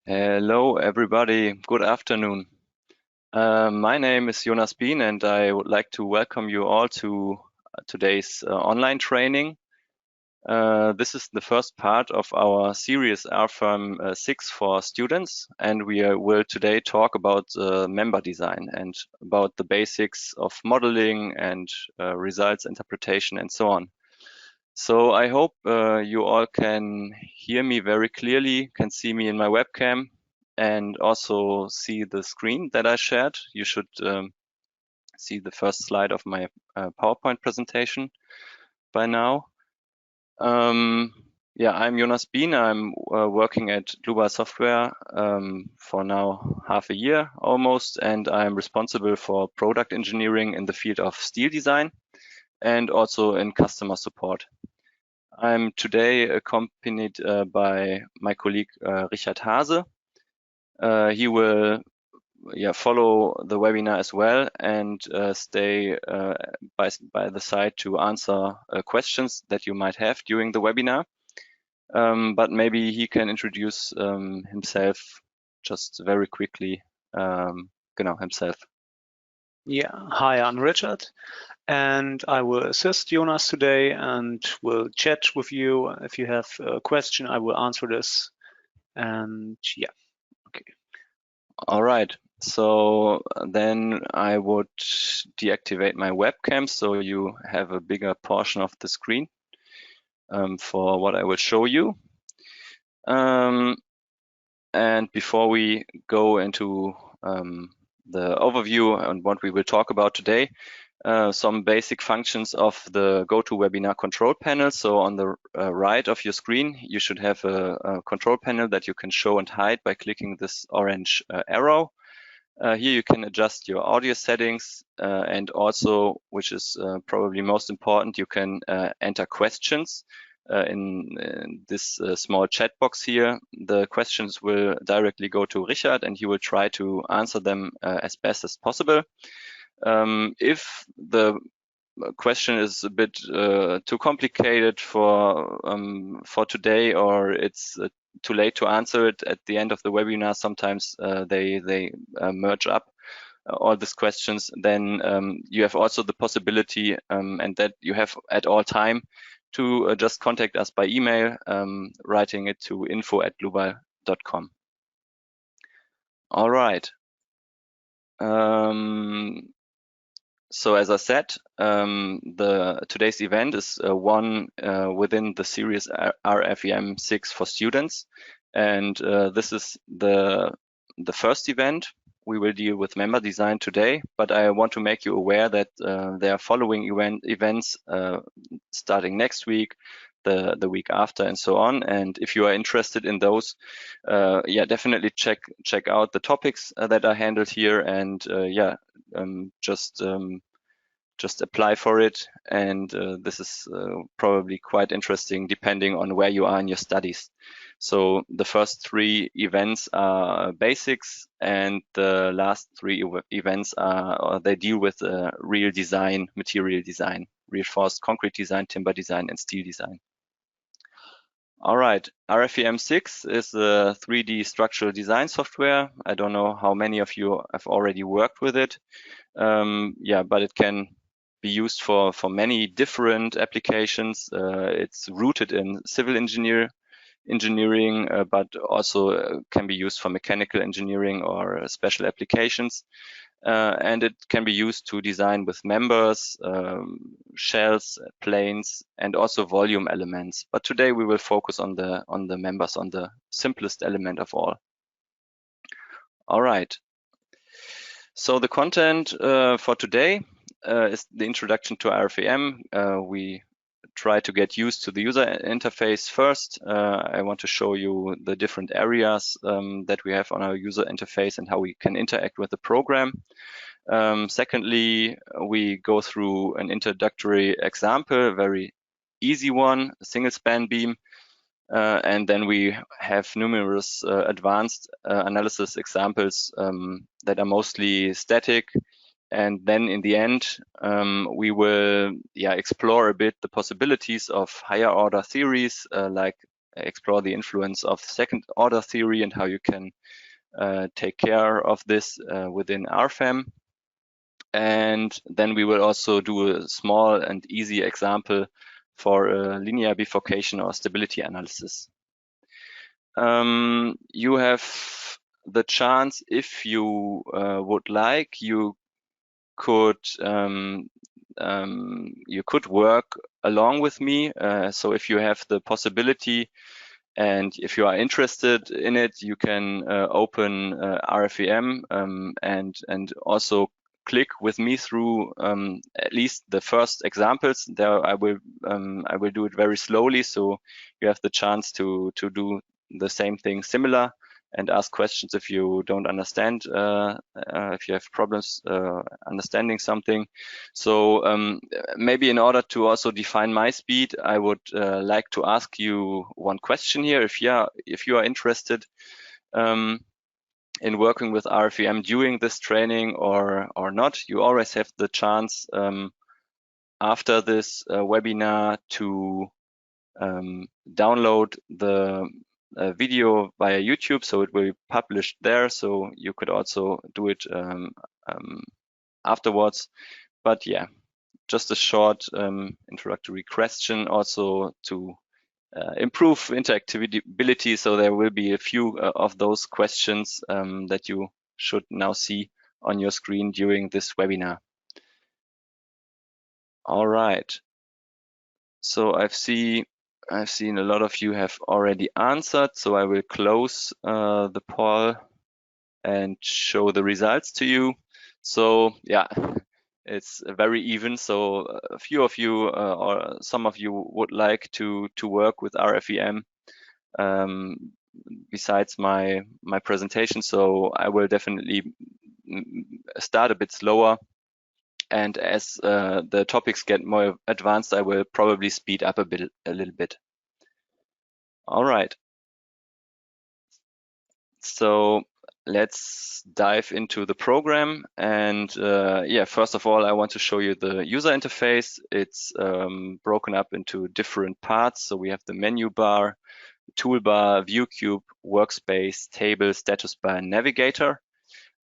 Hello, everybody. Good afternoon. My name is Jonas Bien, and I would like to welcome you all to today's online training. This is the first part of our series RFEM 6 for students, and we will today talk about member design and about the basics of modeling and results interpretation and so on. So I hope you all can hear me very clearly, can see me in my webcam, and also see the screen that I shared. You should see the first slide of my PowerPoint presentation by now. Yeah, I'm Jonas Bien. I'm working at Dlubal Software for now half a year almost, and I'm responsible for product engineering in the field of steel design and also in customer support. I'm today accompanied by my colleague Richard Hase. He will follow the webinar as well and stay by the side to answer questions that you might have during the webinar. But maybe he can introduce himself just very quickly, himself. Yeah, hi, I'm Richard, and I will assist Jonas today and will chat with you. If you have a question, I will answer this. And yeah, okay. All right, so then I would deactivate my webcam so you have a bigger portion of the screen for what I will show you. And before we go into the overview and what we will talk about today, some basic functions of the GoToWebinar control panel. So on the right of your screen, you should have a control panel that you can show and hide by clicking this orange arrow. Here you can adjust your audio settings and also, which is probably most important, you can enter questions in this small chat box here. The questions will directly go to Richard and he will try to answer them as best as possible. If the question is a bit too complicated for today, or it's too late to answer it at the end of the webinar, sometimes they merge up all these questions, then you have also the possibility and that you have at all time to just contact us by email, writing it to info@dlubal.com. All right. So as I said, today's event is one within the series RFEM 6 for students, and this is the first event. We will deal with member design today, but I want to make you aware that there are following events starting next week, the week after, and so on. And if you are interested in those, definitely check out the topics that are handled here, and just apply for it. And this is probably quite interesting depending on where you are in your studies. So the first 3 events are basics, and the last 3 events they deal with real design, material design, reinforced concrete design, timber design, and steel design. All right, RFEM 6 is a 3D structural design software. I don't know how many of you have already worked with it. But it can be used for many different applications. It's rooted in civil engineering, but also can be used for mechanical engineering or special applications. And it can be used to design with members, shells, planes, and also volume elements. But today we will focus on the members, on the simplest element of all. All right. So the content for today is the introduction to RFEM. We try to get used to the user interface first. I want to show you the different areas that we have on our user interface and how we can interact with the program. Secondly, we go through an introductory example, a very easy one, a single span beam. And then we have numerous advanced analysis examples that are mostly static. And then in the end, we will explore a bit the possibilities of higher order theories like explore the influence of second order theory and how you can take care of this within RFEM. And then we will also do a small and easy example for a linear bifurcation or stability analysis. You have the chance, if you would like, you could work along with me. So if you have the possibility and if you are interested in it, you can open RFEM and also click with me through at least the first examples. There I will do it very slowly, so you have the chance to do the same thing similar and ask questions if you don't understand, if you have problems understanding something. So maybe in order to also define my speed, I would like to ask you one question here. If you are interested in working with RFEM during this training or not, you always have the chance after this webinar to download the video via YouTube, so it will be published there, so you could also do it afterwards. But yeah, just a short introductory question also to improve interactivity, so there will be a few of those questions that you should now see on your screen during this webinar. All right, so I've seen a lot of you have already answered, so I will close the poll and show the results to you. So yeah, it's very even. So a few of you or some of you would like to work with RFEM besides my presentation. So I will definitely start a bit slower. And as the topics get more advanced, I will probably speed up a little bit. All right. So let's dive into the program. And yeah, first of all, I want to show you the user interface. It's broken up into different parts. So we have the menu bar, toolbar, view cube, workspace, table, status bar, and navigator.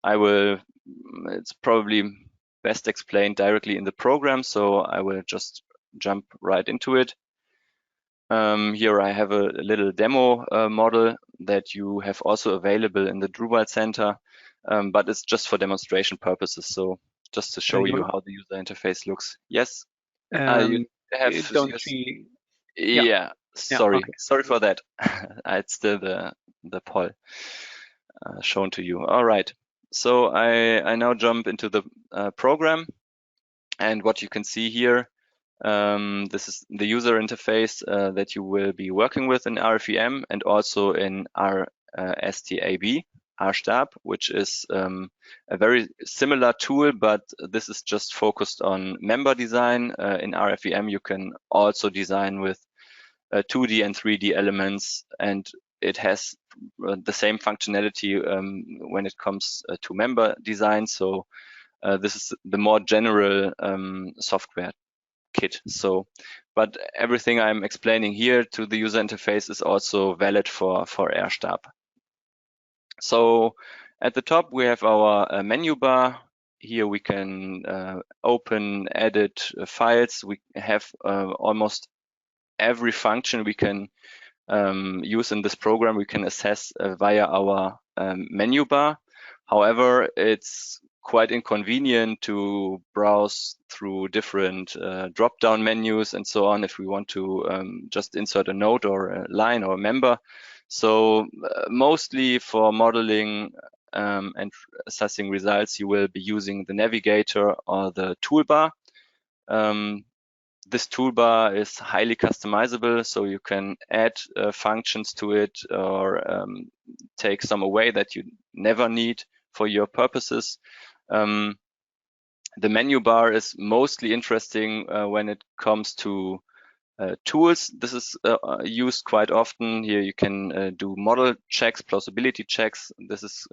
It's probably best explained directly in the program, so I will just jump right into it. Here I have a little demo model that you have also available in the Dlubal Center, but it's just for demonstration purposes. So just to show you how the user interface looks. Yes. You have. Yeah. Sorry. Okay. Sorry for that. It's still the poll shown to you. All right. So I now jump into the program, and what you can see here. This is the user interface that you will be working with in RFEM and also in RSTAB, RSTAB, which is a very similar tool, but this is just focused on member design. In RFEM, you can also design with 2D and 3D elements, and it has the same functionality when it comes to member design. So this is the more general software kit. So, but everything I'm explaining here to the user interface is also valid for RSTAB. So at the top we have our menu bar. Here we can open, edit files. We have almost every function we can use in this program we can access via our menu bar. However, it's quite inconvenient to browse through different drop-down menus and so on if we want to just insert a note or a line or a member. So mostly for modeling and assessing results, you will be using the navigator or the toolbar. This toolbar is highly customizable, so you can add functions to it or take some away that you never need for your purposes. The menu bar is mostly interesting when it comes to tools. This is used quite often. Here you can do model checks, plausibility checks. This is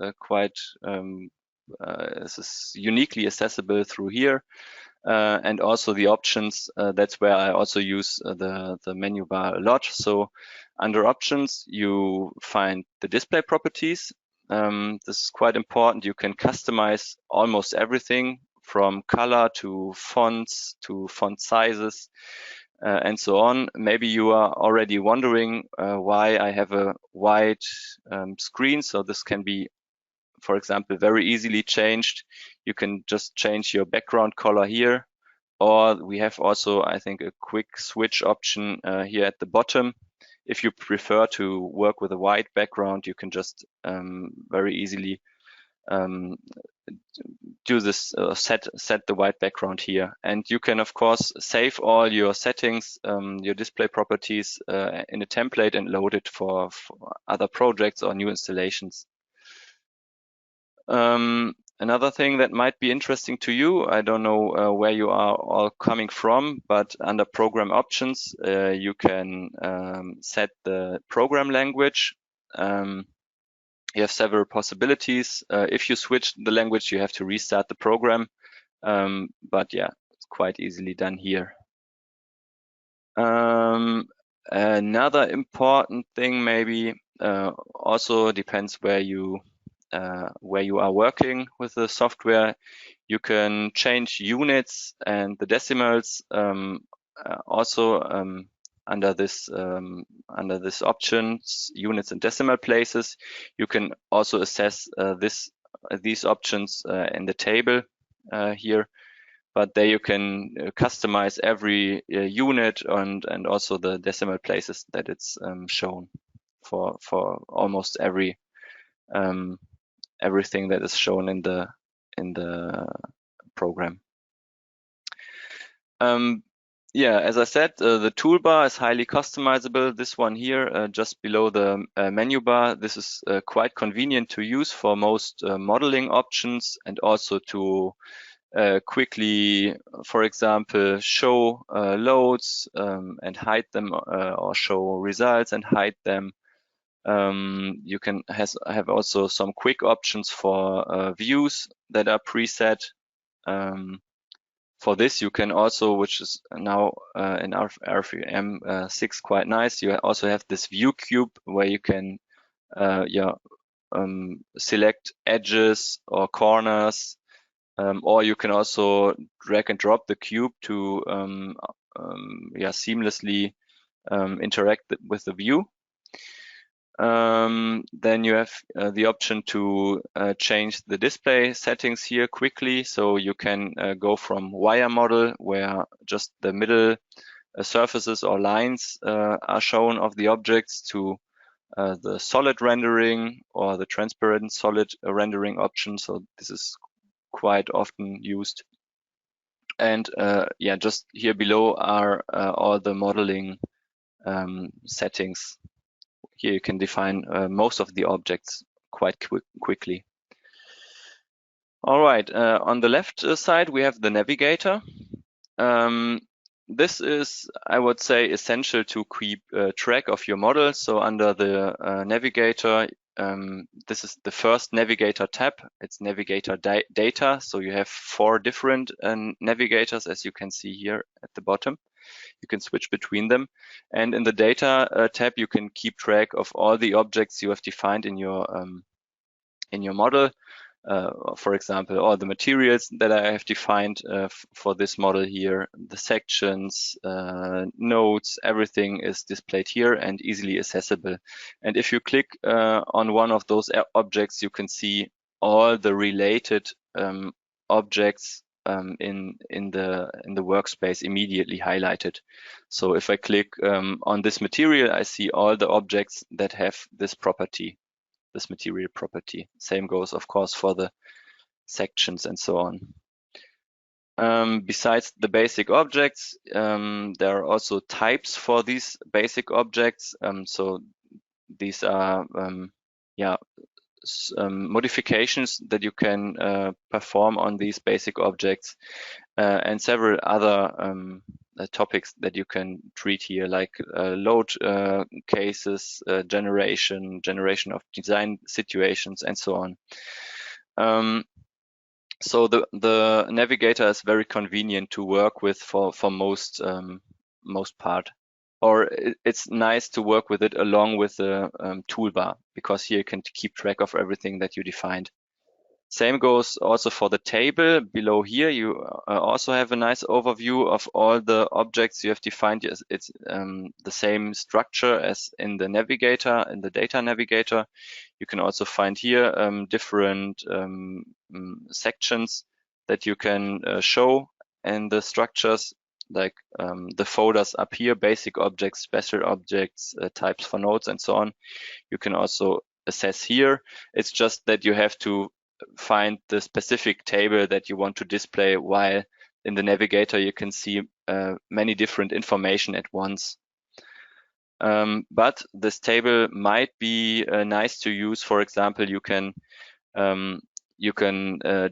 this is uniquely accessible through here. And also the options, that's where I also use the menu bar a lot. So Under options, you find the display properties. This is quite important. You can customize almost everything from color to fonts to font sizes and so on. Maybe you are already wondering why I have a wide screen. So this can be, for example, very easily changed. You can just change your background color here, or we have also, I think, a quick switch option here at the bottom. If you prefer to work with a white background, you can just very easily do this, set the white background here. And you can, of course, save all your settings, your display properties in a template and load it for other projects or new installations. Another thing that might be interesting to you, I don't know where you are all coming from, but under program options, you can set the program language. You have several possibilities. If you switch the language, you have to restart the program. But yeah, it's quite easily done here. Another important thing maybe also depends where you are working with the software. You can change units and the decimals also under this options, units and decimal places. You can also assess these options in the table here, but there you can customize every unit and also the decimal places that it's shown for almost every everything that is shown in the program. Yeah, as I said, the toolbar is highly customizable. This one here, just below the menu bar, this is quite convenient to use for most modeling options, and also to quickly, for example, show loads and hide them, or show results and hide them. You can have also some quick options for views that are preset. For this, you can also, which is now in RFEM 6 quite nice, you also have this view cube where you can select edges or corners, or you can also drag and drop the cube to seamlessly interact with the view. Then you have the option to change the display settings here quickly. So you can go from wire model, where just the middle surfaces or lines are shown of the objects, to the solid rendering or the transparent solid rendering option. So this is quite often used. And yeah, just here below are all the modeling settings. Here you can define most of the objects quite quickly. All right, on the left side, we have the navigator. This is, I would say, essential to keep track of your model. So under the navigator, this is the first navigator tab. It's navigator data. So you have 4 different navigators, as you can see here at the bottom. You can switch between them. And in the data tab, you can keep track of all the objects you have defined in your model. For example, all the materials that I have defined for this model here, the sections, nodes, everything is displayed here and easily accessible. And if you click on one of those objects, you can see all the related objects in the workspace immediately highlighted. So if I click on this material, I see all the objects that have this property, this material property. Same goes, of course, for the sections and so on. Besides the basic objects, there are also types for these basic objects. So these are modifications that you can perform on these basic objects, and several other topics that you can treat here, like load cases, generation of design situations, and so on. So the navigator is very convenient to work with for most part. or it's nice to work with it along with the toolbar, because here you can keep track of everything that you defined. Same goes also for the table. Below here, you also have a nice overview of all the objects you have defined. It's the same structure as in the navigator, in the data navigator. You can also find here different sections that you can show in the structures, like the folders up here, basic objects, special objects, types for notes, and so on. You can also assess here. It's just that you have to find the specific table that you want to display, while in the navigator you can see many different information at once. But this table might be nice to use. For example, you can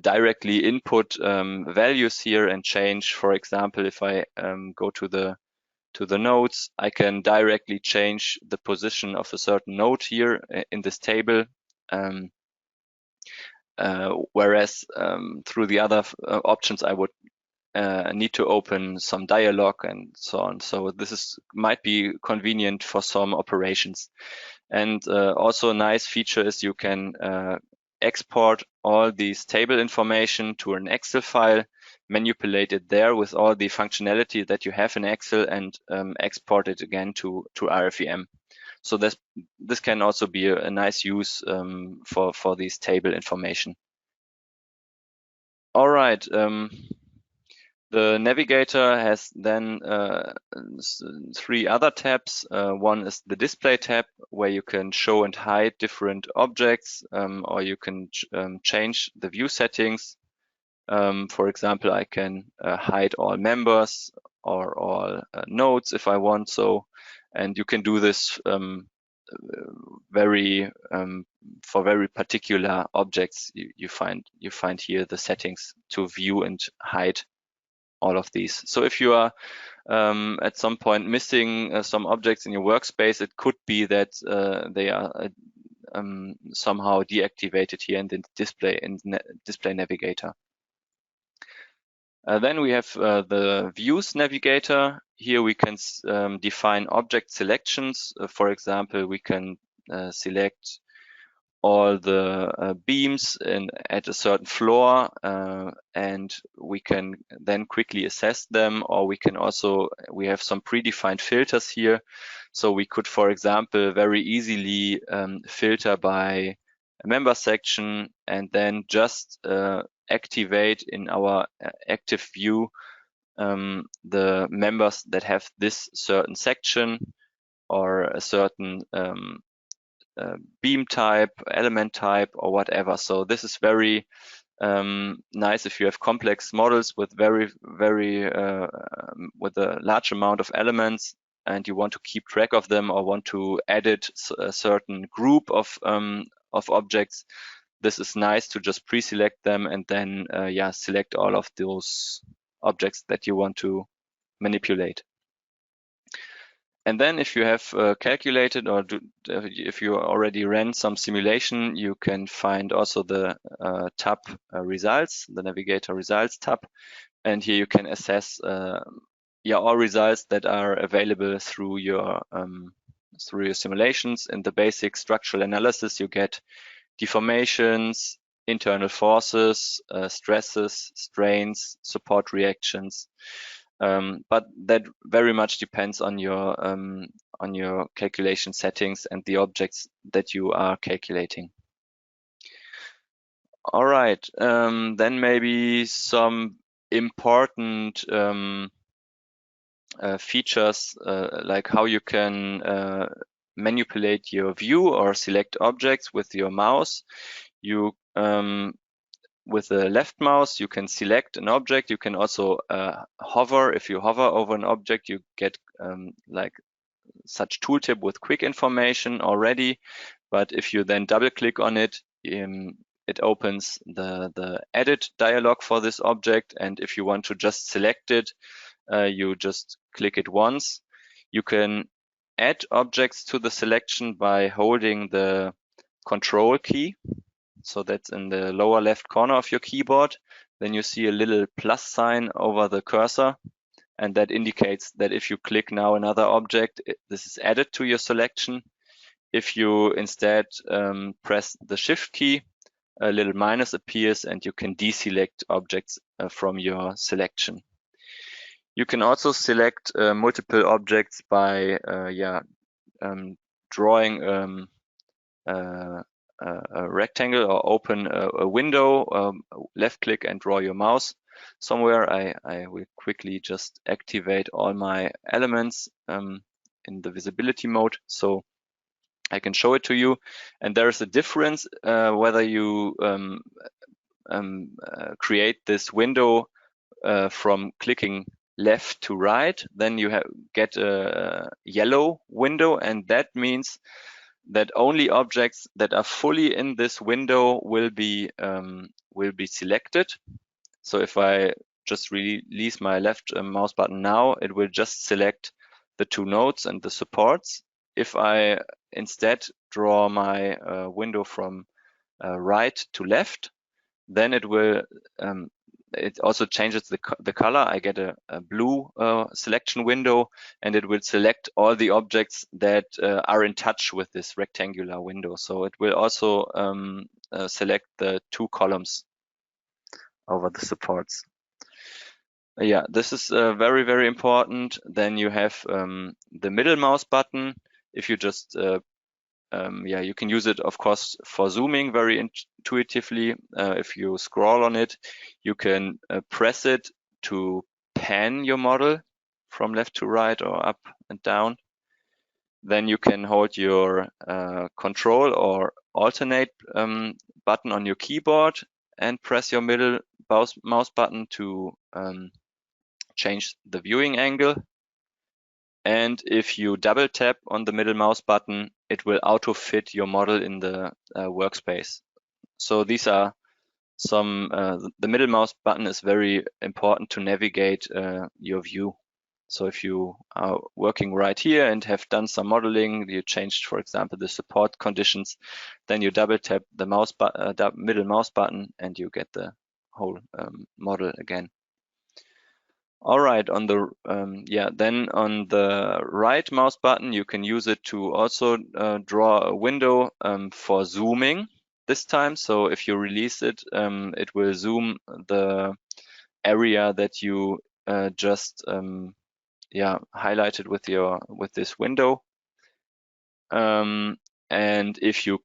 directly input values here and change. For example, if I go to the nodes, I can directly change the position of a certain node here in this table. Whereas through the other options, I would need to open some dialog and so on. So this might be convenient for some operations. And also a nice feature is you can export all these table information to an Excel file, manipulate it there with all the functionality that you have in Excel, and export it again to RFEM. So this can also be a nice use for these table information. All right. The navigator has then 3 other tabs. One is the display tab, where you can show and hide different objects, or you can change the view settings. For example, I can hide all members or all nodes if I want so, and you can do this for very particular objects. You find here the settings to view and hide all of these. So if you are at some point missing some objects in your workspace, it could be that they are somehow deactivated here in the display navigator. Then we have the views navigator. Here we can define object selections. For example, we can select all the beams at a certain floor, and we can then quickly assess them, or we have some predefined filters here. So we could, for example, very easily filter by a member section, and then just activate in our active view the members that have this certain section or a certain beam type, element type, or whatever. So this is very nice if you have complex models with with a large amount of elements, and you want to keep track of them, or want to edit a certain group of objects. This is nice to just pre-select them and then select all of those objects that you want to manipulate. And then if you have calculated, or if you already ran some simulation, you can find also the tab results, the navigator results tab. And here you can assess all results that are available through your simulations. In the basic structural analysis, you get deformations, internal forces, stresses, strains, support reactions. But that very much depends on your calculation settings and the objects that you are calculating. All right, then maybe some important features like how you can manipulate your view or select objects with your mouse. You with the left mouse, you can select an object. You can also hover. If you hover over an object, you get like such tooltip with quick information already. But if you then double click on it, it opens the edit dialog for this object. And if you want to just select it, you just click it once. You can add objects to the selection by holding the Control key. So that's in the lower left corner of your keyboard. Then you see a little plus sign over the cursor, and that indicates that if you click now another object, this is added to your selection. If you instead press the Shift key, a little minus appears and you can deselect objects from your selection. You can also select multiple objects by drawing a rectangle or open a window, left click and draw your mouse somewhere. I will quickly just activate all my elements in the visibility mode so I can show it to you. And there is a difference whether you create this window from clicking left to right, then you get a yellow window, and that means that only objects that are fully in this window will be selected. So if I just release my left mouse button now, it will just select the two nodes and the supports. If I instead draw my window from right to left, then it will it also changes the color. I get a blue selection window, and it will select all the objects that are in touch with this rectangular window. So it will also select the two columns over the supports. Yeah, this is very, very important. Then you have the middle mouse button. If you just you can use it, of course, for zooming very intuitively. If you scroll on it, you can press it to pan your model from left to right or up and down. Then you can hold your control or alternate button on your keyboard and press your middle mouse button to change the viewing angle. And if you double tap on the middle mouse button, it will auto fit your model in the workspace. So these are some, the middle mouse button is very important to navigate your view. So if you are working right here and have done some modeling, you changed, for example, the support conditions, then you double tap the middle mouse button and you get the whole model again. All right, on the then on the right mouse button, you can use it to also draw a window for zooming this time. So if you release it, it will zoom the area that you just highlighted with this window. And if you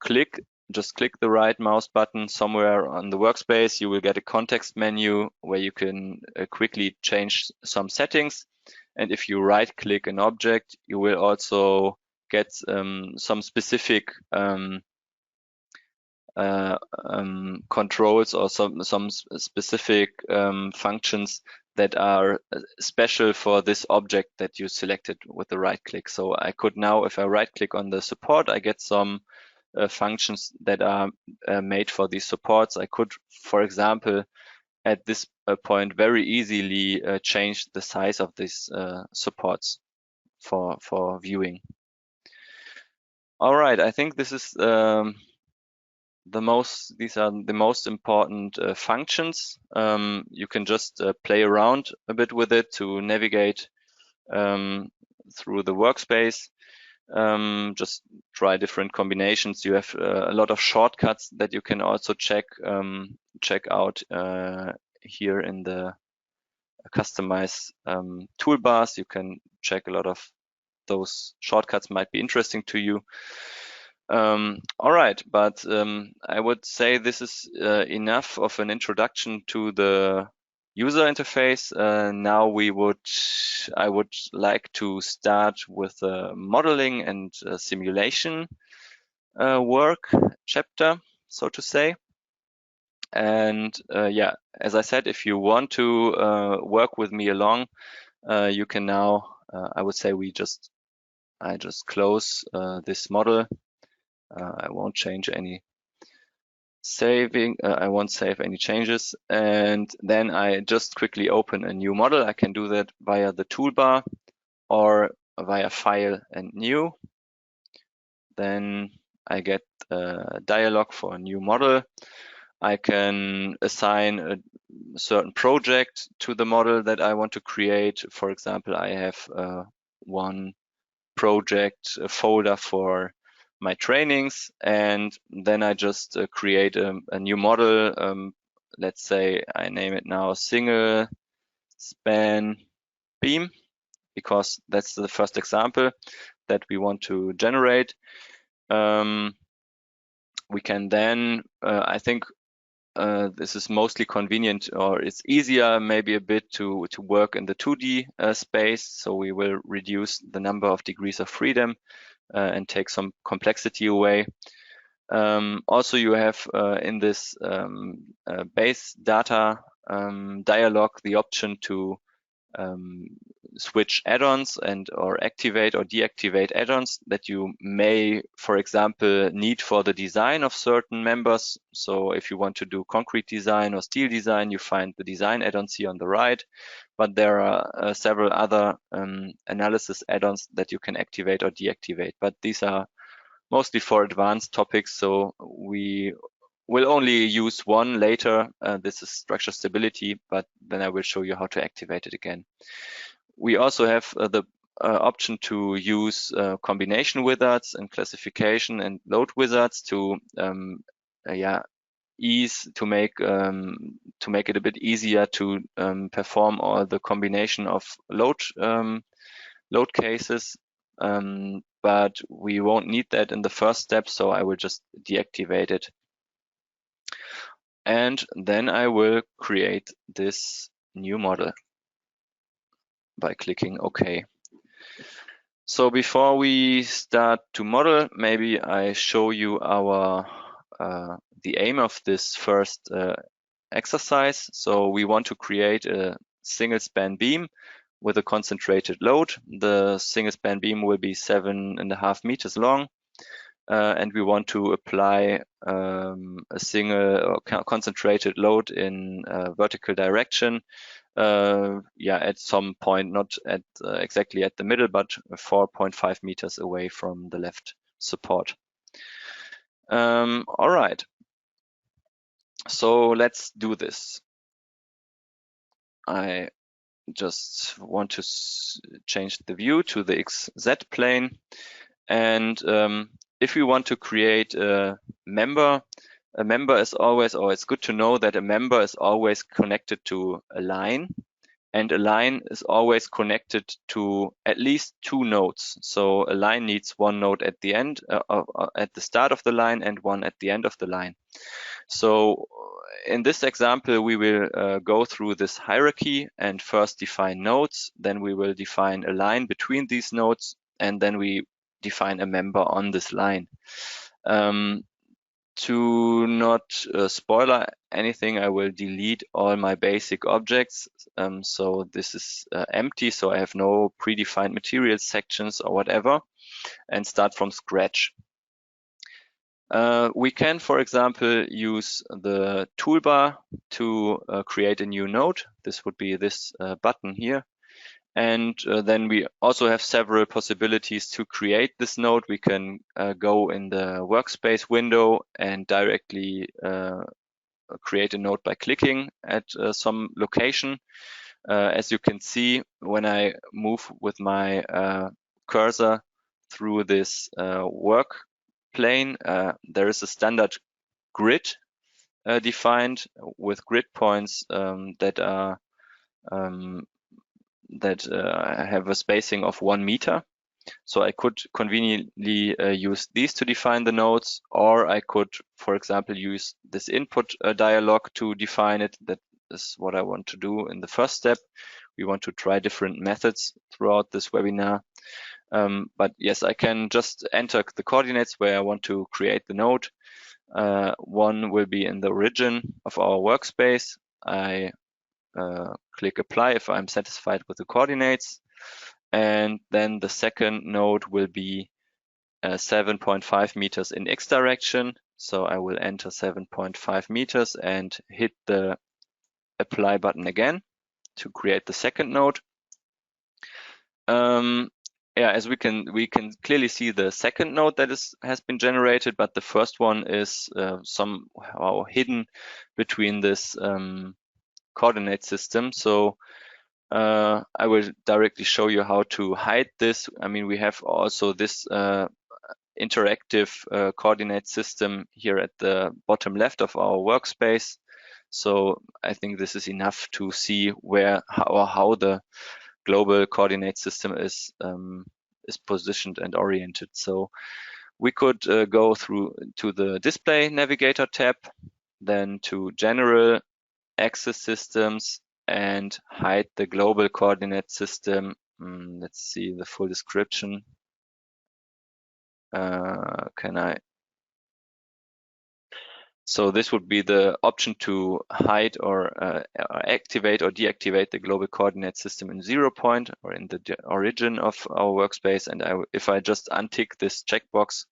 just click the right mouse button somewhere on the workspace, you will get a context menu where you can quickly change some settings. And if you right click an object, you will also get some specific controls or some specific functions that are special for this object that you selected with the right click. So I could now, if I right click on the support, I get some functions that are made for these supports. I could, for example, at this point very easily change the size of these supports for viewing. All right, I think this is these are the most important functions. You can just play around a bit with it to navigate through the workspace. Just try different combinations. You have a lot of shortcuts that you can also check out here in the customize toolbars. You can check a lot of those shortcuts, might be interesting to you. All right, but I would say this is enough of an introduction to the user interface. Now I would like to start with the modeling and simulation work chapter, so to say. And as I said, if you want to work with me along, you can now, I would say I just close this model. I won't change any I won't save any changes, and then I just quickly open a new model. I can do that via the toolbar or via File and New. Then I get a dialog for a new model. I can assign a certain project to the model that I want to create. For example, I have one project folder for my trainings, and then I just create a new model. Let's say I name it now single span beam, because that's the first example that we want to generate. We can then, I think this is mostly convenient, or it's easier maybe a bit to work in the 2D space. So we will reduce the number of degrees of freedom and take some complexity away. Also, you have in this base data dialog the option to switch add-ons and or activate or deactivate add-ons that you may, for example, need for the design of certain members. So if you want to do concrete design or steel design, you find the design add-ons here on the right, but there are several other analysis add-ons that you can activate or deactivate, but these are mostly for advanced topics, so we will only use one later. This is structure stability, but then I will show you how to activate it again. We also have the option to use combination wizards and classification and load wizards to make it a bit easier to perform all the combination of load cases. But we won't need that in the first step, so I will just deactivate it. And then I will create this new model by clicking OK. So before we start to model, maybe I show you our the aim of this first exercise. So we want to create a single span beam with a concentrated load. The single span beam will be 7.5 meters long, and we want to apply a single concentrated load in vertical direction. At some point, not at exactly at the middle, but 4.5 meters away from the left support. All right. So let's do this. I just want to change the view to the XZ plane. And if we want to create a member is always, or it's good to know that a member is always connected to a line, and a line is always connected to at least two nodes. So a line needs one node at the end, at the start of the line, and one at the end of the line. So in this example, we will go through this hierarchy and first define nodes. Then we will define a line between these nodes, and then we define a member on this line. To not spoiler anything, I will delete all my basic objects. So this is empty, so I have no predefined materials sections or whatever, and start from scratch. We can, for example, use the toolbar to create a new node. This would be this button here. And then we also have several possibilities to create this node. We can go in the workspace window and directly create a node by clicking at some location. As you can see, when I move with my cursor through this work plane, there is a standard grid defined with grid points that are have a spacing of 1 meter. So I could conveniently use these to define the nodes, or I could, for example, use this input dialog to define it. That is what I want to do in the first step. We want to try different methods throughout this webinar. But yes, I can just enter the coordinates where I want to create the node. One will be in the origin of our workspace. I click apply if I'm satisfied with the coordinates. And then the second node will be 7.5 meters in X direction. So I will enter 7.5 meters and hit the apply button again to create the second node. As we can clearly see the second node that has been generated, but the first one is somehow hidden between this coordinate system. So I will directly show you how to hide this. I mean, we have also this interactive coordinate system here at the bottom left of our workspace. So I think this is enough to see how the global coordinate system is positioned and oriented. So we could go through to the display navigator tab, then to general access systems, and hide the global coordinate system. Let's see the full description. So this would be the option to hide or activate or deactivate the global coordinate system in 0 point or in the origin of our workspace. And if I just untick this checkbox,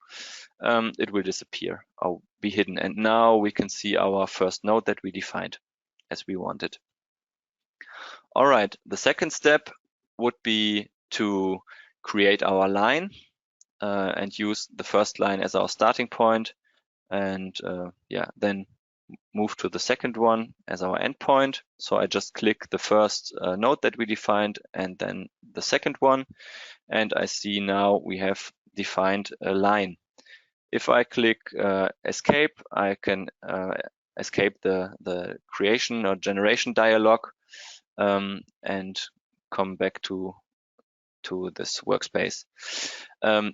it will disappear or be hidden. And now we can see our first node that we defined as we wanted. All right, the second step would be to create our line and use the first line as our starting point, and then move to the second one as our endpoint. So I just click the first node that we defined and then the second one, and I see now we have defined a line. If I click escape, I can escape the creation or generation dialog and come back to this workspace.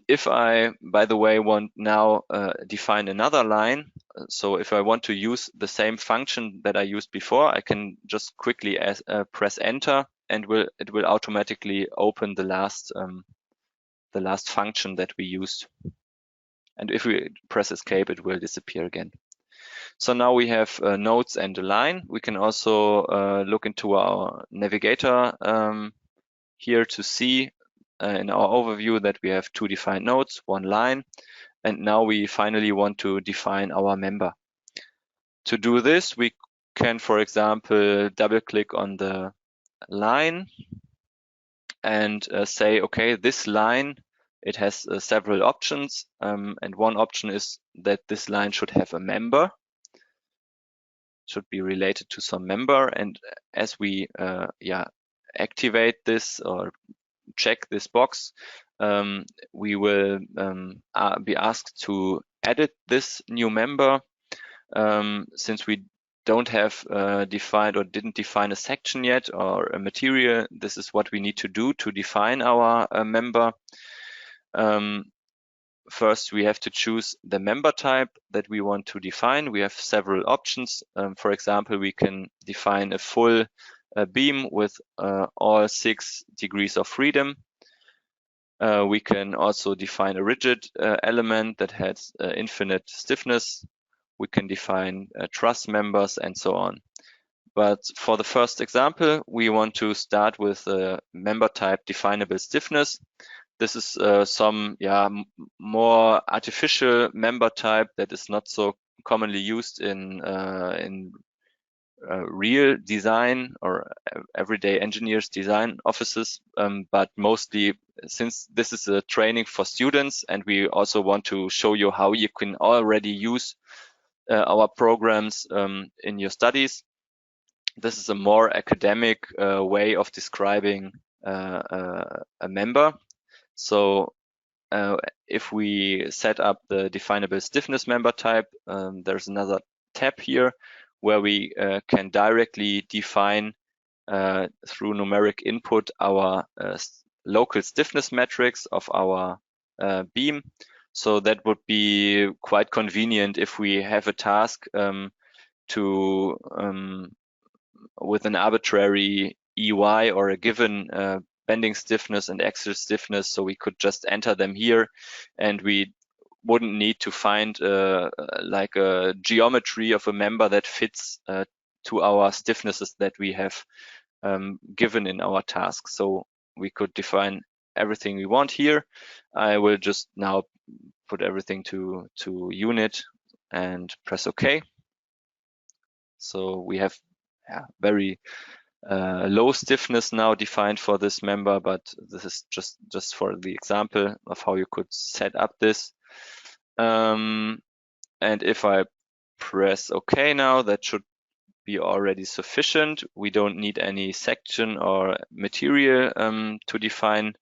If I, by the way, want now define another line, so if I want to use the same function that I used before, I can just quickly press enter, and it will automatically open the last function that we used. And if we press escape, it will disappear again. So now we have nodes and a line. We can also look into our navigator here to see in our overview that we have 2 defined nodes, 1 line, and now we finally want to define our member. To do this, we can, for example, double click on the line and say, okay, this line, it has several options, and one option is that this line should have a member, should be related to some member, and as we activate this or check this box, we will be asked to edit this new member. Since we don't have defined or didn't define a section yet or a material, this is what we need to do to define our member. First, we have to choose the member type that we want to define. We have several options. For example, we can define a full beam with all 6 degrees of freedom. We can also define a rigid element that has infinite stiffness. We can define truss members and so on. But for the first example, we want to start with a member type definable stiffness. This is some more artificial member type that is not so commonly used in real design or everyday engineers design offices, but mostly since this is a training for students and we also want to show you how you can already use our programs in your studies. This is a more academic way of describing a member. So if we set up the definable stiffness member type, there's another tab here where we can directly define through numeric input our local stiffness metrics of our beam. So that would be quite convenient if we have a task with an arbitrary EY or a given bending stiffness and axial stiffness, so we could just enter them here and we wouldn't need to find like a geometry of a member that fits to our stiffnesses that we have given in our task. So we could define everything we want here. I will just now put everything to unit and press OK. So we have very low stiffness now defined for this member, but this is just for the example of how you could set up this. And if I press OK now, that should be already sufficient. We don't need any section or material to define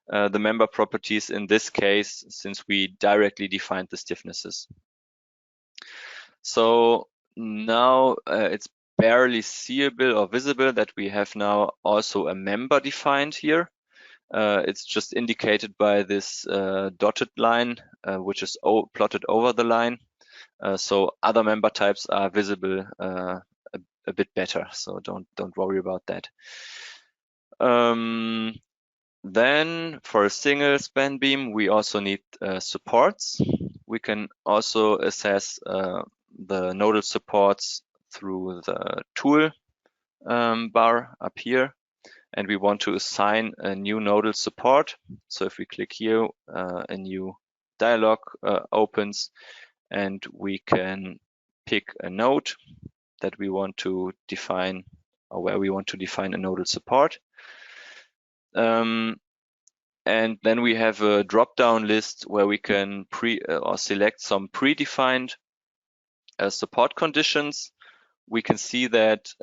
the member properties in this case, since we directly defined the stiffnesses. So now it's barely seeable or visible that we have now also a member defined here. It's just indicated by this dotted line, which is plotted over the line. So other member types are visible a bit better. So don't worry about that. Then for a single span beam, we also need supports. We can also assess the nodal supports through the tool bar up here. And we want to assign a new nodal support. So if we click here, a new dialog opens, and we can pick a node that we want to define, or where we want to define a nodal support. And then we have a drop-down list where we can select some predefined support conditions. We can see that,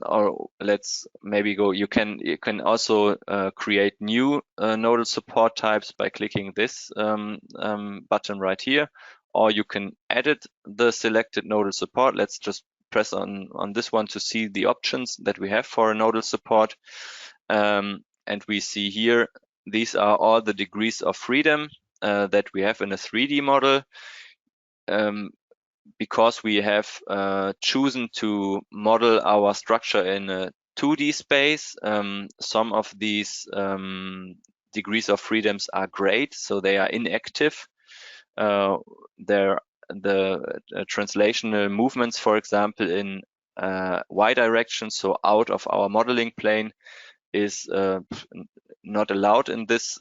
or let's maybe go. You can also create new nodal support types by clicking this button right here, or you can edit the selected nodal support. Let's just press on this one to see the options that we have for a nodal support. And we see here, these are all the degrees of freedom that we have in a 3D model. Because we have chosen to model our structure in a 2D space, some of these degrees of freedoms are great, so they are inactive. The translational movements, for example, in y direction, so out of our modeling plane, is not allowed in this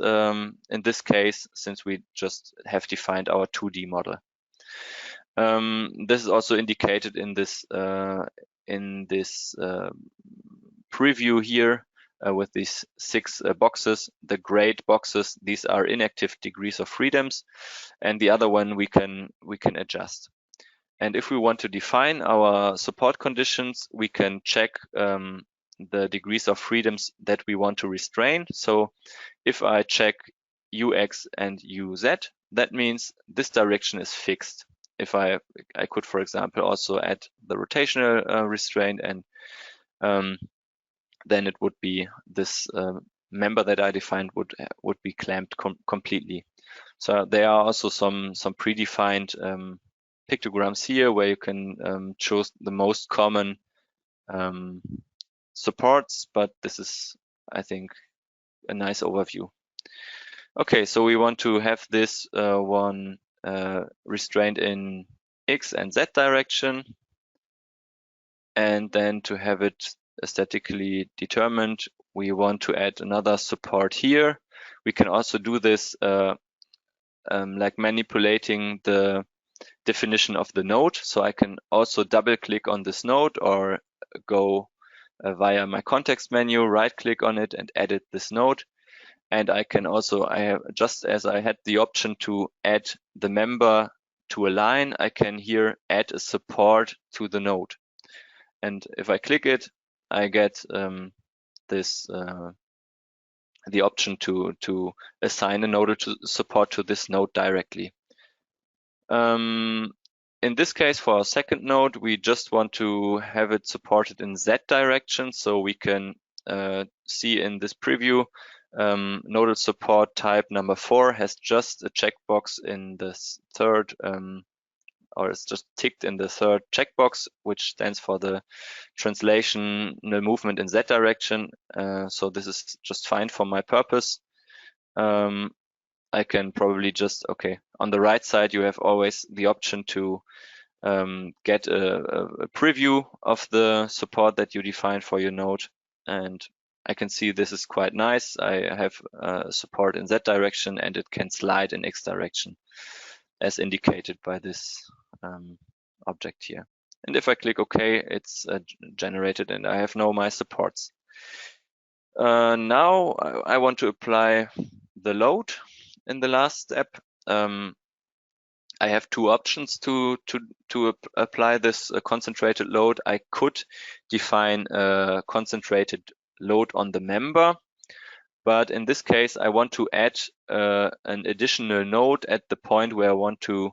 case, since we just have defined our 2D model. This is also indicated in this preview here with these 6 boxes. The gray boxes, these are inactive degrees of freedoms, and the other one we can adjust. And if we want to define our support conditions, we can check the degrees of freedoms that we want to restrain. So if I check UX and UZ, that means this direction is fixed. If I could, for example, also add the rotational restraint, and then it would be this member that I defined would be clamped completely. So there are also some predefined pictograms here where you can choose the most common supports, but this is, I think, a nice overview. Okay, so we want to have this one restrained in X and Z direction, and then to have it statically determined, we want to add another support here. We can also do this like manipulating the definition of the node. So I can also double click on this node, or go via my context menu, right click on it and edit this node. And I can also, just as I had the option to add the member to a line, I can here add a support to the node. And if I click it, I get the option to assign a nodal support to this node directly. In this case, for our second node, we just want to have it supported in Z direction. So we can see in this preview, nodal support type number 4 has just a checkbox in this third, or it's just ticked in the third checkbox, which stands for the translational movement in Z direction. So this is just fine for my purpose. I can probably just, okay, on the right side, you have always the option to get a preview of the support that you define for your node. And I can see this is quite nice. I have support in Z direction, and it can slide in X direction, as indicated by this object here. And if I click OK, it's generated, and I have now my supports. Now I want to apply the load in the last step. I have two options to apply this concentrated load. I could define a concentrated load on the member, but in this case, I want to add an additional node at the point where I want to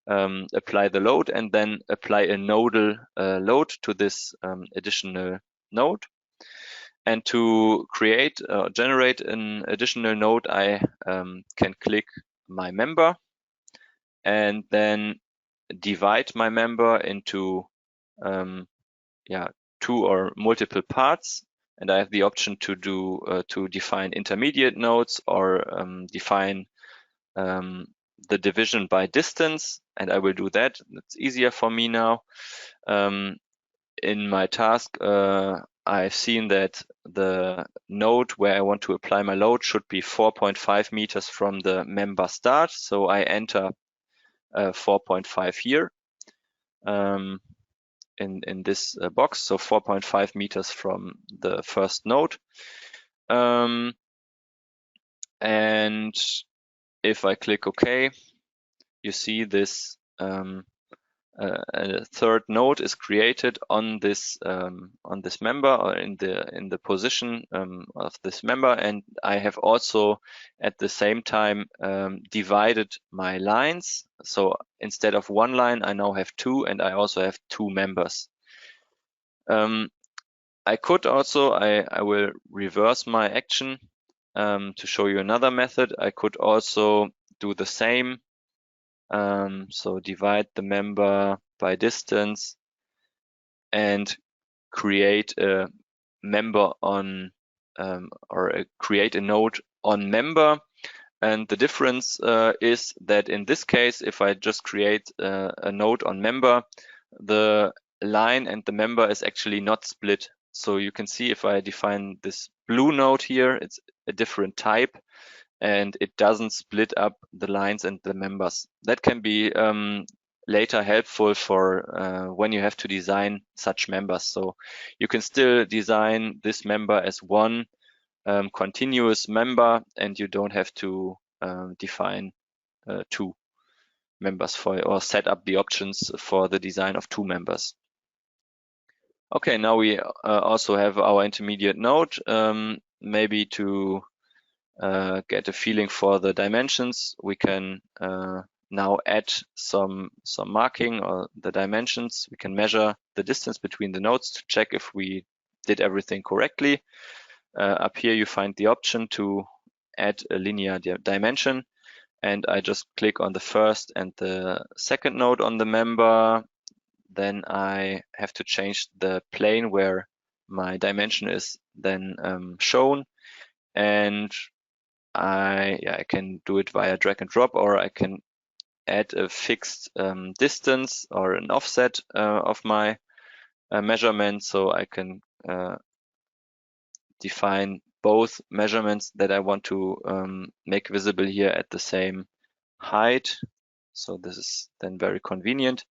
apply the load, and then apply a nodal load to this additional node. And to create generate an additional node, I can click my member and then divide my member into two or multiple parts. And I have the option to do to define intermediate nodes or define the division by distance, and I will do that. It's easier for me now. In my task, I've seen that the node where I want to apply my load should be 4.5 meters from the member start. So I enter 4.5 here in this box. So 4.5 meters from the first node. And if I click OK, you see this a third node is created on this member, or in the position of this member, and I have also at the same time divided my lines. So instead of one line, I now have two, and I also have two members. I could also, I will reverse my action to show you another method. I could also do the same. So divide the member by distance and create a member on create a node on member. And the difference is that in this case, if I just create a node on member, the line and the member is actually not split. So you can see if I define this blue node here, it's a different type, and it doesn't split up the lines and the members. That can be later helpful for when you have to design such members. So you can still design this member as one continuous member, and you don't have to define two members for, or set up the options for the design of two members. Okay, now we also have our intermediate node. Maybe to get a feeling for the dimensions, we can now add some marking or the dimensions. We can measure the distance between the nodes to check if we did everything correctly. Up here you find the option to add a linear dimension, and I just click on the first and the second node on the member. Then I have to change the plane where my dimension is then shown, and I can do it via drag and drop, or I can add a fixed distance or an offset of my measurement. So I can define both measurements that I want to make visible here at the same height. So this is then very convenient.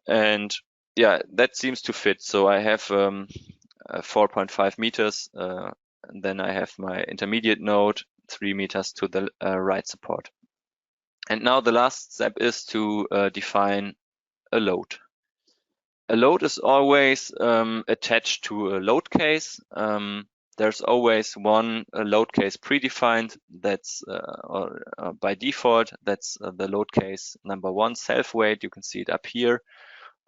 And yeah, that seems to fit. So I have 4.5 meters. And then I have my intermediate node 3 meters to the right support. And now the last step is to define a load. A load is always attached to a load case. There's always one load case predefined. That's or by default, that's the load case number 1, self-weight. You can see it up here,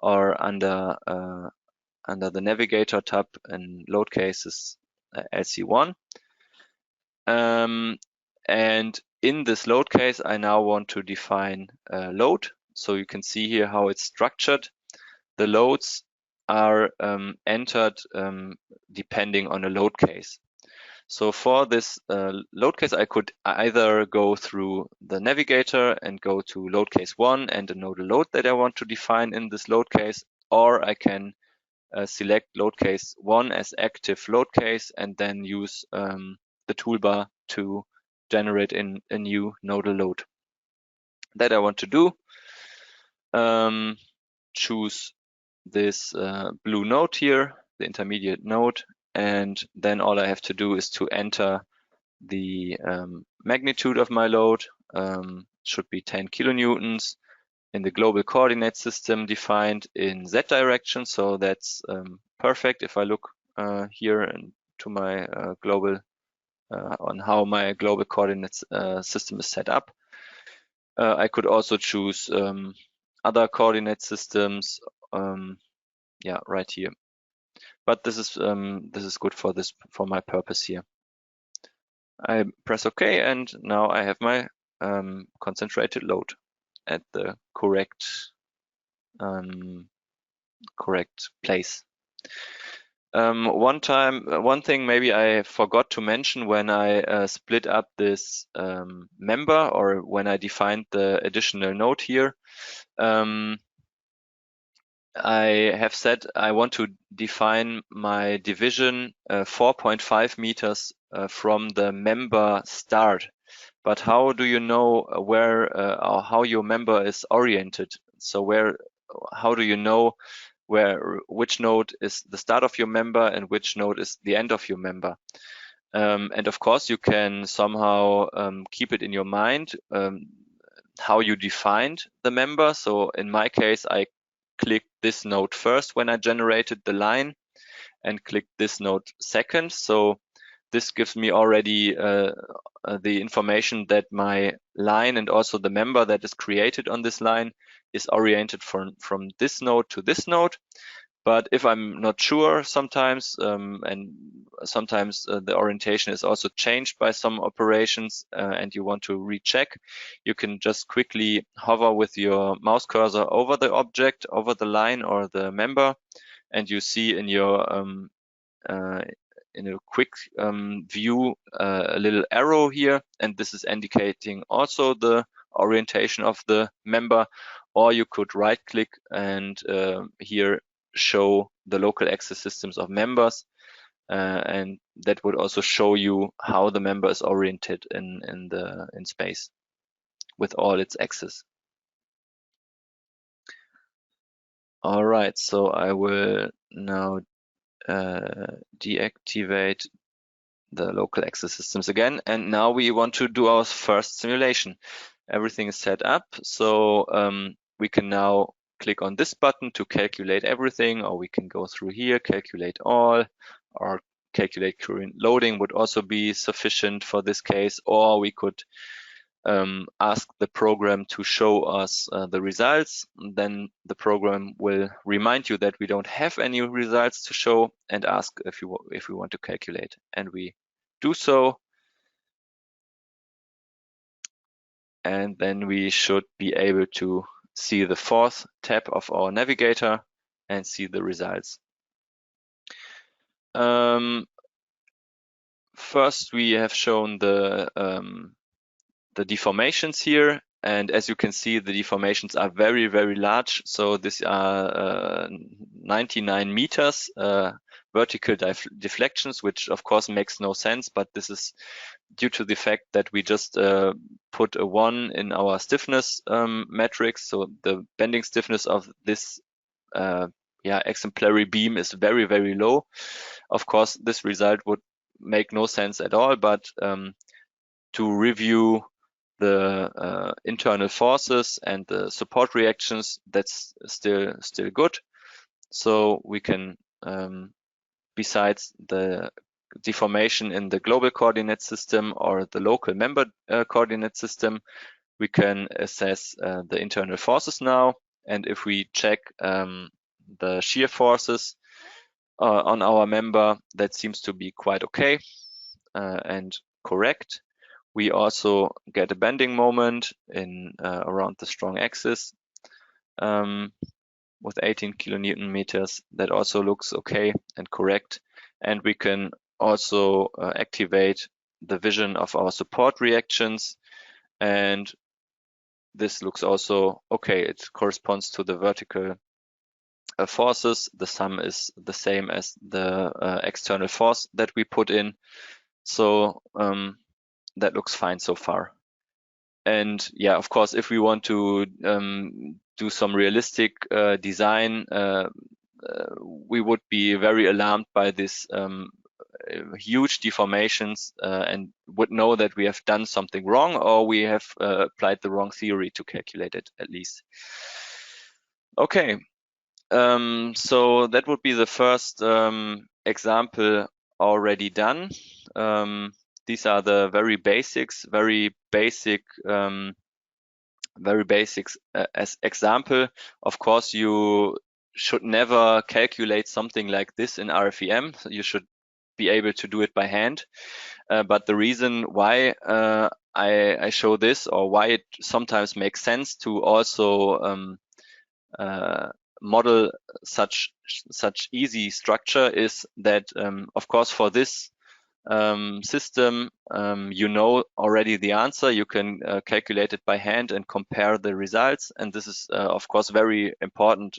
or under the navigator tab in load cases, LC1. And in this load case, I now want to define a load. So you can see here how it's structured. The loads are entered depending on a load case. So for this load case, I could either go through the navigator and go to load case 1 and know the load that I want to define in this load case, or I can select load case 1 as active load case and then use the toolbar to generate in a new nodal load. That I want to do. Choose this blue node here, the intermediate node, and then all I have to do is to enter the magnitude of my load, should be 10 kilonewtons. In the global coordinate system defined in Z direction, so that's perfect. If I look here to my global on how my global coordinates system is set up, I could also choose other coordinate systems. Yeah, right here. But this is good for my purpose here. I press OK, and now I have my concentrated load at the correct place. One thing maybe I forgot to mention when I split up this member, or when I defined the additional node here, I have said I want to define my division 4.5 meters from the member start. But how do you know where or how your member is oriented? So how do you know which node is the start of your member and which node is the end of your member? And of course, you can somehow keep it in your mind how you defined the member. So in my case, I clicked this node first when I generated the line, and clicked this node second. So this gives me already the information that my line and also the member that is created on this line is oriented from this node to this node. But if I'm not sure sometimes, and sometimes the orientation is also changed by some operations, and you want to recheck, you can just quickly hover with your mouse cursor over the object, over the line or the member, and you see in your in a quick view a little arrow here, and this is indicating also the orientation of the member. Or you could right click and here show the local axis systems of members, and that would also show you how the member is oriented in space with all its axes. All right, so I will now deactivate the local axis systems again, and now we want to do our first simulation. Everything is set up, so we can now click on this button to calculate everything, or we can go through here, calculate all, or calculate current loading would also be sufficient for this case, or we could ask the program to show us the results. Then the program will remind you that we don't have any results to show and ask if we want to calculate, and we do so. And then we should be able to see the fourth tab of our navigator and see the results. First, we have shown the deformations here, and as you can see, the deformations are very, very large. So these are 99 meters vertical deflections, which of course makes no sense, but this is due to the fact that we just put a 1 in our stiffness matrix. So the bending stiffness of this exemplary beam is very, very low. Of course, this result would make no sense at all, but to review the internal forces and the support reactions, that's still good. So we can, besides the deformation in the global coordinate system or the local member coordinate system, we can assess the internal forces now. And if we check the shear forces on our member, that seems to be quite okay and correct. We also get a bending moment in around the strong axis with 18 kilonewton meters. That also looks okay and correct. And we can also activate the vision of our support reactions, and this looks also okay. It corresponds to the vertical forces. The sum is the same as the external force that we put in. So that looks fine so far. And yeah, of course, if we want to do some realistic design, we would be very alarmed by this huge deformations and would know that we have done something wrong, or we have applied the wrong theory to calculate it, at least. Okay, so that would be the first example already done. These are the very basic as example. Of course, you should never calculate something like this in RFEM. You should be able to do it by hand. But the reason why I show this, or why it sometimes makes sense to also model such easy structure, is that of course for this system, you know already the answer. You can calculate it by hand and compare the results, and this is of course very important.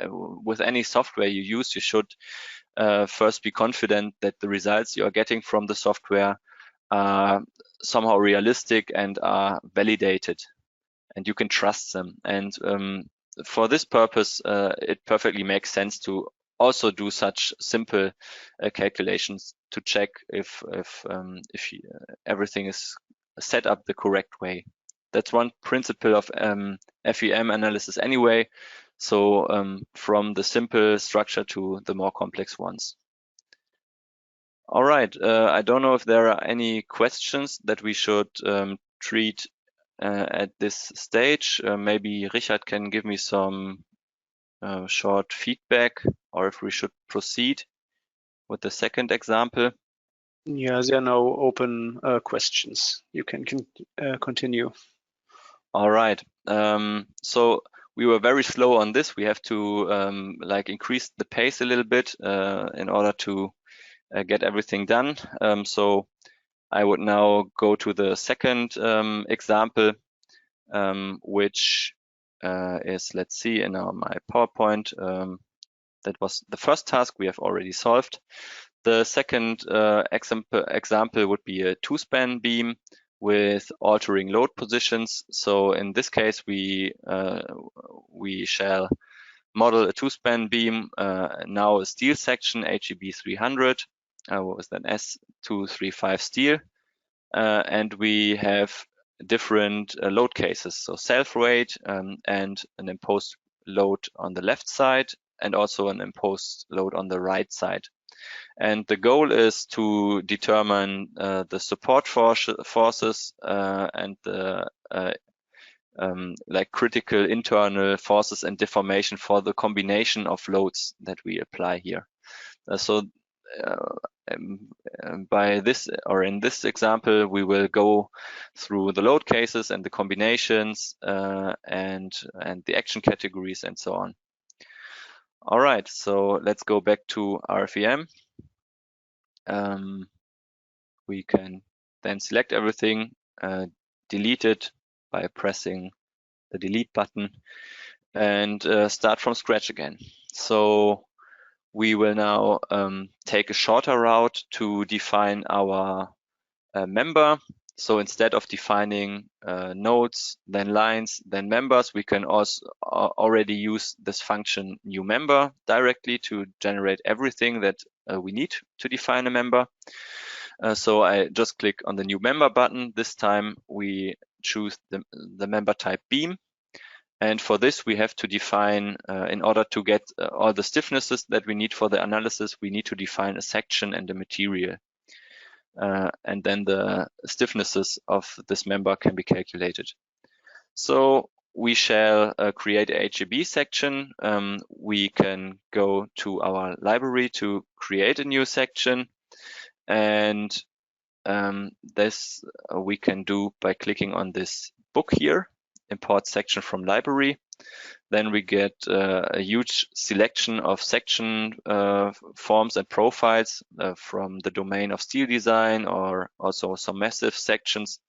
With any software you use, you should first be confident that the results you are getting from the software are somehow realistic and are validated, and you can trust them. And for this purpose, it perfectly makes sense to also do such simple calculations to check if everything is set up the correct way. That's one principle of FEM analysis anyway. So from the simple structure to the more complex ones. All right, I don't know if there are any questions that we should treat at this stage. Maybe Richard can give me some short feedback, or if we should proceed with the second example. Yeah, there are no open questions. You can continue. All right. So we were very slow on this. We have to like increase the pace a little bit in order to get everything done. So I would now go to the second example, which is, let's see, in my PowerPoint. That was the first task we have already solved. The second example would be a two-span beam with altering load positions. So in this case, we shall model a two-span beam, now a steel section, HEB 300, with an S235 steel, and we have different load cases, so self-weight and an imposed load on the left side, and also an imposed load on the right side. And the goal is to determine the support forces and the like critical internal forces and deformation for the combination of loads that we apply here. By this, or in this example, we will go through the load cases and the combinations and the action categories and so on. All right, so let's go back to RFEM. We can then select everything, delete it by pressing the delete button, and start from scratch again. So we will now take a shorter route to define our member. So instead of defining nodes, then lines, then members, we can also already use this function new member directly to generate everything that we need to define a member. So I just click on the new member button. This time we choose the member type beam. And for this, we have to define, in order to get all the stiffnesses that we need for the analysis, we need to define a section and a material. And then the stiffnesses of this member can be calculated. So we shall create a HEB section. We can go to our library to create a new section. And this we can do by clicking on this book here, import section from library. Then we get a huge selection of section forms and profiles from the domain of steel design, or also some massive sections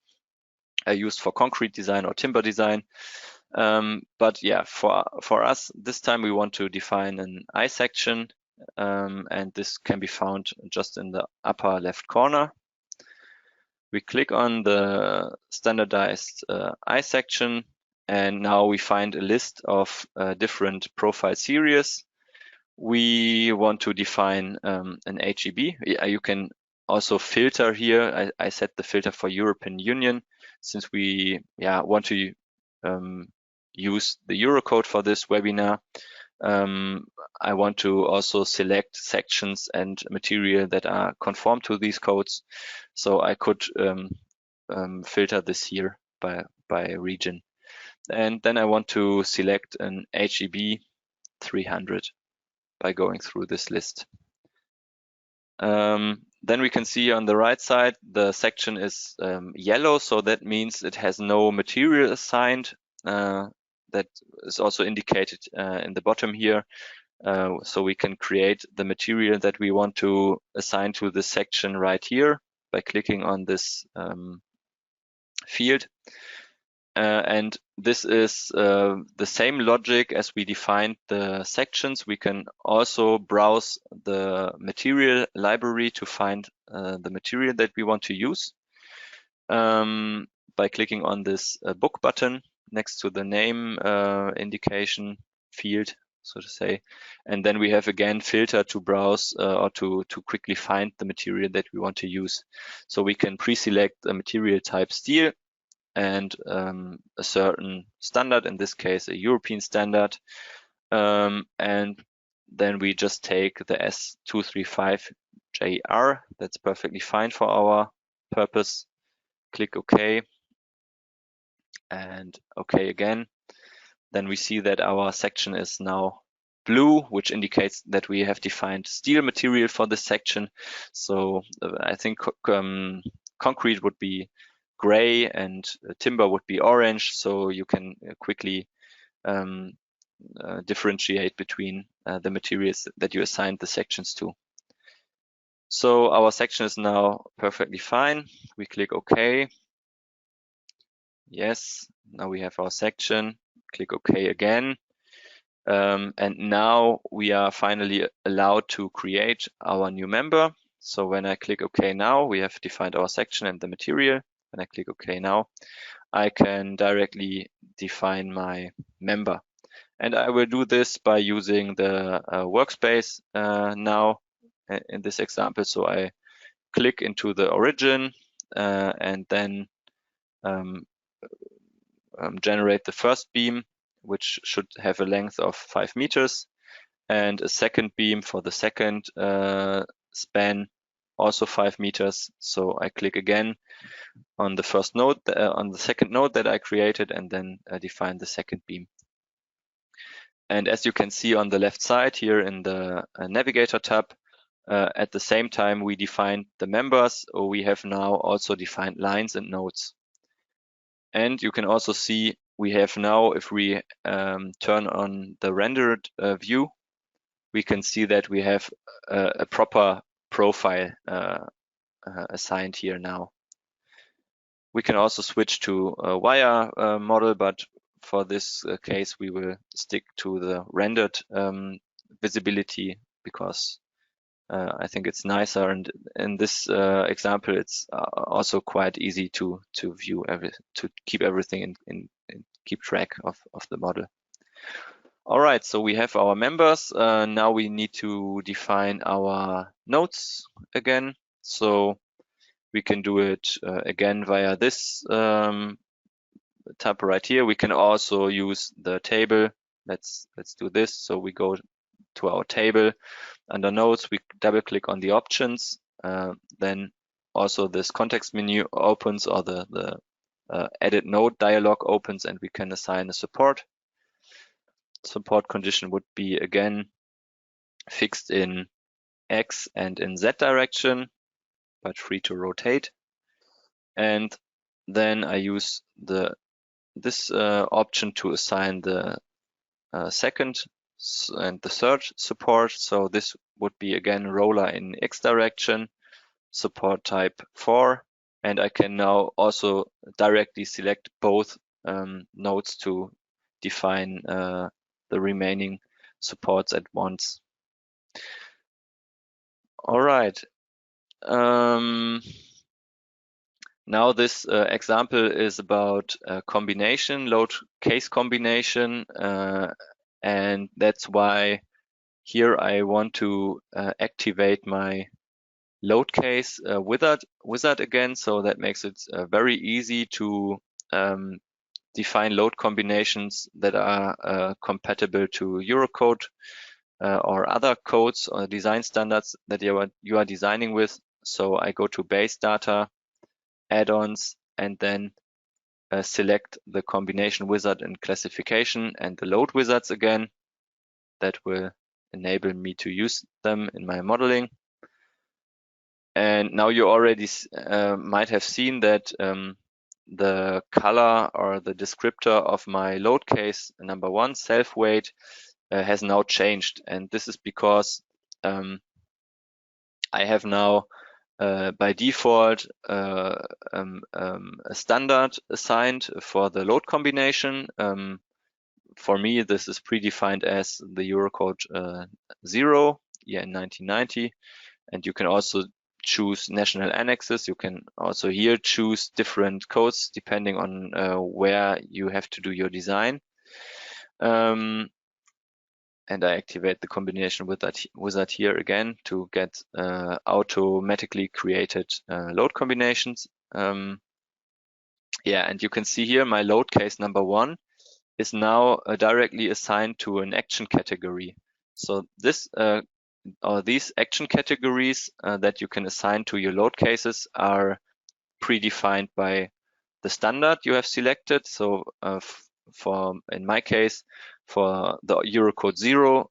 used for concrete design or timber design. But yeah, for us, this time we want to define an I section, and this can be found just in the upper left corner. We click on the standardized I section, and now we find a list of different profile series. we want to define an HEB. You can also filter here. I set the filter for European Union, since we want to use the Eurocode for this webinar. I want to also select sections and material that are conform to these codes. So I could filter this here by region. And then I want to select an HEB 300 by going through this list. Then we can see on the right side, the section is yellow, so that means it has no material assigned. That is also indicated in the bottom here. So we can create the material that we want to assign to this section right here by clicking on this field. And this is the same logic as we defined the sections. We can also browse the material library to find the material that we want to use by clicking on this book button next to the name indication field, so to say. And then we have again filter to browse or to quickly find the material that we want to use. So we can pre-select a material type steel and a certain standard, in this case a European standard, and then we just take the S235JR. That's perfectly fine for our purpose. Click OK and OK again. Then we see that our section is now blue, which indicates that we have defined steel material for this section. So I think concrete would be gray and timber would be orange, so you can quickly differentiate between the materials that you assigned the sections to. So our section is now perfectly fine. We click OK. Yes, now we have our section. Click OK again. And now we are finally allowed to create our new member. So when I click OK now, we have defined our section and the material. When I click OK now, I can directly define my member. And I will do this by using the workspace now in this example. So I click into the origin and then generate the first beam, which should have a length of 5 meters, and a second beam for the second span, also 5 meters. So I click again on the first node, on the second node that I created, and then define the second beam. And as you can see on the left side here in the navigator tab, at the same time we defined the members, or we have now also defined lines and nodes. And you can also see we have now, if we turn on the rendered view, we can see that we have a proper profile assigned here now. We can also switch to a wire model, but for this case, we will stick to the rendered visibility because I think it's nicer. And in this example, it's also quite easy to view to keep everything in keep track of the model. All right, so we have our members. Now we need to define our nodes again. So we can do it again via this tab right here. We can also use the table. Let's do this. So we go to our table. Under nodes, we double click on the options. Then also this context menu opens, or the edit node dialog opens, and we can assign a support. Support condition would be again fixed in X and in Z direction, but free to rotate. And then I use this option to assign the second and the third support. So this would be again roller in X direction, support type 4, and I can now also directly select both nodes to define the remaining supports at once. All right. Now this example is about combination, load case combination, and that's why here I want to activate my load case wizard again. So that makes it very easy to define load combinations that are compatible to Eurocode or other codes or design standards that you are designing with. So I go to base data, add-ons, and then select the combination wizard and classification and the load wizards again. That will enable me to use them in my modeling. And now you already might have seen that the color or the descriptor of my load case number 1 self weight has now changed, and this is because I have now by default a standard assigned for the load combination. For me, this is predefined as the Eurocode 0, in 1990, and you can also choose national annexes. You can also here choose different codes depending on where you have to do your design. And I activate the combination wizard here again to get automatically created load combinations. And you can see here my load case number 1 is now directly assigned to an action category. So this or these action categories that you can assign to your load cases are predefined by the standard you have selected. So in my case, for the Eurocode 0,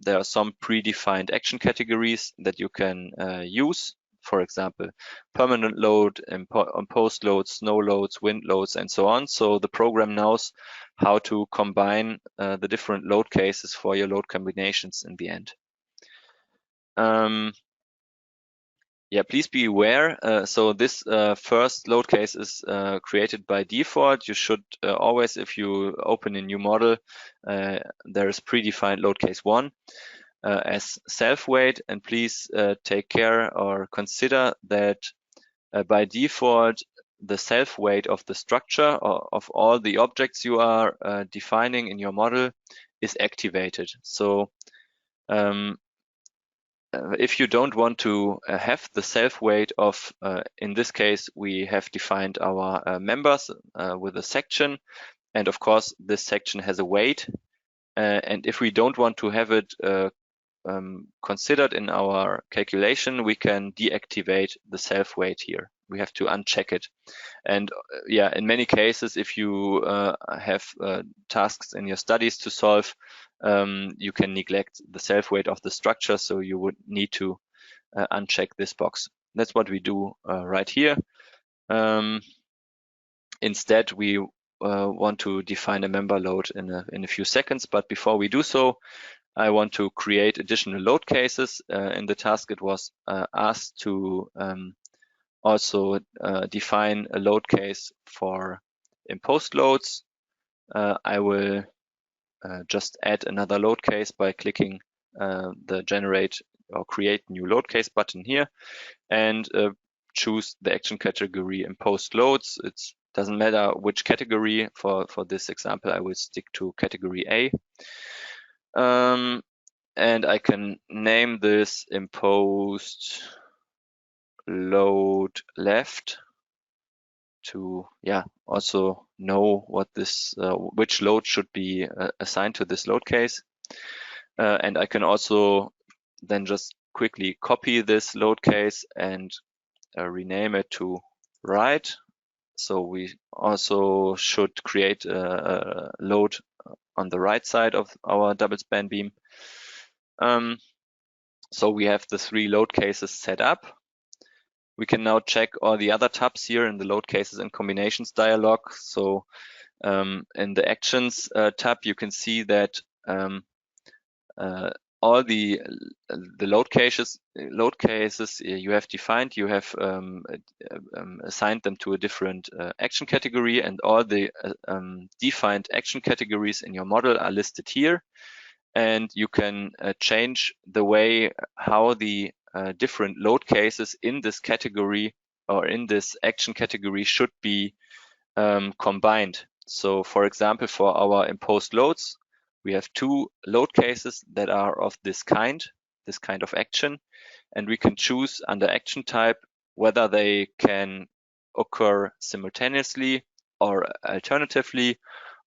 there are some predefined action categories that you can use. For example, permanent load, imposed loads, snow loads, wind loads, and so on. So the program knows how to combine the different load cases for your load combinations in the end. Please be aware. So this first load case is created by default. You should always, if you open a new model, there is predefined load case 1 as self weight, and please take care or consider that by default the self weight of the structure or of all the objects you are defining in your model is activated. So if you don't want to have the self weight of, in this case, we have defined our members with a section, and of course this section has a weight, and if we don't want to have it considered in our calculation, we can deactivate the self weight here. We have to uncheck it. And in many cases, if you have tasks in your studies to solve, you can neglect the self weight of the structure, so you would need to uncheck this box. That's what we do right here. Instead, we want to define a member load in a few seconds, but before we do so, I want to create additional load cases. In the task, it was asked to also define a load case for imposed loads. I will just add another load case by clicking the generate or create new load case button here, and choose the action category imposed loads. It doesn't matter which category. For this example, I will stick to category A. And I can name this imposed load left to also know what this which load should be assigned to this load case. And I can also then just quickly copy this load case and rename it to right. So we also should create a load on the right side of our double span beam. So we have the 3 load cases set up. We can now check all the other tabs here in the load cases and combinations dialog. So in the actions tab, you can see that all the load cases you have defined, you have assigned them to a different action category, and all the defined action categories in your model are listed here. And you can change the way how the different load cases in this category or in this action category should be combined. So for example, for our imposed loads, we have two load cases that are of this kind of action, and we can choose under action type whether they can occur simultaneously or alternatively,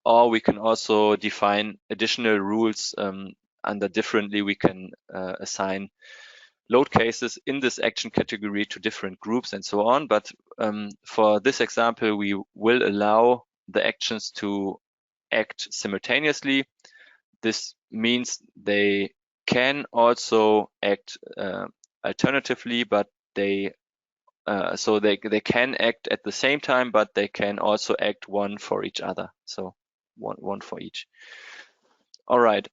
or we can also define additional rules. Under differently, we can assign load cases in this action category to different groups and so on. But for this example, we will allow the actions to act simultaneously. This means they can also act alternatively, but they can act at the same time, but they can also act one for each other. So one for each. All right.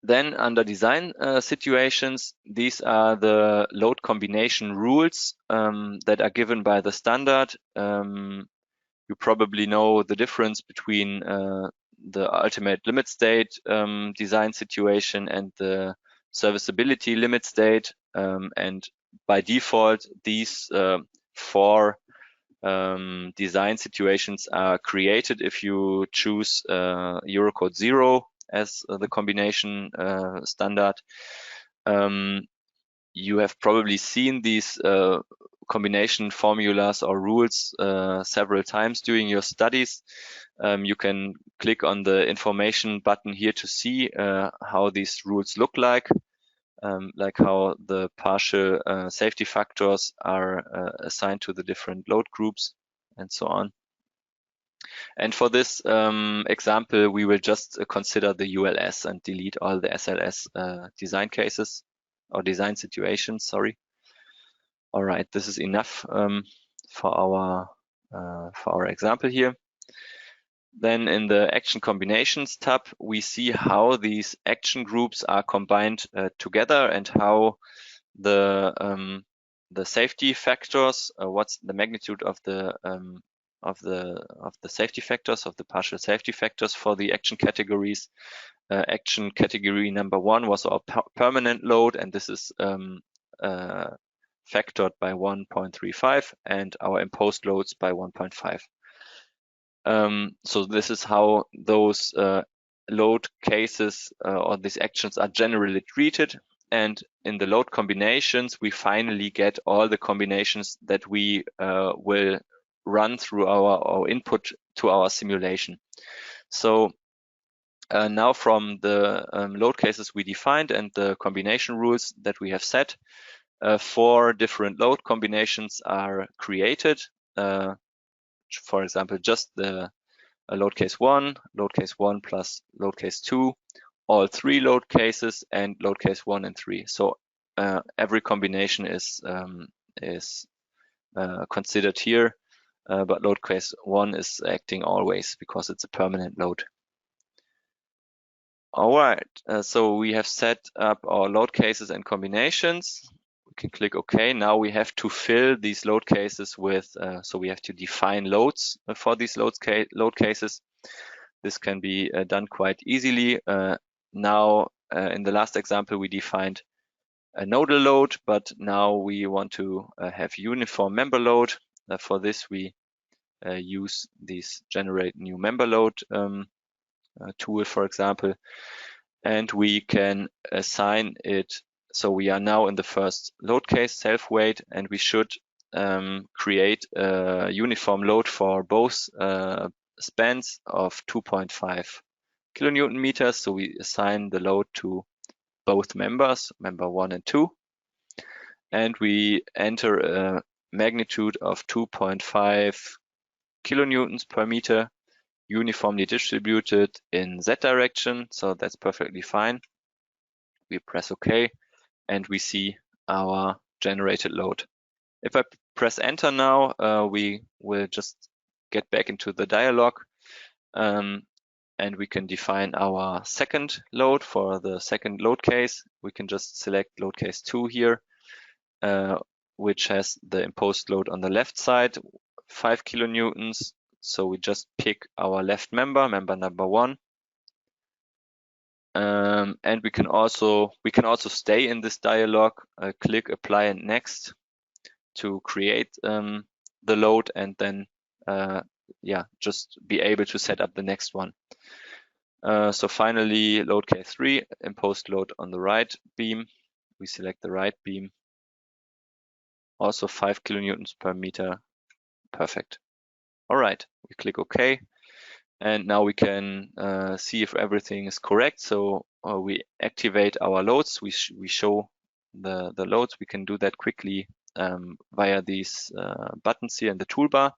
Then under design situations, these are the load combination rules that are given by the standard. You probably know the difference between the ultimate limit state design situation and the serviceability limit state. And by default, these four design situations are created if you choose Eurocode 0 as the combination standard. You have probably seen these combination formulas or rules several times during your studies. You can click on the information button here to see how these rules look like how the partial safety factors are assigned to the different load groups and so on. And for this example, we will just consider the ULS and delete all the SLS design cases or design situations, sorry. All right, this is enough for our example here. Then in the action combinations tab, we see how these action groups are combined together and how the safety factors, what's the magnitude of the safety factors, of the partial safety factors for the action categories. Action category number 1 was our permanent load, and this is factored by 1.35, and our imposed loads by 1.5. So this is how those load cases or these actions are generally treated. And in the load combinations, we finally get all the combinations that we will run through our input to our simulation. So now from the load cases we defined and the combination rules that we have set, 4 different load combinations are created. For example, just the load case 1 plus load case 2, all 3 load cases, and load case 1 and 3. So every combination is considered here, but load case 1 is acting always because it's a permanent load. All right, so we have set up our load cases and combinations. We can click OK. Now we have to fill these load cases with, so we have to define loads for these load cases. This can be done quite easily. Now, in the last example, we defined a nodal load, but now we want to have uniform member load. For this, we use this generate new member load tool, for example, and we can assign it. So we are now in the first load case, self-weight, and we should create a uniform load for both spans of 2.5 kilonewton meters. So we assign the load to both members, member 1 and 2, and we enter a magnitude of 2.5 kilonewtons per meter, uniformly distributed in Z direction. So that's perfectly fine. We press OK, and we see our generated load. If I press enter now, we will just get back into the dialog, and we can define our second load for the second load case. We can just select load case 2 here, which has the imposed load on the left side, 5 kilonewtons. So we just pick our left member, member number 1. And we can also stay in this dialog, click apply and next to create the load, and then just be able to set up the next one. So finally, load case 3, imposed load on the right beam. We select the right beam. Also 5 kilonewtons per meter. Perfect. All right, we click OK. And now we can see if everything is correct. So we activate our loads. We show the loads. We can do that quickly via these buttons here in the toolbar.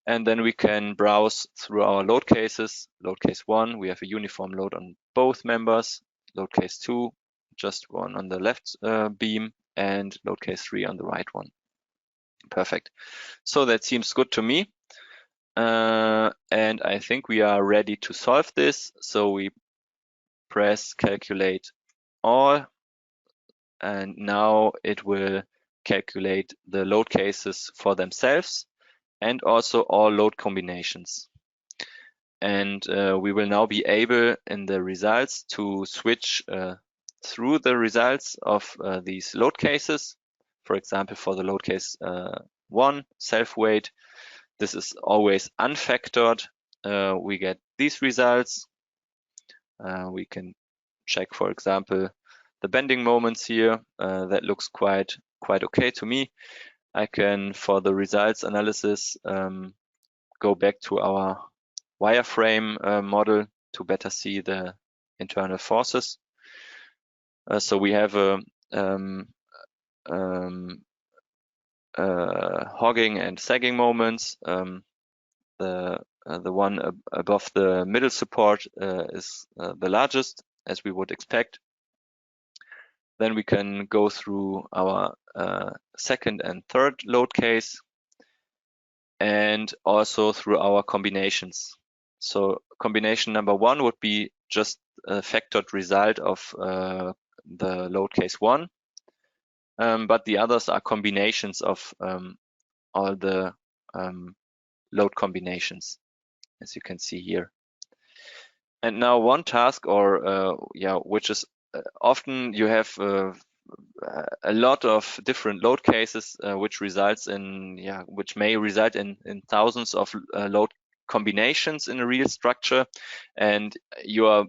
And then we can browse through our load cases. Load case 1, we have a uniform load on both members. Load case 2, just one on the left beam, and load case 3 on the right one. Perfect. So that seems good to me. And I think we are ready to solve this. So we press calculate all, and now it will calculate the load cases for themselves and also all load combinations. And we will now be able in the results to switch through the results of these load cases. For example, for the load case 1, self-weight, this is always unfactored. We get these results. We can check, for example, the bending moments here. That looks quite okay to me. I can, for the results analysis, go back to our wireframe model to better see the internal forces. So we have a hogging and sagging moments. The one above the middle support is the largest, as we would expect. Then we can go through our second and third load case, and also through our combinations. So combination number 1 would be just a factored result of the load case 1, but the others are combinations of all the load combinations, as you can see here. And now one task, or which is often you have a lot of different load cases, which results in which may result in thousands of load combinations in a real structure, and you are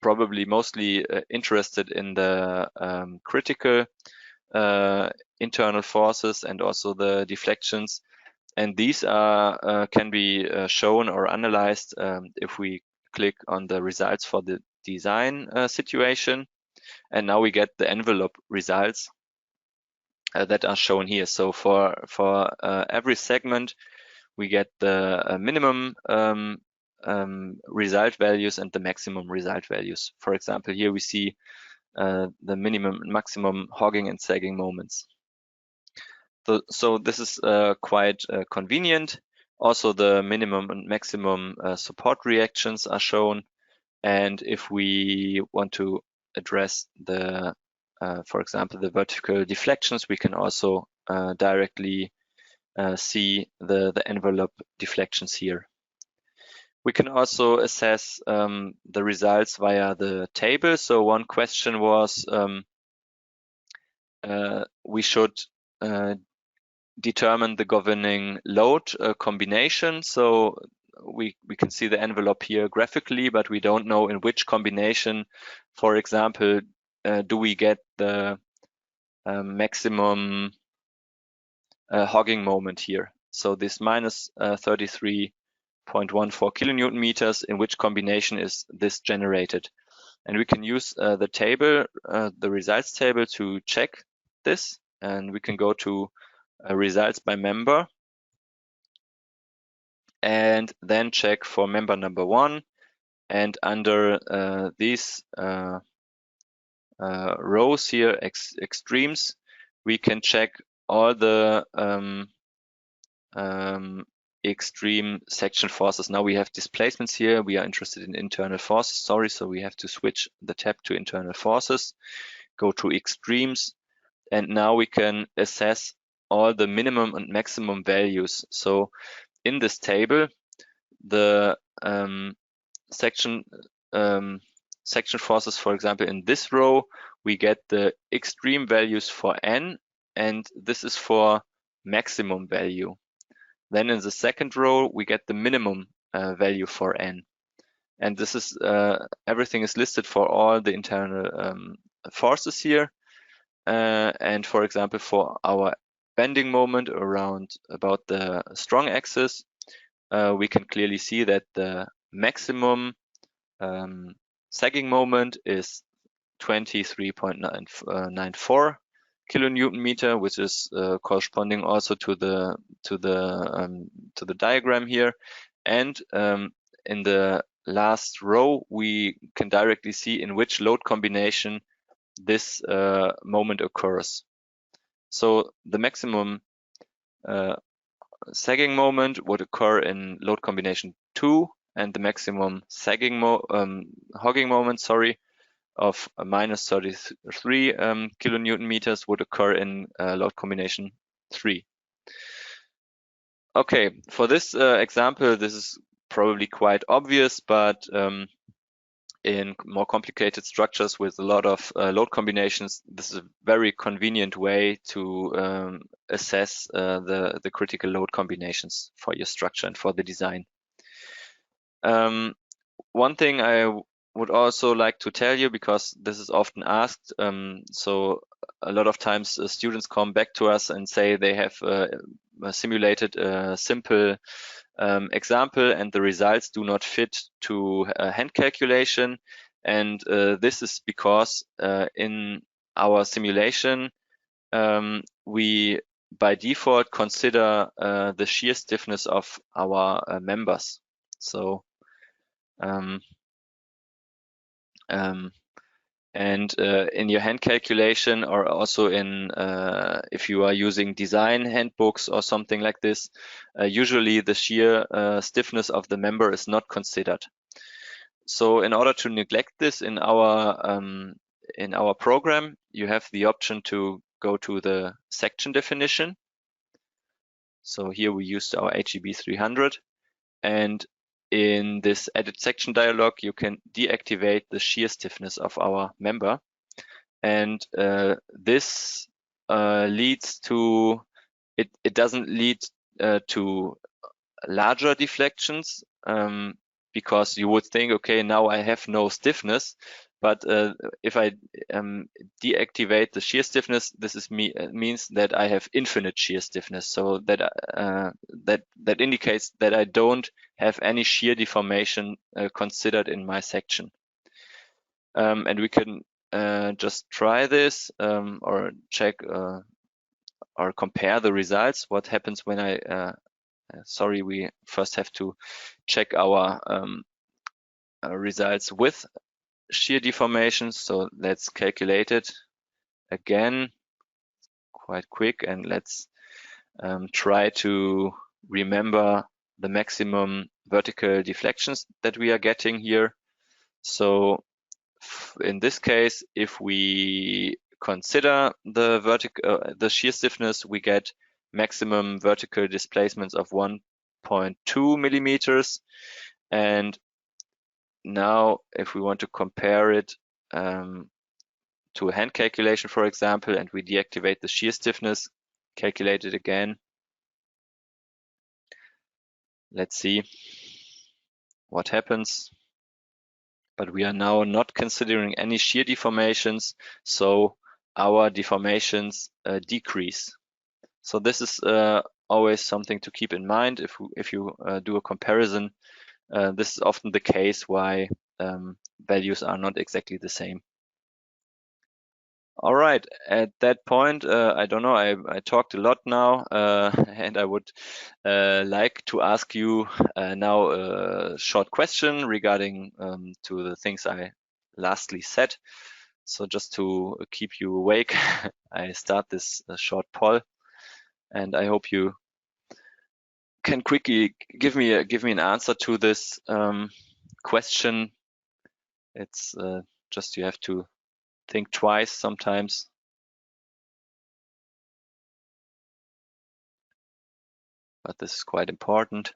probably mostly interested in the critical internal forces and also the deflections, and these are can be shown or analyzed if we click on the results for the design situation. And now we get the envelope results that are shown here. So for every segment, we get the minimum result values and the maximum result values. For example, here we see the minimum and maximum hogging and sagging moments. So this is quite convenient. Also, the minimum and maximum support reactions are shown. And if we want to address the, for example, the vertical deflections, we can also directly see the envelope deflections here. We can also assess the results via the table. So one question was we should determine the governing load combination. So we can see the envelope here graphically, but we don't know in which combination, for example, do we get the maximum hogging moment here. So this minus 33.14 kilonewton meters, in which combination is this generated? And we can use the table, the results table, to check this, and we can go to results by member and then check for member number 1, and under these rows here, extremes, we can check all the extreme section forces. Now we have displacements here. We are interested in internal forces, sorry, so we have to switch the tab to internal forces, go to extremes, and now we can assess all the minimum and maximum values. So in this table, the section forces, for example, in this row, we get the extreme values for n, and this is for maximum value. Then in the second row, we get the minimum value for n. And this is everything is listed for all the internal forces here. And for example, for our bending moment around about the strong axis, we can clearly see that the maximum sagging moment is 23.94 kilonewton meter, which is corresponding also to the diagram here. And in the last row, we can directly see in which load combination this moment occurs. So the maximum sagging moment would occur in load combination 2, and the maximum sagging hogging moment, of minus 33 kilonewton meters would occur in load combination 3. Okay, for this example, this is probably quite obvious, but in more complicated structures with a lot of load combinations, this is a very convenient way to assess the critical load combinations for your structure and for the design. One thing I would also like to tell you, because this is often asked, so a lot of times students come back to us and say they have simulated a simple example and the results do not fit to a hand calculation. And this is because in our simulation, we by default consider the shear stiffness of our members. So in your hand calculation, or also in if you are using design handbooks or something like this, usually the shear stiffness of the member is not considered. So in order to neglect this in our program, you have the option to go to the section definition. So here we used our HEB 300, and in this edit section dialog, you can deactivate the shear stiffness of our member. And this leads to, it doesn't lead to larger deflections, because you would think, okay, now I have no stiffness. But if I deactivate the shear stiffness, this means that I have infinite shear stiffness. So that that indicates that I don't have any shear deformation considered in my section. And we can just try this or check or compare the results. What happens when I? Sorry, we first have to check our results with shear deformation. So let's calculate it again quite quick, and let's try to remember the maximum vertical deflections that we are getting here. So in this case, if we consider the shear stiffness, we get maximum vertical displacements of 1.2 millimeters. And now, if we want to compare it to a hand calculation, for example, and we deactivate the shear stiffness, calculate it again. Let's see what happens. But we are now not considering any shear deformations, so our deformations decrease. So this is always something to keep in mind if you do a comparison. This is often the case why values are not exactly the same. All right, at that point, I don't know, I talked a lot now, and I would like to ask you now a short question regarding to the things I lastly said. So just to keep you awake, I start this short poll, and I hope you can quickly give me an answer to this question. It's just you have to think twice sometimes. But this is quite important.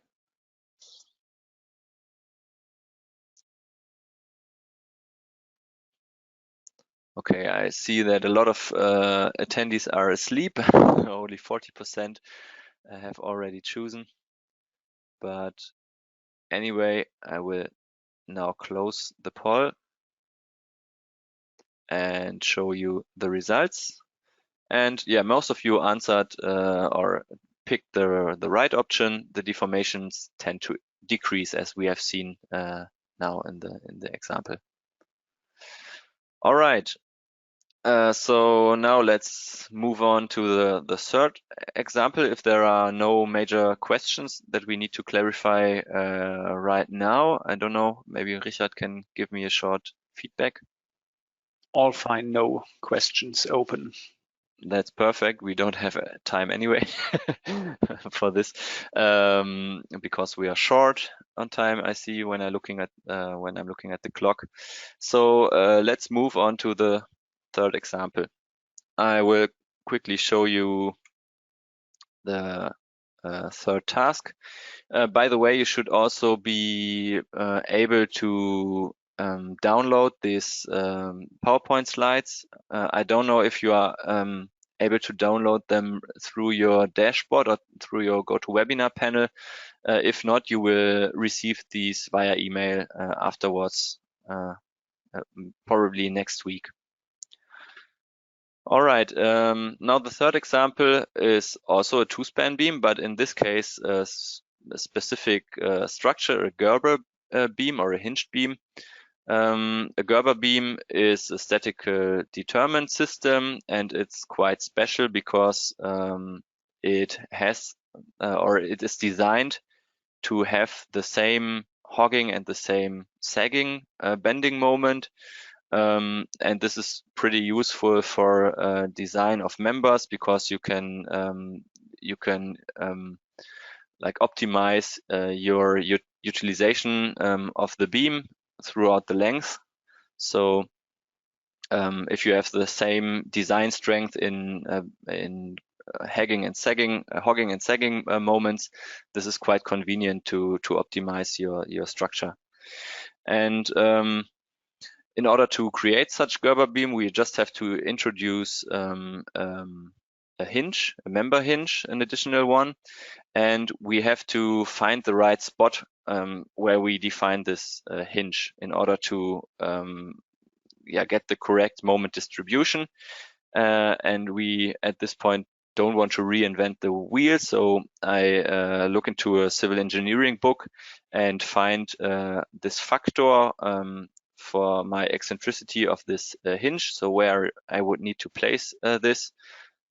Okay, I see that a lot of attendees are asleep. Only 40% have already chosen. But anyway, I will now close the poll and show you the results. And yeah, most of you answered or picked the right option. The deformations tend to decrease, as we have seen now in the example. All right. So now let's move on to the third example. If there are no major questions that we need to clarify right now, I don't know, maybe Richard can give me a short feedback. All fine, no questions open. That's perfect. We don't have time anyway for this because we are short on time. I see when I'm looking at the clock. So let's move on to the third example. I will quickly show you the third task. By the way, you should also be able to download these PowerPoint slides. I don't know if you are able to download them through your dashboard or through your GoToWebinar panel. If not, you will receive these via email afterwards, probably next week. All right, now the third example is also a two-span beam, but in this case, a specific structure, a Gerber beam or a hinged beam. A Gerber beam is a statical determined system, and it's quite special because it has or it is designed to have the same hogging and the same sagging bending moment. And this is pretty useful for design of members because you can like optimize your utilization of the beam throughout the length. So if you have the same design strength in hogging and sagging moments, this is quite convenient to optimize your structure. And in order to create such Gerber beam, we just have to introduce a hinge, a member hinge, an additional one, and we have to find the right spot where we define this hinge in order to get the correct moment distribution. And we, at this point, don't want to reinvent the wheel, so I look into a civil engineering book and find this factor for my eccentricity of this hinge, so where I would need to place this.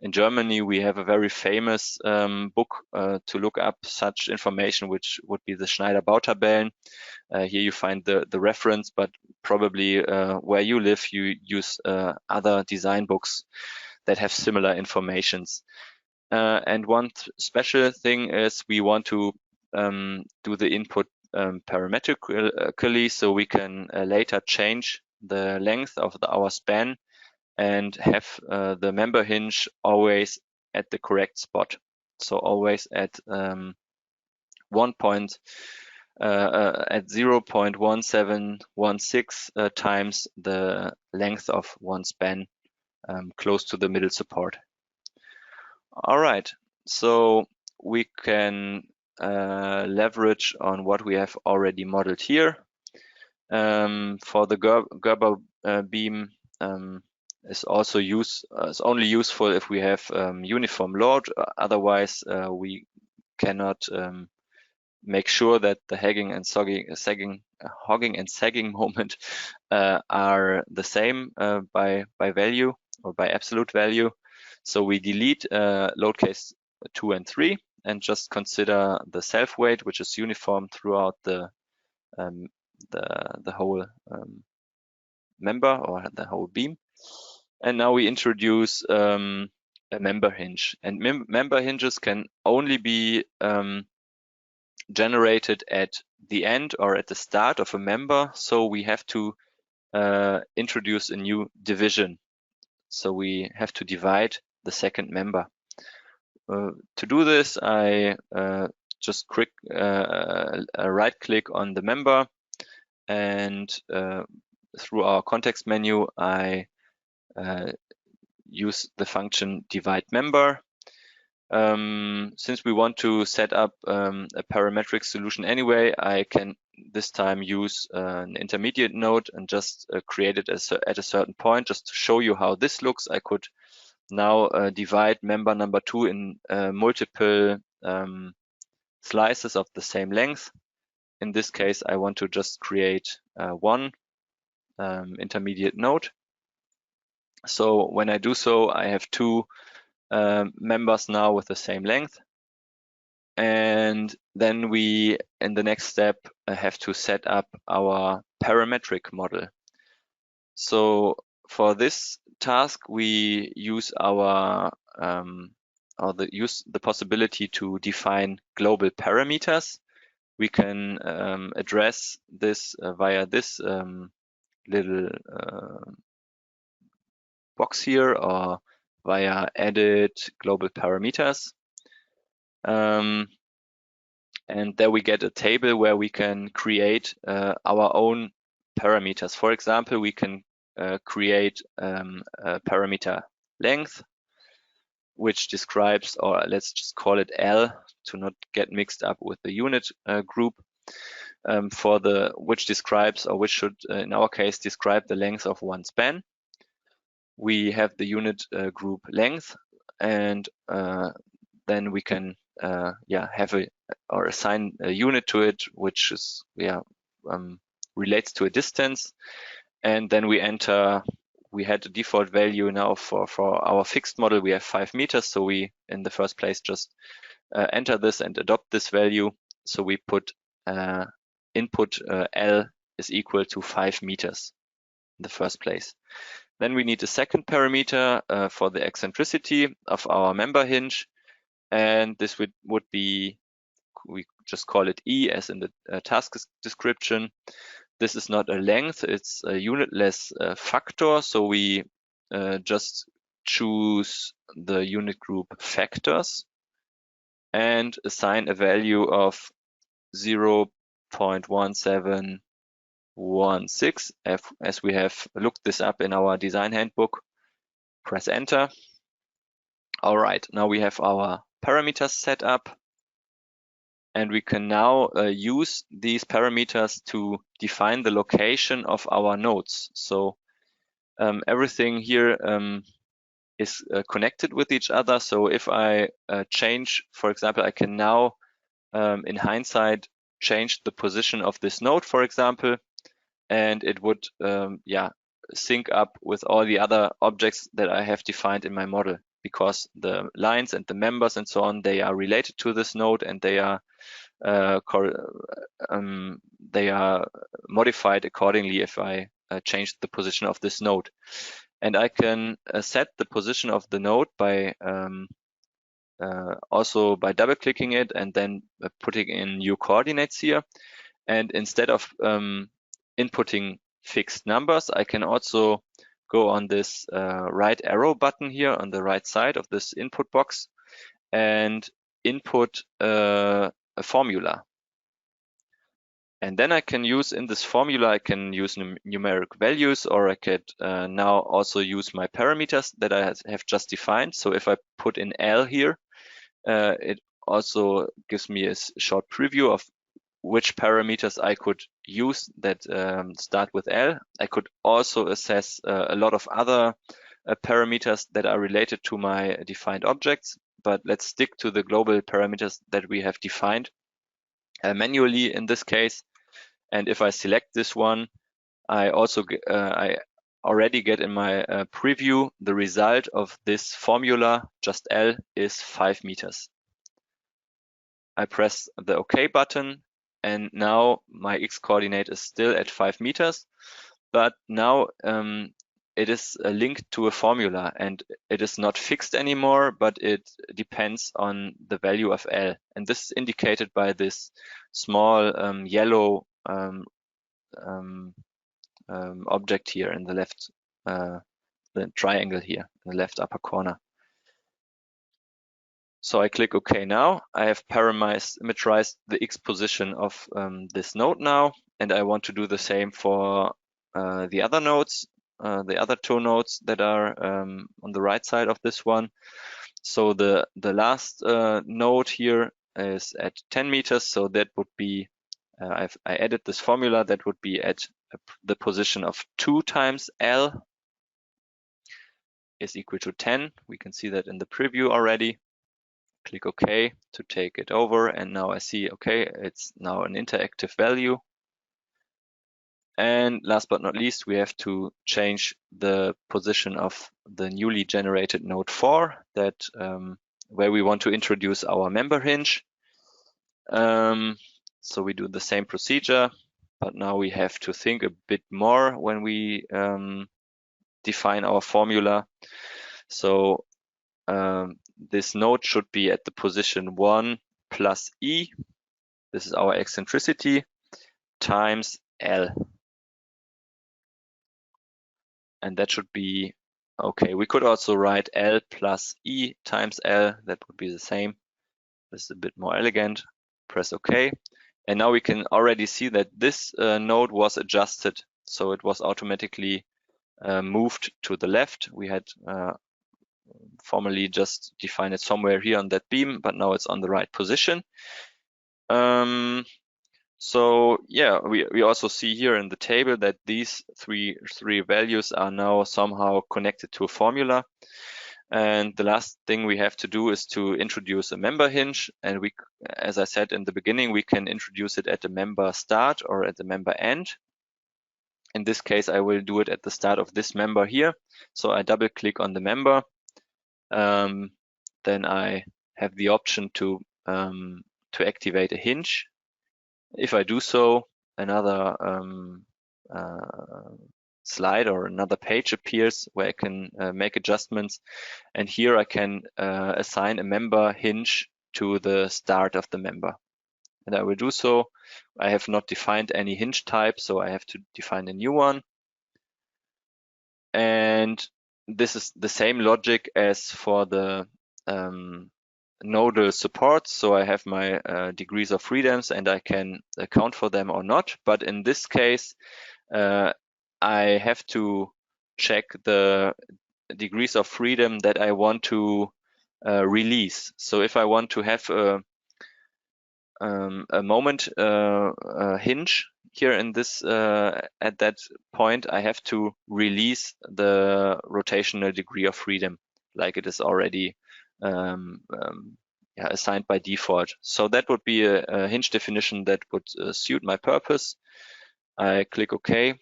In Germany, we have a very famous book to look up such information, which would be the Schneider-Bautabellen. Here you find the reference, but probably where you live, you use other design books that have similar informations. And one special thing is we want to do the input parametrically, so we can later change the length of our span and have the member hinge always at the correct spot. So always at 0.1716 times the length of one span close to the middle support. All right, so we can leverage on what we have already modeled here. For the Gerber beam is also is only useful if we have uniform load. Otherwise, we cannot make sure that the hogging and sagging moment are the same by value or by absolute value. So we delete load case 2 and 3 and just consider the self weight, which is uniform throughout the whole member or the whole beam. And now we introduce a member hinge, and member hinges can only be generated at the end or at the start of a member. So we have to introduce a new division. So we have to divide the second member. To do this, I just right click on the member, and through our context menu, I use the function divide member. Since we want to set up a parametric solution anyway, I can this time use an intermediate node and just create it at a certain point, just to show you how this looks. I could now divide member number 2 in multiple slices of the same length. In this case, I want to just create one intermediate node. So when I do so, I have 2 members now with the same length. And then we, in the next step, have to set up our parametric model. So for this task, we use use the possibility to define global parameters. We can address this via this little box here, or via edit global parameters. And there we get a table where we can create our own parameters. For example, we can create a parameter length, which describes, or let's just call it L to not get mixed up with the unit group, which describes, or which should in our case describe the length of one span. We have the unit group length, and then we can have or assign a unit to it, which is relates to a distance. And then we enter, we had a default value now for our fixed model, we have 5 meters. So we, in the first place, just enter this and adopt this value. So we put input L is equal to 5 meters in the first place. Then we need a second parameter for the eccentricity of our member hinge. And this would be, we just call it E as in the task description. This is not a length, it's a unitless factor. So we just choose the unit group factors and assign a value of 0.1716, as we have looked this up in our design handbook. Press enter. All right, now we have our parameters set up, and we can now use these parameters to define the location of our nodes. So everything here is connected with each other. So if I change, for example, I can now in hindsight change the position of this node, for example, and it would sync up with all the other objects that I have defined in my model, because the lines and the members and so on, they are related to this node, and they are modified accordingly if I change the position of this node. And I can set the position of the node by also by double clicking it and then putting in new coordinates here. And instead of inputting fixed numbers, I can also go on this right arrow button here on the right side of this input box and input a formula. And then I can use, in this formula, I can use numeric values, or I could now also use my parameters that I have just defined. So if I put in L here, it also gives me a short preview of which parameters I could use that start with L. I could also assess a lot of other parameters that are related to my defined objects, but let's stick to the global parameters that we have defined manually in this case. And if I select this one, I also I already get in my preview the result of this formula, just L, is 5 meters. I press the OK button, and now my X coordinate is still at 5 meters, but now it is linked to a formula, and it is not fixed anymore, but it depends on the value of L. And this is indicated by this small yellow object here in the left, the triangle here in the left upper corner. So I click OK now. I have parameterized the X position of this node now, and I want to do the same for the other nodes, the other 2 nodes that are on the right side of this one. So the last node here is at 10 meters. So that would be, I added this formula that would be at the position of 2 times L is equal to 10. We can see that in the preview already. Click OK to take it over. And now I see, okay, it's now an interactive value. And last but not least, we have to change the position of the newly generated node 4, that where we want to introduce our member hinge. So we do the same procedure, but now we have to think a bit more when we define our formula. So this node should be at the position 1 plus E. This is our eccentricity times L. And that should be okay. We could also write L plus E times L. That would be the same. This is a bit more elegant. Press OK. And now we can already see that this node was adjusted. So it was automatically moved to the left. We had formerly just defined it somewhere here on that beam, but now it's on the right position. So yeah, we also see here in the table that these three values are now somehow connected to a formula. And the last thing we have to do is to introduce a member hinge. And we, as I said in the beginning, we can introduce it at the member start or at the member end. In this case, I will do it at the start of this member here. So I double click on the member. Then I have the option to activate a hinge. If I do so, another slide or another page appears where I can make adjustments. And here I can assign a member hinge to the start of the member. And I will do so. I have not defined any hinge type, so I have to define a new one. And this is the same logic as for the nodal supports. So I have my degrees of freedoms and I can account for them or not. But in this case, I have to check the degrees of freedom that I want to release. So if I want to have a moment hinge here in this at that point, I have to release the rotational degree of freedom like it is already assigned by default. So that would be a hinge definition that would suit my purpose. I click OK.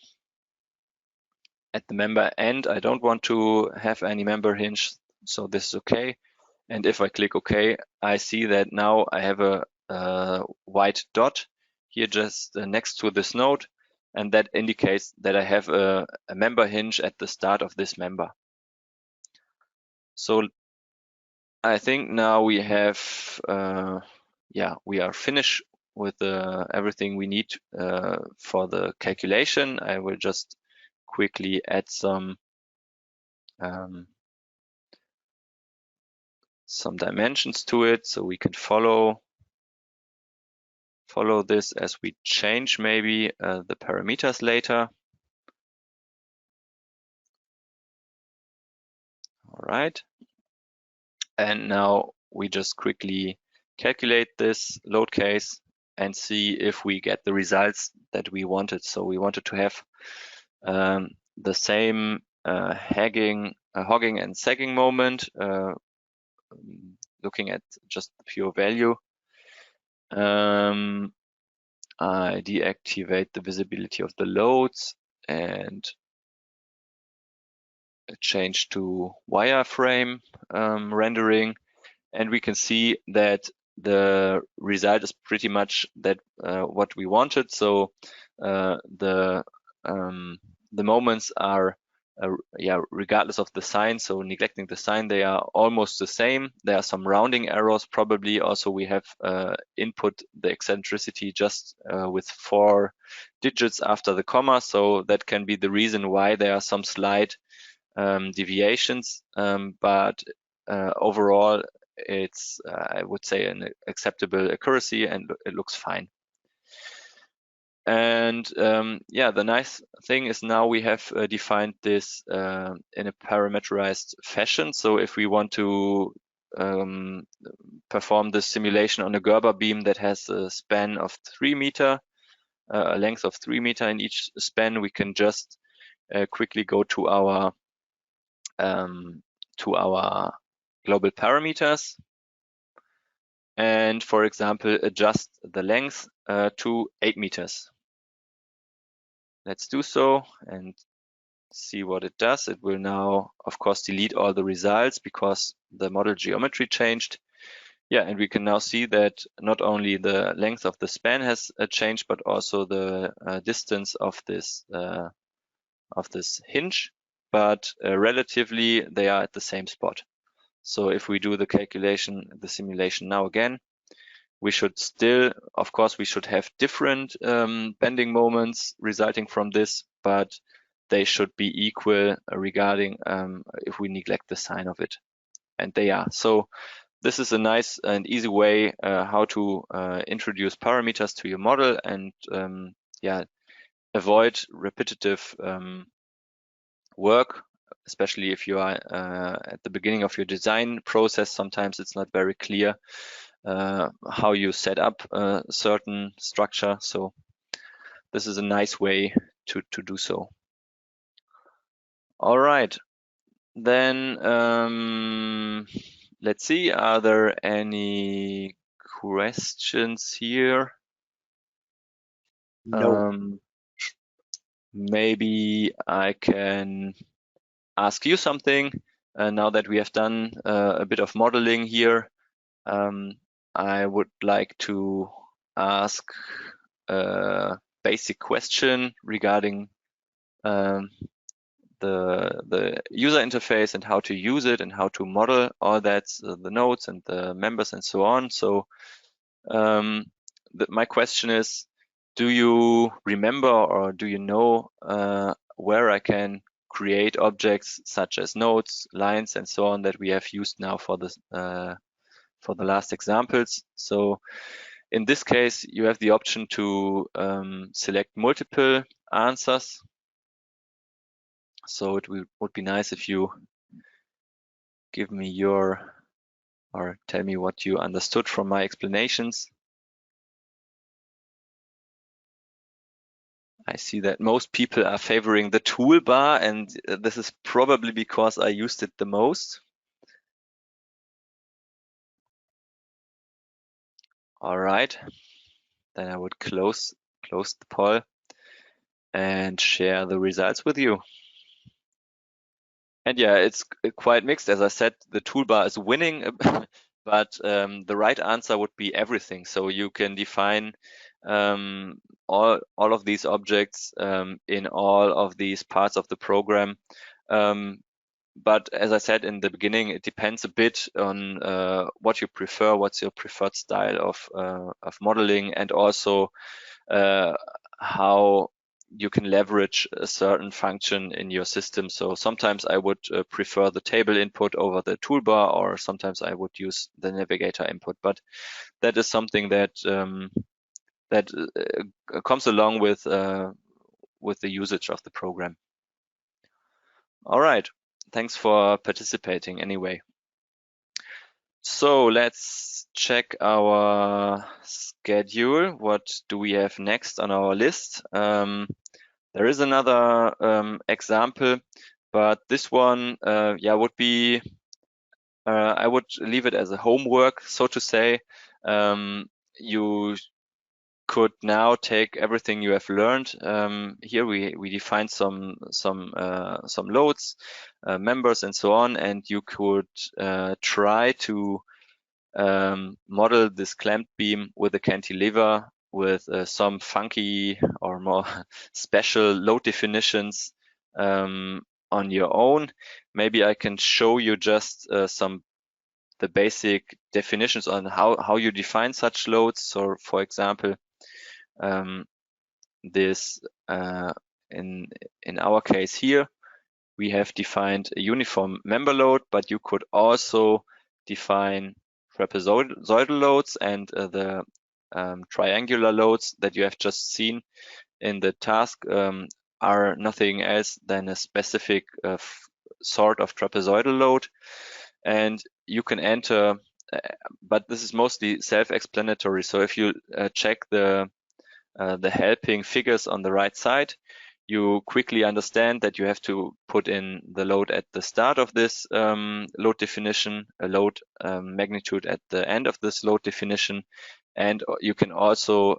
At the member end, I don't want to have any member hinge, so this is okay. And if I click OK, I see that now I have a white dot here just next to this node, and that indicates that I have a member hinge at the start of this member. So I think now we have, we are finished with everything we need for the calculation. I will just quickly add some dimensions to it so we can follow this as we change maybe the parameters later. All right. And now we just quickly calculate this load case and see if we get the results that we wanted. So we wanted to have the same hogging and sagging moment, looking at just the pure value. I deactivate the visibility of the loads and change to wireframe rendering, and we can see that the result is pretty much that what we wanted. So the moments are regardless of the sign, so neglecting the sign, they are almost the same. There are some rounding errors probably. Also, we have input the eccentricity just with 4 digits after the comma, so that can be the reason why there are some slight deviations, but overall it's I would say an acceptable accuracy and it looks fine. And the nice thing is now we have defined this in a parameterized fashion. So if we want to perform this simulation on a Gerber beam that has a span of 3 meters, a length of 3 meters in each span, we can just quickly go to our global parameters and, for example, adjust the length to 8 meters. Let's do so and see what it does. It will now, of course, delete all the results because the model geometry changed. Yeah, and we can now see that not only the length of the span has changed, but also the distance of this hinge. But relatively, they are at the same spot. So if we do the calculation, the simulation now again, we should still, of course, we should have different bending moments resulting from this, but they should be equal regarding if we neglect the sign of it. And they are. So this is a nice and easy way how to introduce parameters to your model and yeah, avoid repetitive work, especially if you are at the beginning of your design process. Sometimes it's not very clear how you set up a certain structure. So this is a nice way to do so. All right, then let's see, are there any questions here? No. Maybe I can ask you something now that we have done a bit of modeling here. I would like to ask a basic question regarding the user interface and how to use it and how to model all that, the nodes and the members and so on. So my question is, do you remember or do you know where I can create objects such as nodes, lines, and so on that we have used now for the last examples? So in this case, you have the option to select multiple answers. So it would be nice if you give me your, or tell me what you understood from my explanations. I see that most people are favoring the toolbar, and this is probably because I used it the most. All right, then I would close the poll and share the results with you. And yeah, it's quite mixed. As I said, the toolbar is winning, but the right answer would be everything. So you can define all of these objects in all of these parts of the program. But as I said in the beginning, it depends a bit on what you prefer, what's your preferred style of modeling, and also how you can leverage a certain function in your system. So sometimes I would prefer the table input over the toolbar, or sometimes I would use the navigator input. But that is something that comes along with the usage of the program. All right, thanks for participating anyway. So let's check our schedule. What do we have next on our list? There is another example, but this one, yeah, would be, I would leave it as a homework, so to say. You could now take everything you have learned. Here we defined some loads, members, and so on, and you could try to model this clamped beam with a cantilever with some funky or more special load definitions on your own. Maybe I can show you just the basic definitions on how you define such loads. So for example, this in our case here, we have defined a uniform member load, but you could also define trapezoidal loads, and the triangular loads that you have just seen in the task are nothing else than a specific sort of trapezoidal load. And you can enter, but this is mostly self-explanatory. So if you check the helping figures on the right side, you quickly understand that you have to put in the load at the start of this load definition, a load magnitude at the end of this load definition, and you can also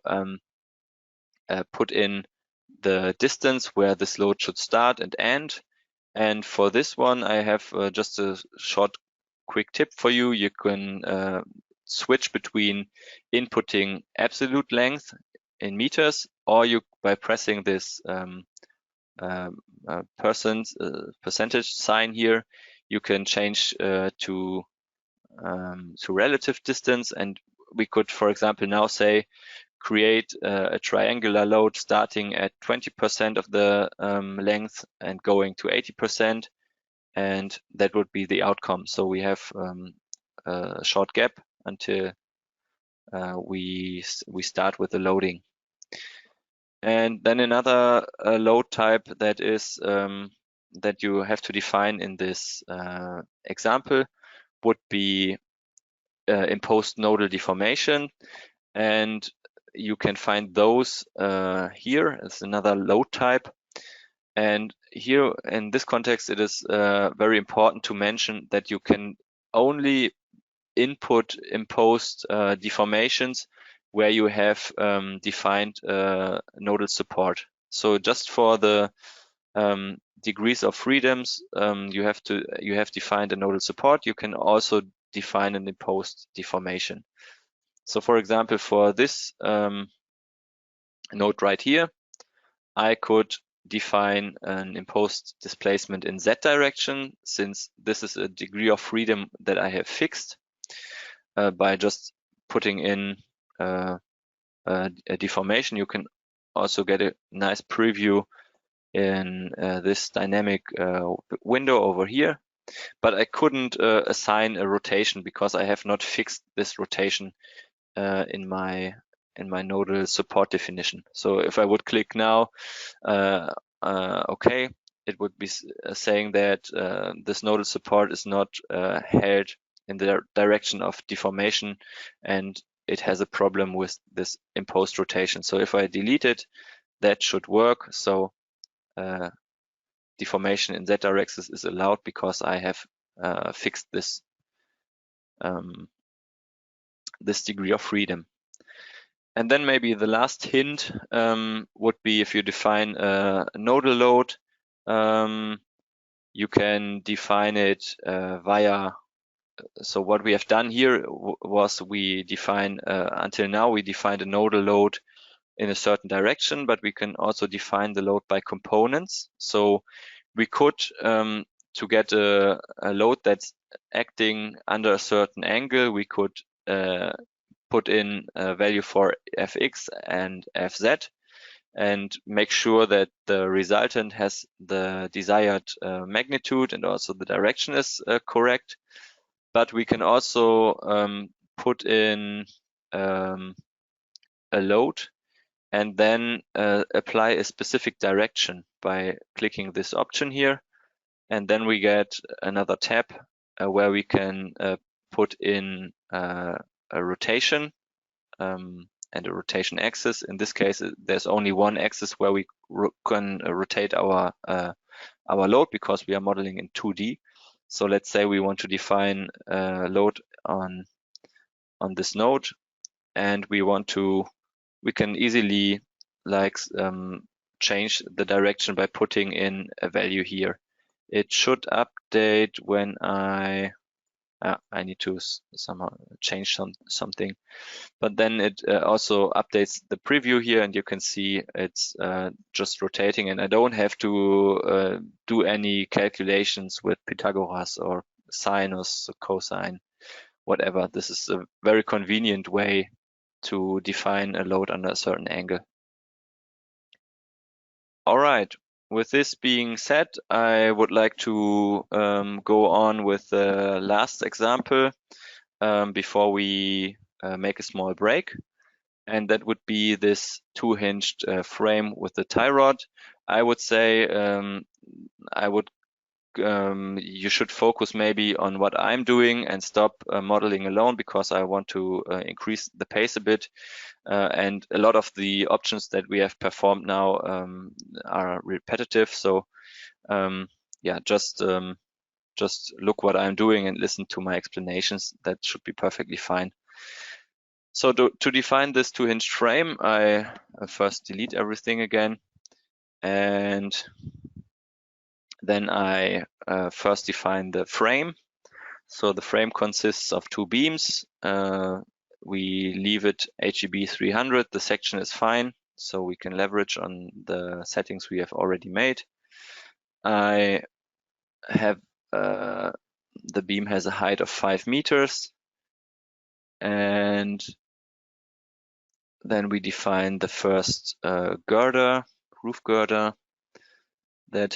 put in the distance where this load should start and end. And for this one, I have just a short quick tip for you. You can switch between inputting absolute length in meters, or you by pressing this percentage sign here, you can change to relative distance. And we could, for example, now say create a triangular load starting at 20% of the length and going to 80%, and that would be the outcome. So we have a short gap until we start with the loading. And then another load type that is that you have to define in this example would be imposed nodal deformation, and you can find those here. It's another load type, and here in this context it is very important to mention that you can only input imposed deformations where you have defined nodal support. So just for the degrees of freedoms, you have defined a nodal support. You can also define an imposed deformation. So for example, for this node right here, I could define an imposed displacement in Z direction, since this is a degree of freedom that I have fixed by just putting in a deformation. You can also get a nice preview in this dynamic window over here, but I couldn't assign a rotation because I have not fixed this rotation in my nodal support definition. So if I would click now, okay, it would be saying that this nodal support is not held in the direction of deformation, and it has a problem with this imposed rotation. So if I delete it, that should work. So deformation in Z direction is allowed because I have fixed this this degree of freedom. And then maybe the last hint would be if you define a nodal load, you can define it via. So what we have done here was we define, until now we defined a nodal load in a certain direction, but we can also define the load by components. So we could, to get a load that's acting under a certain angle, we could put in a value for fx and fz and make sure that the resultant has the desired magnitude and also the direction is correct. But we can also put in a load and then apply a specific direction by clicking this option here. And then we get another tab where we can put in a rotation and a rotation axis. In this case, there's only one axis where we can rotate our load because we are modeling in 2D. So let's say we want to define a load on this node, and we can easily change the direction by putting in a value here. It should update when I need to somehow change something, but then it also updates the preview here, and you can see it's just rotating, and I don't have to do any calculations with Pythagoras or sinus, cosine, whatever. This is a very convenient way to define a load under a certain angle. All right. With this being said, I would like to go on with the last example before we make a small break. And that would be this two-hinged frame with the tie rod. I would say I would you should focus maybe on what I'm doing and stop modeling alone, because I want to increase the pace a bit. And a lot of the options that we have performed now are repetitive. So yeah, just look what I'm doing and listen to my explanations. That should be perfectly fine. So to define this two-hinged frame, I first delete everything again, and then I first define the frame. So the frame consists of two beams. We leave it HEB 300. The section is fine, so we can leverage on the settings we have already made. I have the beam has a height of 5 meters, and then we define the first girder, roof girder, that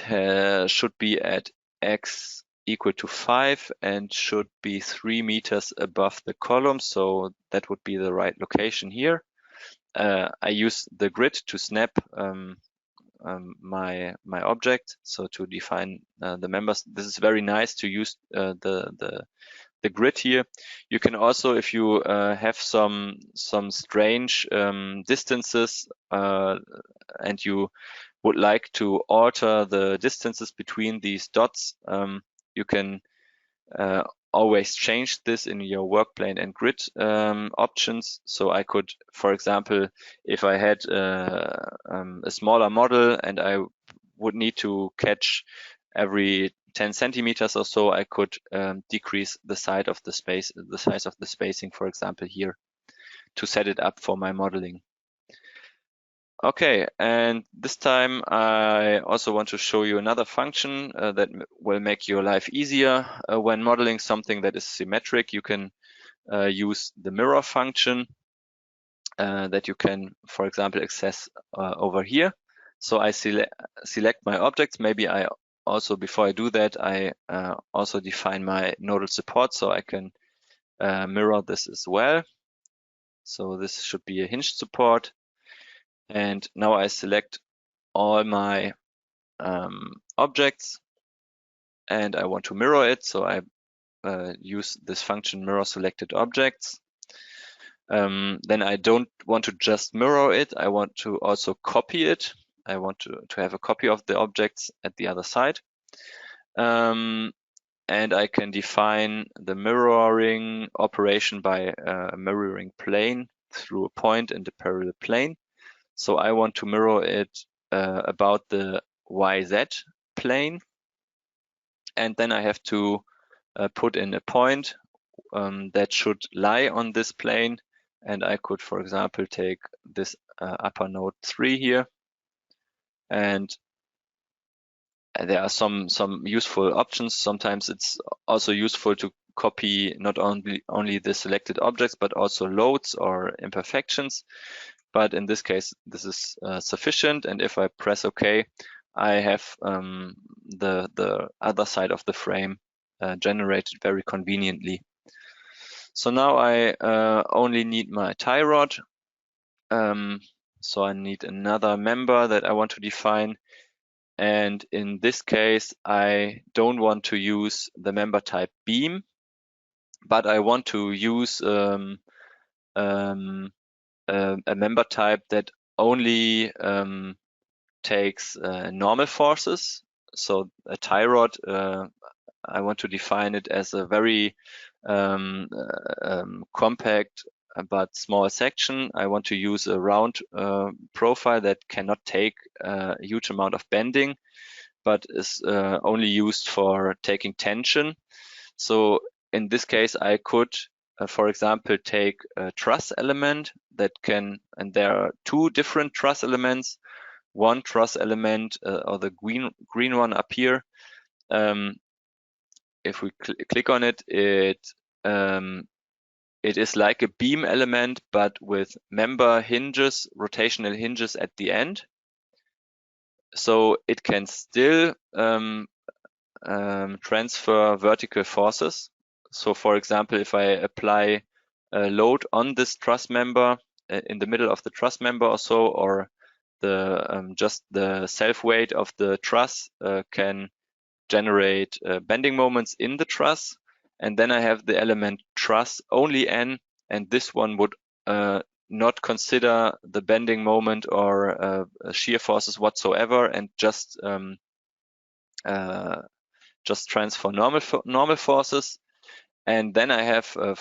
should be at x equal to 5 and should be 3 meters above the column. So that would be the right location here. I use the grid to snap my object. So to define the members, this is very nice to use the grid here. You can also, if you have some strange distances and you would like to alter the distances between these dots, you can always change this in your work plane and grid options. So I could, for example, if I had a smaller model and I would need to catch every 10 centimeters or so, I could decrease the size of the spacing, for example, here, to set it up for my modeling. Okay, and this time I also want to show you another function that will make your life easier. When modeling something that is symmetric, you can use the mirror function that you can, for example, access over here. So I select my objects. Maybe I also, before I do that, I also define my nodal support, so I can mirror this as well. So this should be a hinged support. And now I select all my objects and I want to mirror it. So I use this function mirror selected objects. Then I don't want to just mirror it. I want to also copy it. I want to have a copy of the objects at the other side. And I can define the mirroring operation by a mirroring plane through a point in the parallel plane. So I want to mirror it about the YZ plane. And then I have to put in a point that should lie on this plane. And I could, for example, take this upper node 3 here. And there are some useful options. Sometimes it's also useful to copy not only the selected objects, but also loads or imperfections. But in this case, this is sufficient. And if I press OK, I have the other side of the frame generated very conveniently. So now I only need my tie rod. So I need another member that I want to define. And in this case, I don't want to use the member type beam, but I want to use a member type that only takes normal forces. So a tie rod, I want to define it as a very compact but small section. I want to use a round profile that cannot take a huge amount of bending, but is only used for taking tension. So in this case, I could, for example, take a truss element that can, and there are two different truss elements. One truss element, or the green one up here, if we click on it, it is like a beam element, but with member hinges, rotational hinges at the end. So it can still transfer vertical forces. So for example, if I apply a load on this truss member in the middle of the truss member or so, or the just the self weight of the truss can generate bending moments in the truss, and then I have the element truss only n, and this one would not consider the bending moment or shear forces whatsoever, and just transfer normal forces. And then I have a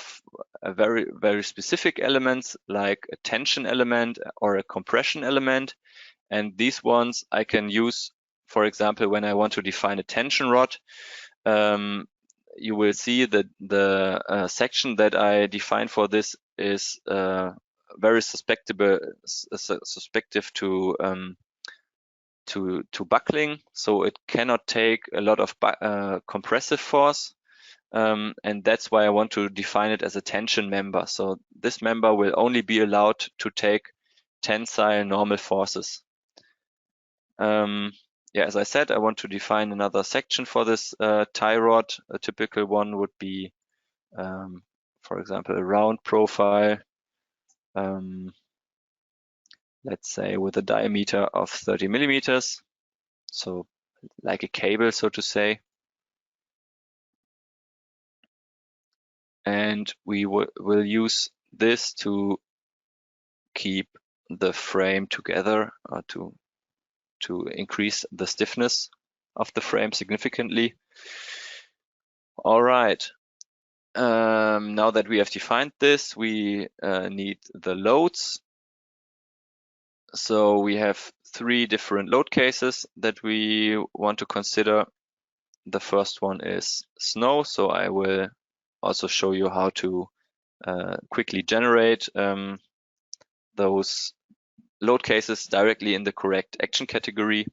very specific elements like a tension element or a compression element, and these ones I can use, for example, when I want to define a tension rod. You will see that the section that I define for this is very suspective to buckling, so it cannot take a lot of compressive force, and that's why I want to define it as a tension member. So this member will only be allowed to take tensile normal forces. Yeah, as I said, I want to define another section for this tie rod. A typical one would be, for example, a round profile, let's say with a diameter of 30 millimeters. So like a cable, so to say. And we will use this to keep the frame together, or to increase the stiffness of the frame significantly. All right. Now that we have defined this, we need the loads. So we have 3 different load cases that we want to consider. The first one is snow. So I will also show you how to quickly generate those load cases directly in the correct action category.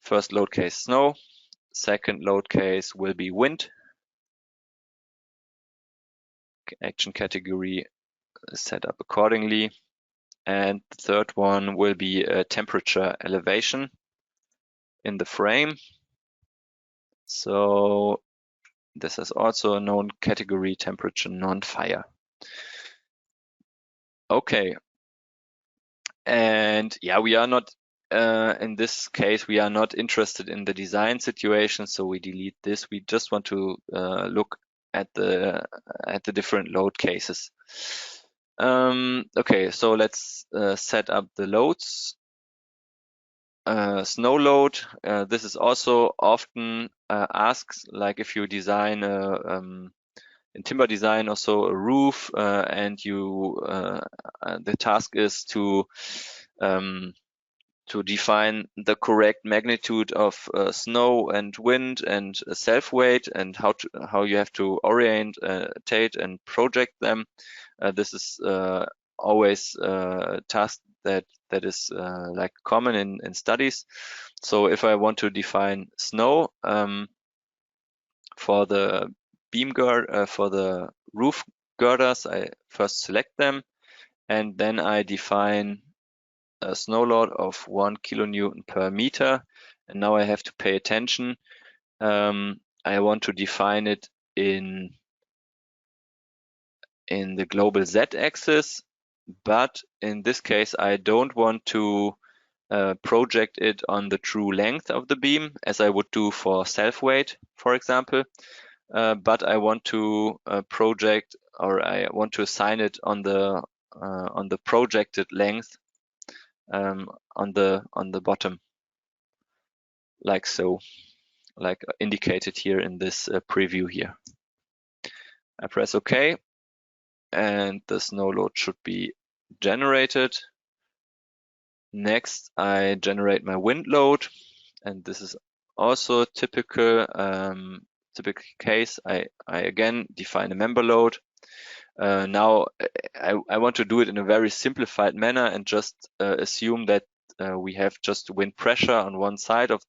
First load case, snow. Second load case will be wind. Action category is set up accordingly. And the third one will be a temperature elevation in the frame. So this is also a known category, temperature non-fire. Okay. And yeah, we are not, in this case, we are not interested in the design situation, so we delete this. We just want to look at the different load cases. Okay, so let's set up the loads. Snow load, this is also often asked, like if you design in timber design also a roof, and you the task is to define the correct magnitude of snow and wind and self-weight, and how you have to orientate and project them. This is always a task that is like common in studies. So if I want to define snow for the beam girder, for the roof girders, I first select them, and then I define a snow load of 1 kilonewton per meter. And now I have to pay attention. I want to define it in the global z-axis, but in this case I don't want to project it on the true length of the beam as I would do for self-weight, for example, but I want to project, or I want to assign it on the projected length on the bottom, like so, like indicated here in this preview here. I press OK, and the snow load should be generated. Next, I generate my wind load, and this is also typical case. I again define a member load. Now I want to do it in a very simplified manner and just assume that we have just wind pressure on one side of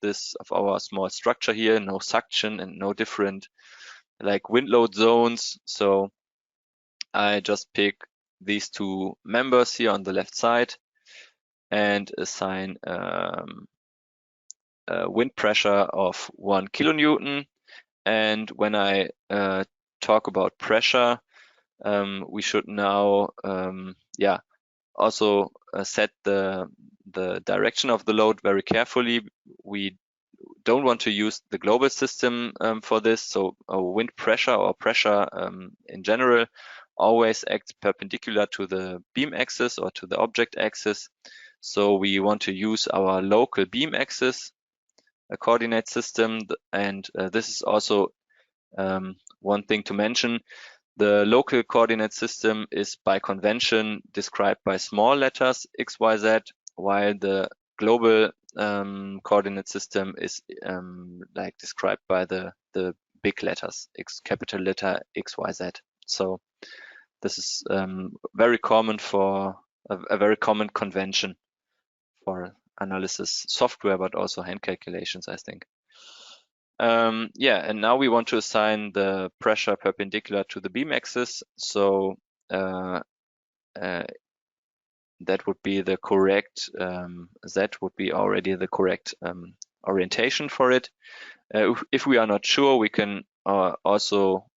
our small structure here, no suction and no different like wind load zones. So I just pick these 2 members here on the left side and assign a wind pressure of 1 kilonewton. And when I talk about pressure, we should now also set the direction of the load very carefully. We don't want to use the global system for this. So wind pressure or pressure in general always acts perpendicular to the beam axis or to the object axis. So we want to use our local beam axis, a coordinate system. And this is also one thing to mention. The local coordinate system is by convention described by small letters x, y, z, while the global coordinate system is like described by the big letters, capital letter x, y, z. So this is very common for a very common convention for analysis software, but also hand calculations, I think. Yeah, and now we want to assign the pressure perpendicular to the beam axis. So that would be the correct, Z would be already the correct orientation for it. If we are not sure, we can also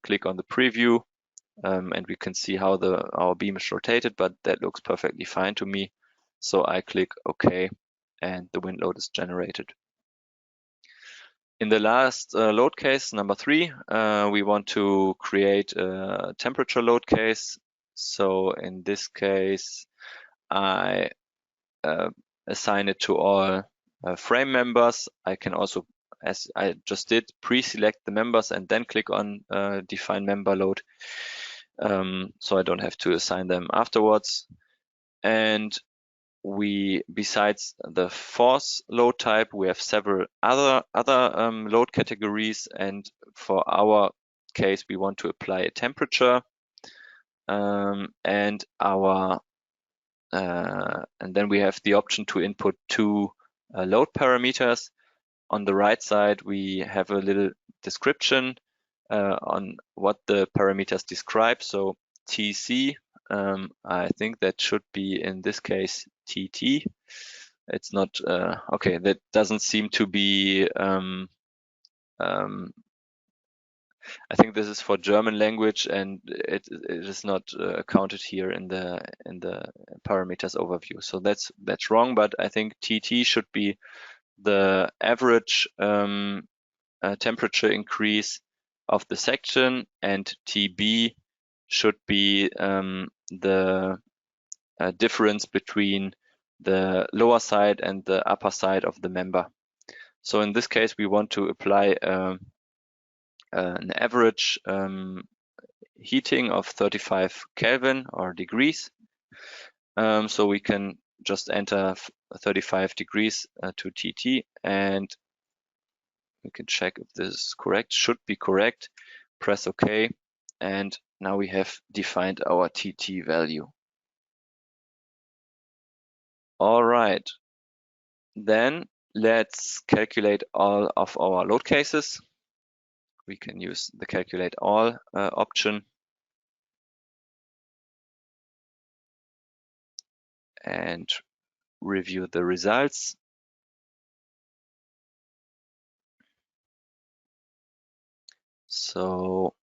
click on the preview and we can see how our beam is rotated, but that looks perfectly fine to me. So I click OK, and the wind load is generated. In the last load case, number 3, we want to create a temperature load case. So in this case, I assign it to all frame members. I can also, as I just did, pre-select the members and then click on define member load. So I don't have to assign them afterwards. And we, besides the force load type, we have several other load categories, and for our case we want to apply a temperature and then we have the option to input 2 load parameters. On the right side we have a little description on what the parameters describe. So TC, I think that should be in this case TT. It's not okay. That doesn't seem to be. I think this is for German language, and it is not counted here in the parameters overview. So that's wrong. But I think TT should be the average temperature increase of the section, and TB should be the difference between the lower side and the upper side of the member. So in this case, we want to apply an average heating of 35 Kelvin or degrees. So we can just enter 35 degrees to TT, and we can check if this is correct. Should be correct. Press OK, and now we have defined our TT value. All right, then let's calculate all of our load cases. We can use the calculate all option and review the results. So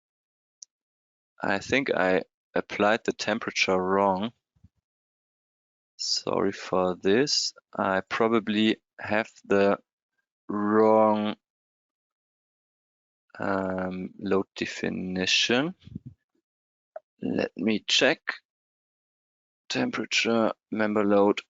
I think I applied the temperature wrong. Sorry for this. I probably have the wrong load definition. Let me check. Temperature member load.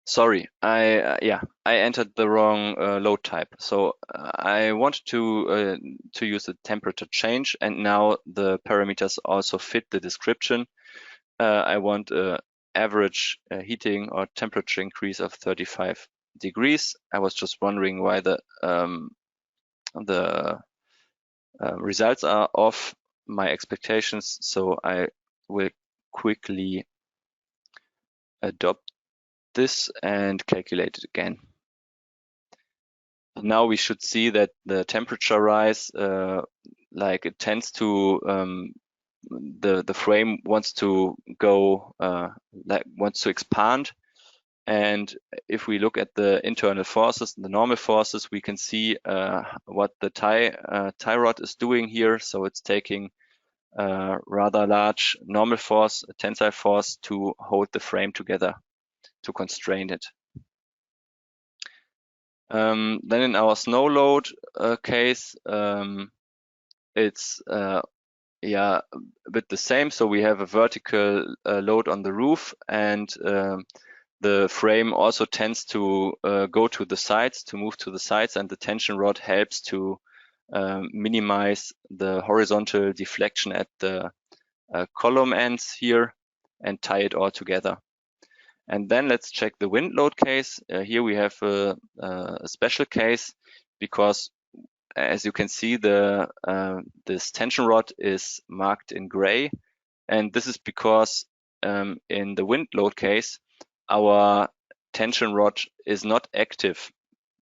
Sorry, I entered the wrong load type. So I wanted to use the temperature change, and now the parameters also fit the description. I want average heating or temperature increase of 35 degrees. I was just wondering why the results are off my expectations, so I will quickly adopt this and calculate it again. Now we should see that the temperature rise, like it tends to the frame wants to go wants to expand, and if we look at the internal forces, the normal forces, we can see what the tie rod is doing here. So it's taking rather large normal force, a tensile force, to hold the frame together, to constrain it. Then in our snow load case, it's yeah, a bit the same. So we have a vertical load on the roof, and the frame also tends to go to the sides, to move to the sides, and the tension rod helps to minimize the horizontal deflection at the column ends here and tie it all together. And then let's check the wind load case. Here we have a special case because, as you can see, this tension rod is marked in gray, and this is because in the wind load case, our tension rod is not active,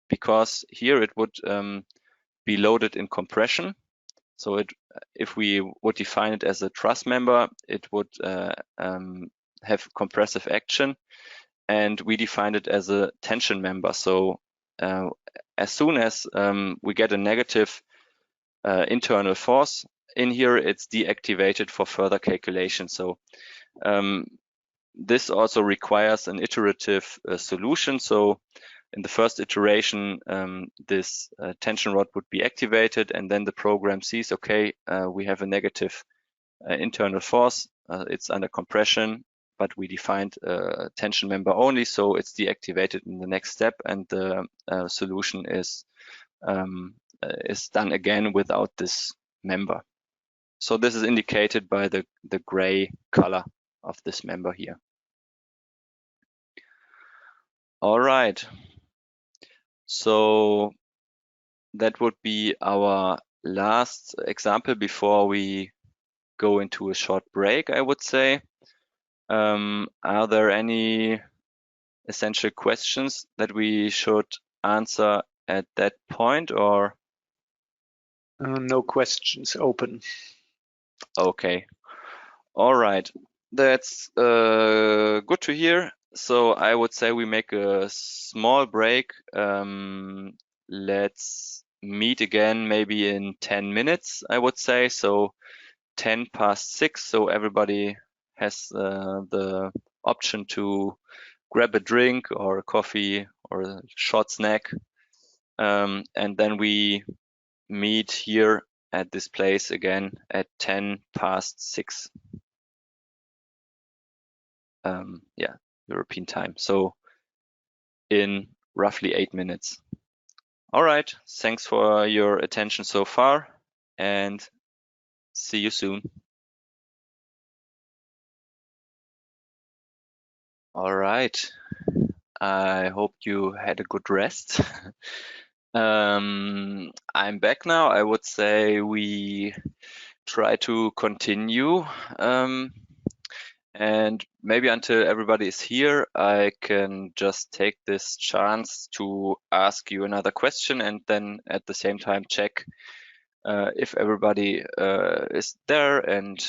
because here it would be loaded in compression. So if we would define it as a truss member, it would have compressive action, and we define it as a tension member. So as soon as we get a negative internal force in here, it's deactivated for further calculation. So this also requires an iterative solution. So in the first iteration, this tension rod would be activated, and then the program sees, okay, we have a negative internal force, it's under compression, but we defined a tension member only, so it's deactivated in the next step, and the solution is done again without this member. So this is indicated by the gray color of this member here. All right. So that would be our last example before we go into a short break, I would say. Are there any essential questions that we should answer at that point, or? No questions open. Okay. All right. That's good to hear. So I would say we make a small break. Let's meet again maybe in 10 minutes, I would say. So 6:10, so everybody has the option to grab a drink or a coffee or a short snack. And then we meet here at this place again at 6:10. Yeah, European time. So in roughly 8 minutes. All right, thanks for your attention so far, and see you soon. All right, I hope you had a good rest. I'm back now. I would say we try to continue. And maybe until everybody is here, I can just take this chance to ask you another question, and then at the same time check if everybody is there and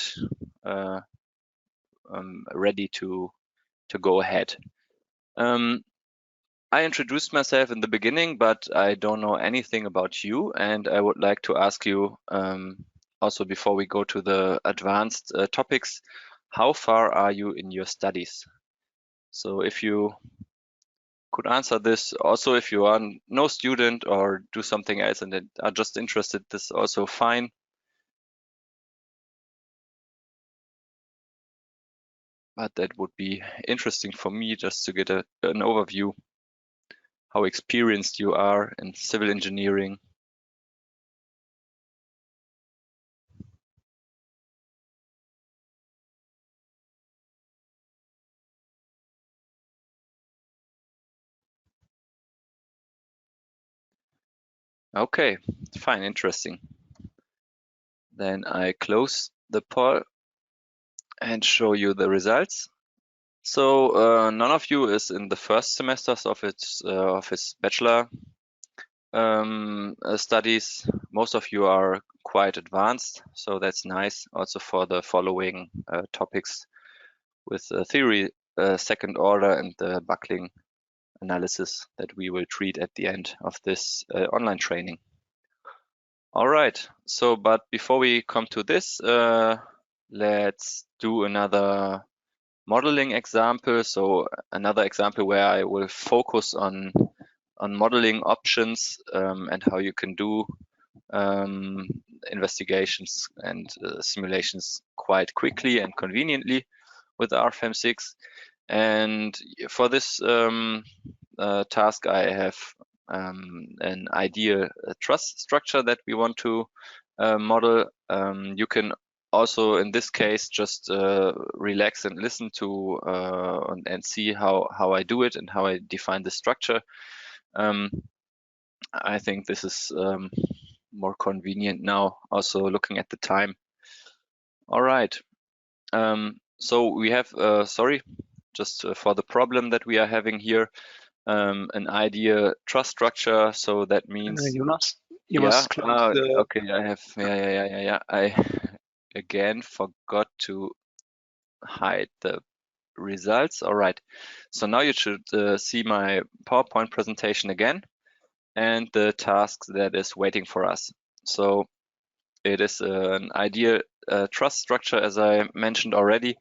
ready to go ahead. I introduced myself in the beginning, but I don't know anything about you, and I would like to ask you also, before we go to the advanced topics, how far are you in your studies? So if you could answer this, also if you are no student or do something else and are just interested, this is also fine. But that would be interesting for me just to get an overview how experienced you are in civil engineering. Okay, fine, interesting. Then I close the poll and show you the results. So none of you is in the first semesters of his bachelor studies. Most of you are quite advanced, so that's nice. Also for the following topics with theory, second order, and the buckling analysis that we will treat at the end of this online training. All right, so but before we come to this, let's do another modeling example. So another example where I will focus on modeling options and how you can do investigations and simulations quite quickly and conveniently with RFEM 6. And for this task, I have an ideal truss structure that we want to model. You can also, in this case, just relax and listen to and see how I do it and how I define the structure. I think this is more convenient now, also looking at the time. All right. So we have, sorry, just for the problem that we are having here, an ideal truss structure. So that means Jonas, you must close the... okay, I have, yeah. I again forgot to hide the results. All right. So now you should see my PowerPoint presentation again and the task that is waiting for us. So it is an ideal truss structure, as I mentioned already.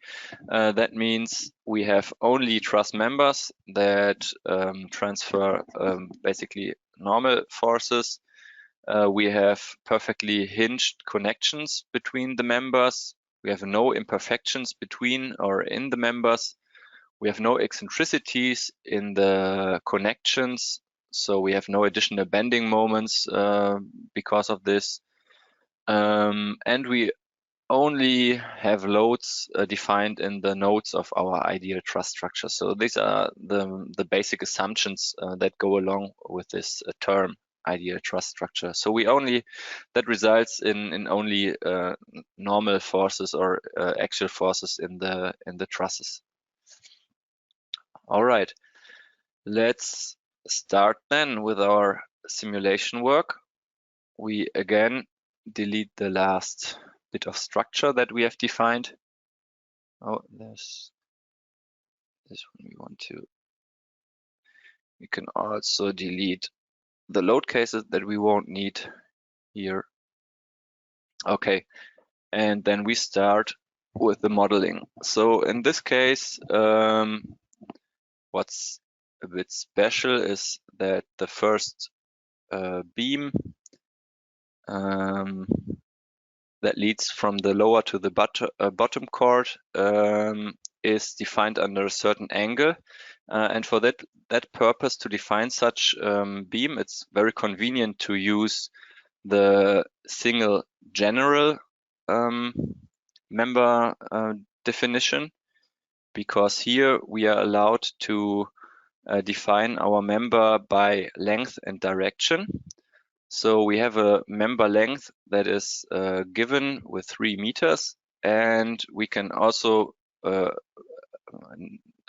That means we have only truss members that transfer basically normal forces. We have perfectly hinged connections between the members. We have no imperfections between or in the members. We have no eccentricities in the connections. So we have no additional bending moments because of this. And we only have loads defined in the nodes of our ideal truss structure. So these are the basic assumptions that go along with this term, ideal truss structure. So we only, that results in only normal forces or actual forces in the trusses. All right, let's start then with our simulation work. We again delete the last bit of structure that we have defined. Oh, there's this one we want to. We can also delete the load cases that we won't need here. Okay, and then we start with the modeling. So in this case, what's a bit special is that the first beam that leads from the lower to the bottom chord is defined under a certain angle. And for that purpose, to define such beam, it's very convenient to use the single general member definition, because here we are allowed to define our member by length and direction. So we have a member length that is given with 3 meters, and we can also,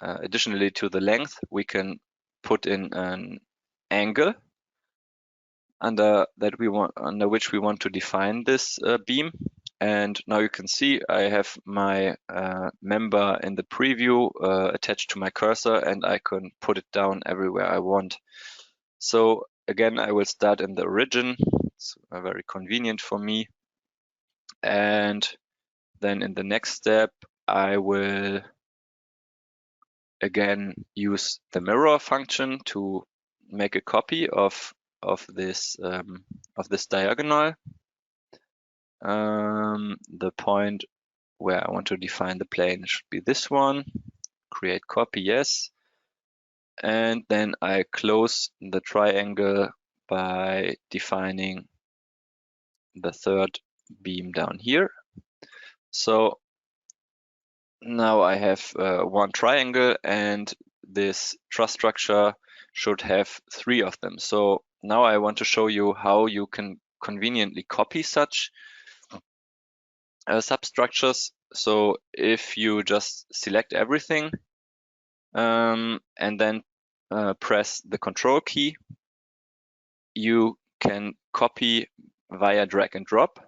additionally to the length, we can put in an angle under which we want to define this beam. And now you can see I have my member in the preview attached to my cursor, and I can put it down everywhere I want. So again, I will start in the origin. It's very convenient for me. And then in the next step, I will again use the mirror function to make a copy of this diagonal. The point where I want to define the plane should be this one. Create copy, yes. And then I close the triangle by defining the third beam down here. So now I have one triangle, and this truss structure should have 3 of them. So now I want to show you how you can conveniently copy such substructures. So if you just select everything and then press the Control key, you can copy via drag and drop,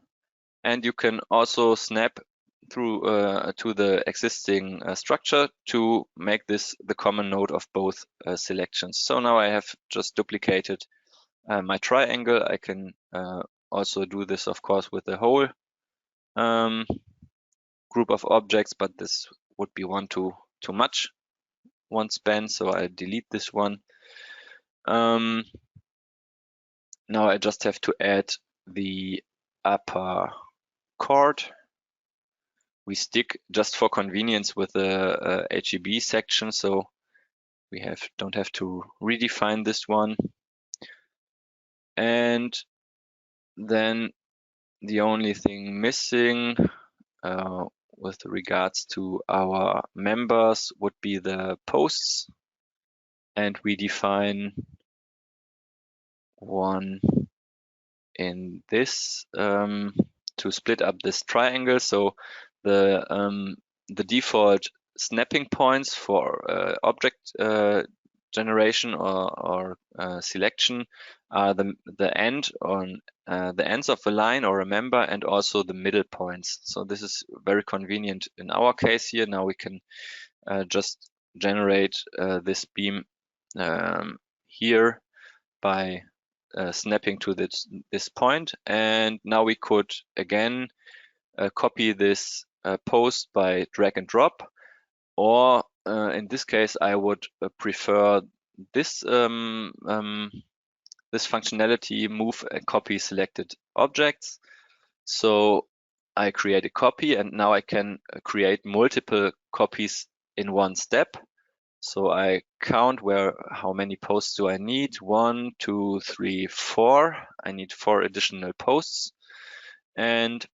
and you can also snap through to the existing structure to make this the common node of both selections. So now I have just duplicated my triangle. I can also do this, of course, with the whole group of objects, but this would be too much, one span, so I delete this one. Now I just have to add the upper chord. We stick just for convenience with the HEB section, so we don't have to redefine this one. And then the only thing missing with regards to our members would be the posts, and we define one in this to split up this triangle. So the default snapping points for object generation or selection are the end on the ends of a line or a member, and also the middle points. So this is very convenient in our case here. Now we can just generate this beam here by snapping to this point. And now we could again copy this post by drag and drop, or in this case I would prefer this this functionality, move and copy selected objects. So I create a copy, and now I can create multiple copies in one step. So I count how many posts do I need? 1, 2, 3, 4. I need 4 additional posts. And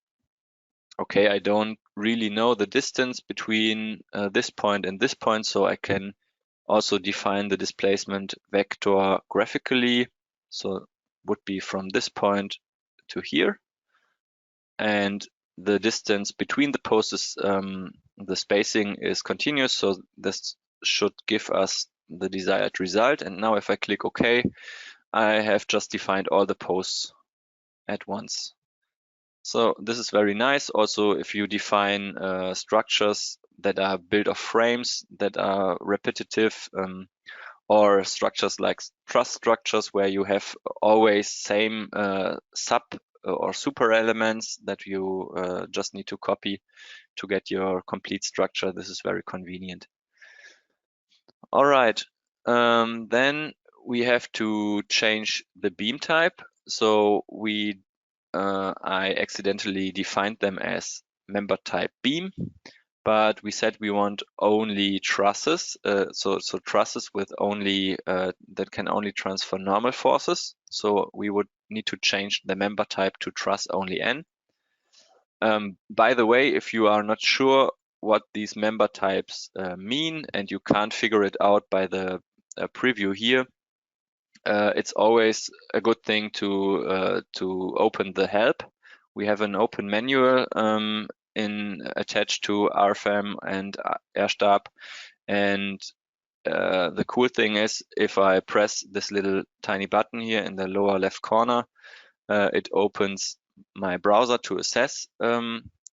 okay, I don't really know the distance between this point and this point, so I can also define the displacement vector graphically. So would be from this point to here. And the distance between the posts is, the spacing is continuous, so this should give us the desired result. And now if I click OK, I have just defined all the posts at once. So this is very nice. Also, if you define structures that are built of frames that are repetitive, or structures like truss structures where you have always same sub or super elements that you just need to copy to get your complete structure, this is very convenient. All right, then we have to change the beam type. So I accidentally defined them as member type beam, but we said we want only trusses, so trusses with only that can only transfer normal forces. So we would need to change the member type to truss only N. By the way, if you are not sure what these member types mean and you can't figure it out by the preview here, it's always a good thing to open the help. We have an open manual attached to RFEM and Erstab, and the cool thing is, if I press this little tiny button here in the lower left corner, it opens my browser to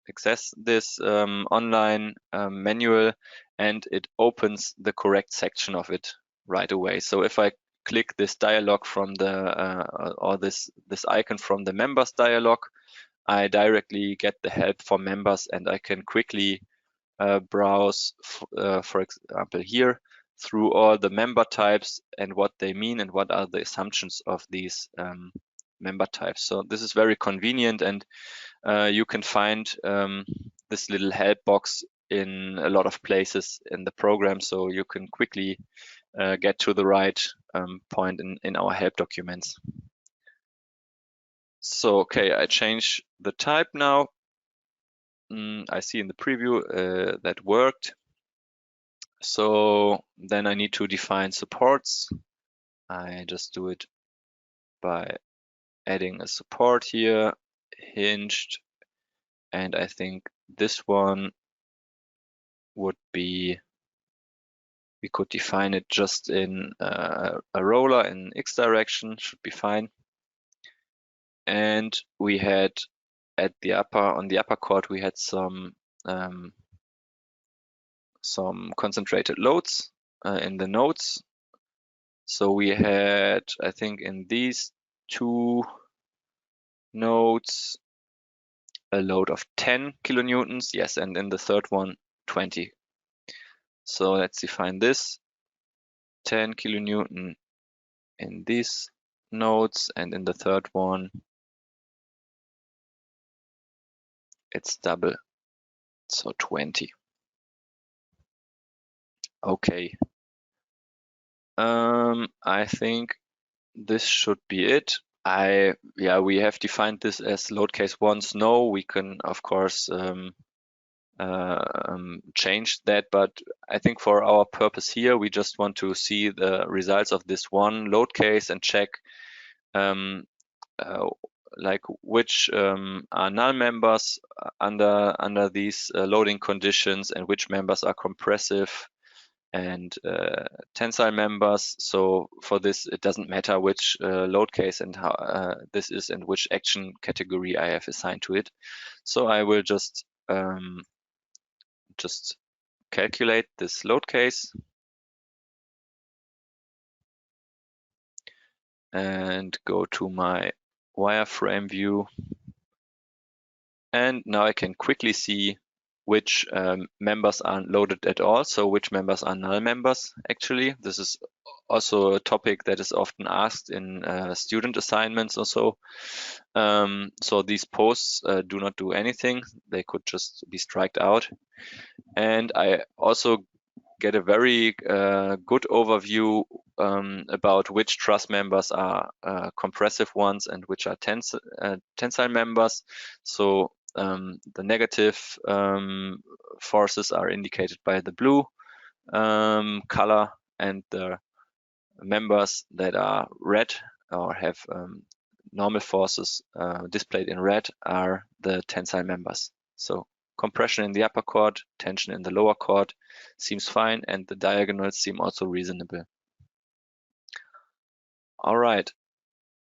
access this online manual, and it opens the correct section of it right away. So if I click this dialog from or this icon from the members dialog, I directly get the help for members, and I can quickly browse, for example here, through all the member types and what they mean and what are the assumptions of these member types. So this is very convenient, and you can find this little help box in a lot of places in the program, so you can quickly get to the right point in our help documents. So, okay, I change the type now. I see in the preview that worked. So then I need to define supports. I just do it by adding a support here, hinged, and I think this one would be, we could define it just in a roller in X direction, should be fine. And we had on the upper chord, we had some concentrated loads in the nodes. So we had, I think, in these 2 nodes, a load of 10 kilonewtons, yes, and in the third one, 20. So let's define this. 10 kilonewton in these nodes, and in the third one it's double, so 20. Okay. I think this should be it. We have defined this as load case once. No, we can of course change that, but I think for our purpose here, we just want to see the results of this one load case and check like which are null members under these loading conditions, and which members are compressive and tensile members. So for this, it doesn't matter which load case and how this is and which action category I have assigned to it. So I will just calculate this load case and go to my wireframe view. And now I can quickly see which members aren't loaded at all, so which members are null members. Actually, this is also a topic that is often asked in student assignments or so. So these posts do not do anything. They could just be striked out. And I also get a very good overview about which truss members are compressive ones and which are tensile members. So the negative forces are indicated by the blue color, and the members that are red or have normal forces displayed in red are the tensile members. So compression in the upper chord, tension in the lower chord seems fine, and the diagonals seem also reasonable. All right,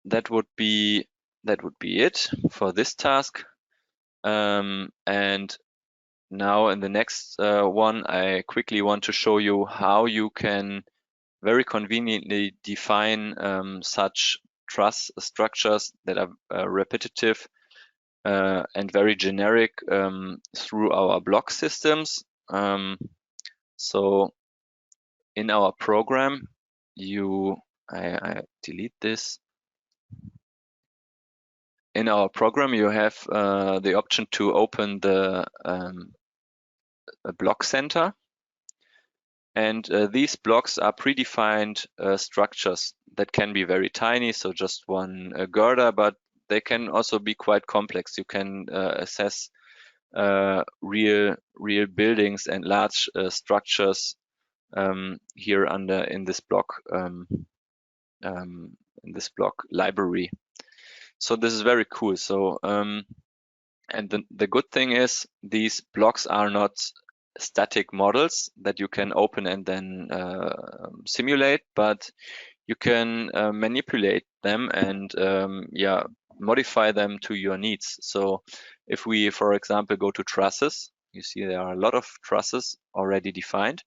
that would be it for this task. And now in the next one, I quickly want to show you how you can very conveniently define such truss structures that are repetitive and very generic through our block systems. So in our program, I delete this. In our program, you have the option to open the block center. And these blocks are predefined structures that can be very tiny, so just one girder, but they can also be quite complex. You can assess real buildings and large structures here in this block library. So this is very cool. So and the good thing is these blocks are not static models that you can open and then simulate, but you can manipulate them and modify them to your needs. So if we, for example, go to trusses, you see there are a lot of trusses already defined,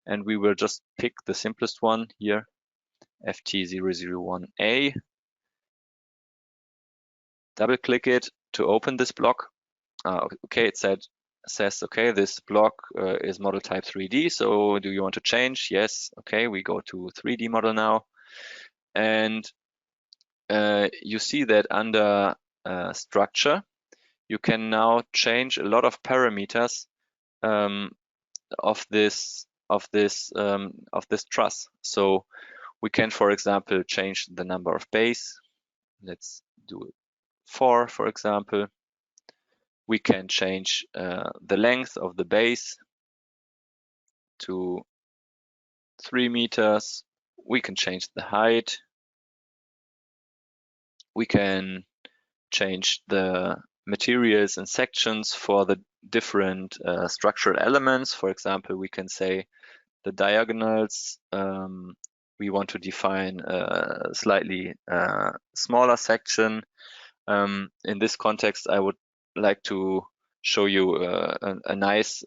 and we will just pick the simplest one here, FT001A. Double click it to open this block. Okay, it says, okay, this block is model type 3D, so do you want to change? Yes. Okay, we go to 3D model now. And you see that under structure, you can now change a lot of parameters of this truss. So we can, for example, change the number of bays. Let's do 4, for example. We can change the length of the base to 3 meters. We can change the height. We can change the materials and sections for the different structural elements. For example, we can say the diagonals, we want to define a slightly smaller section. In this context, I would like to show you a nice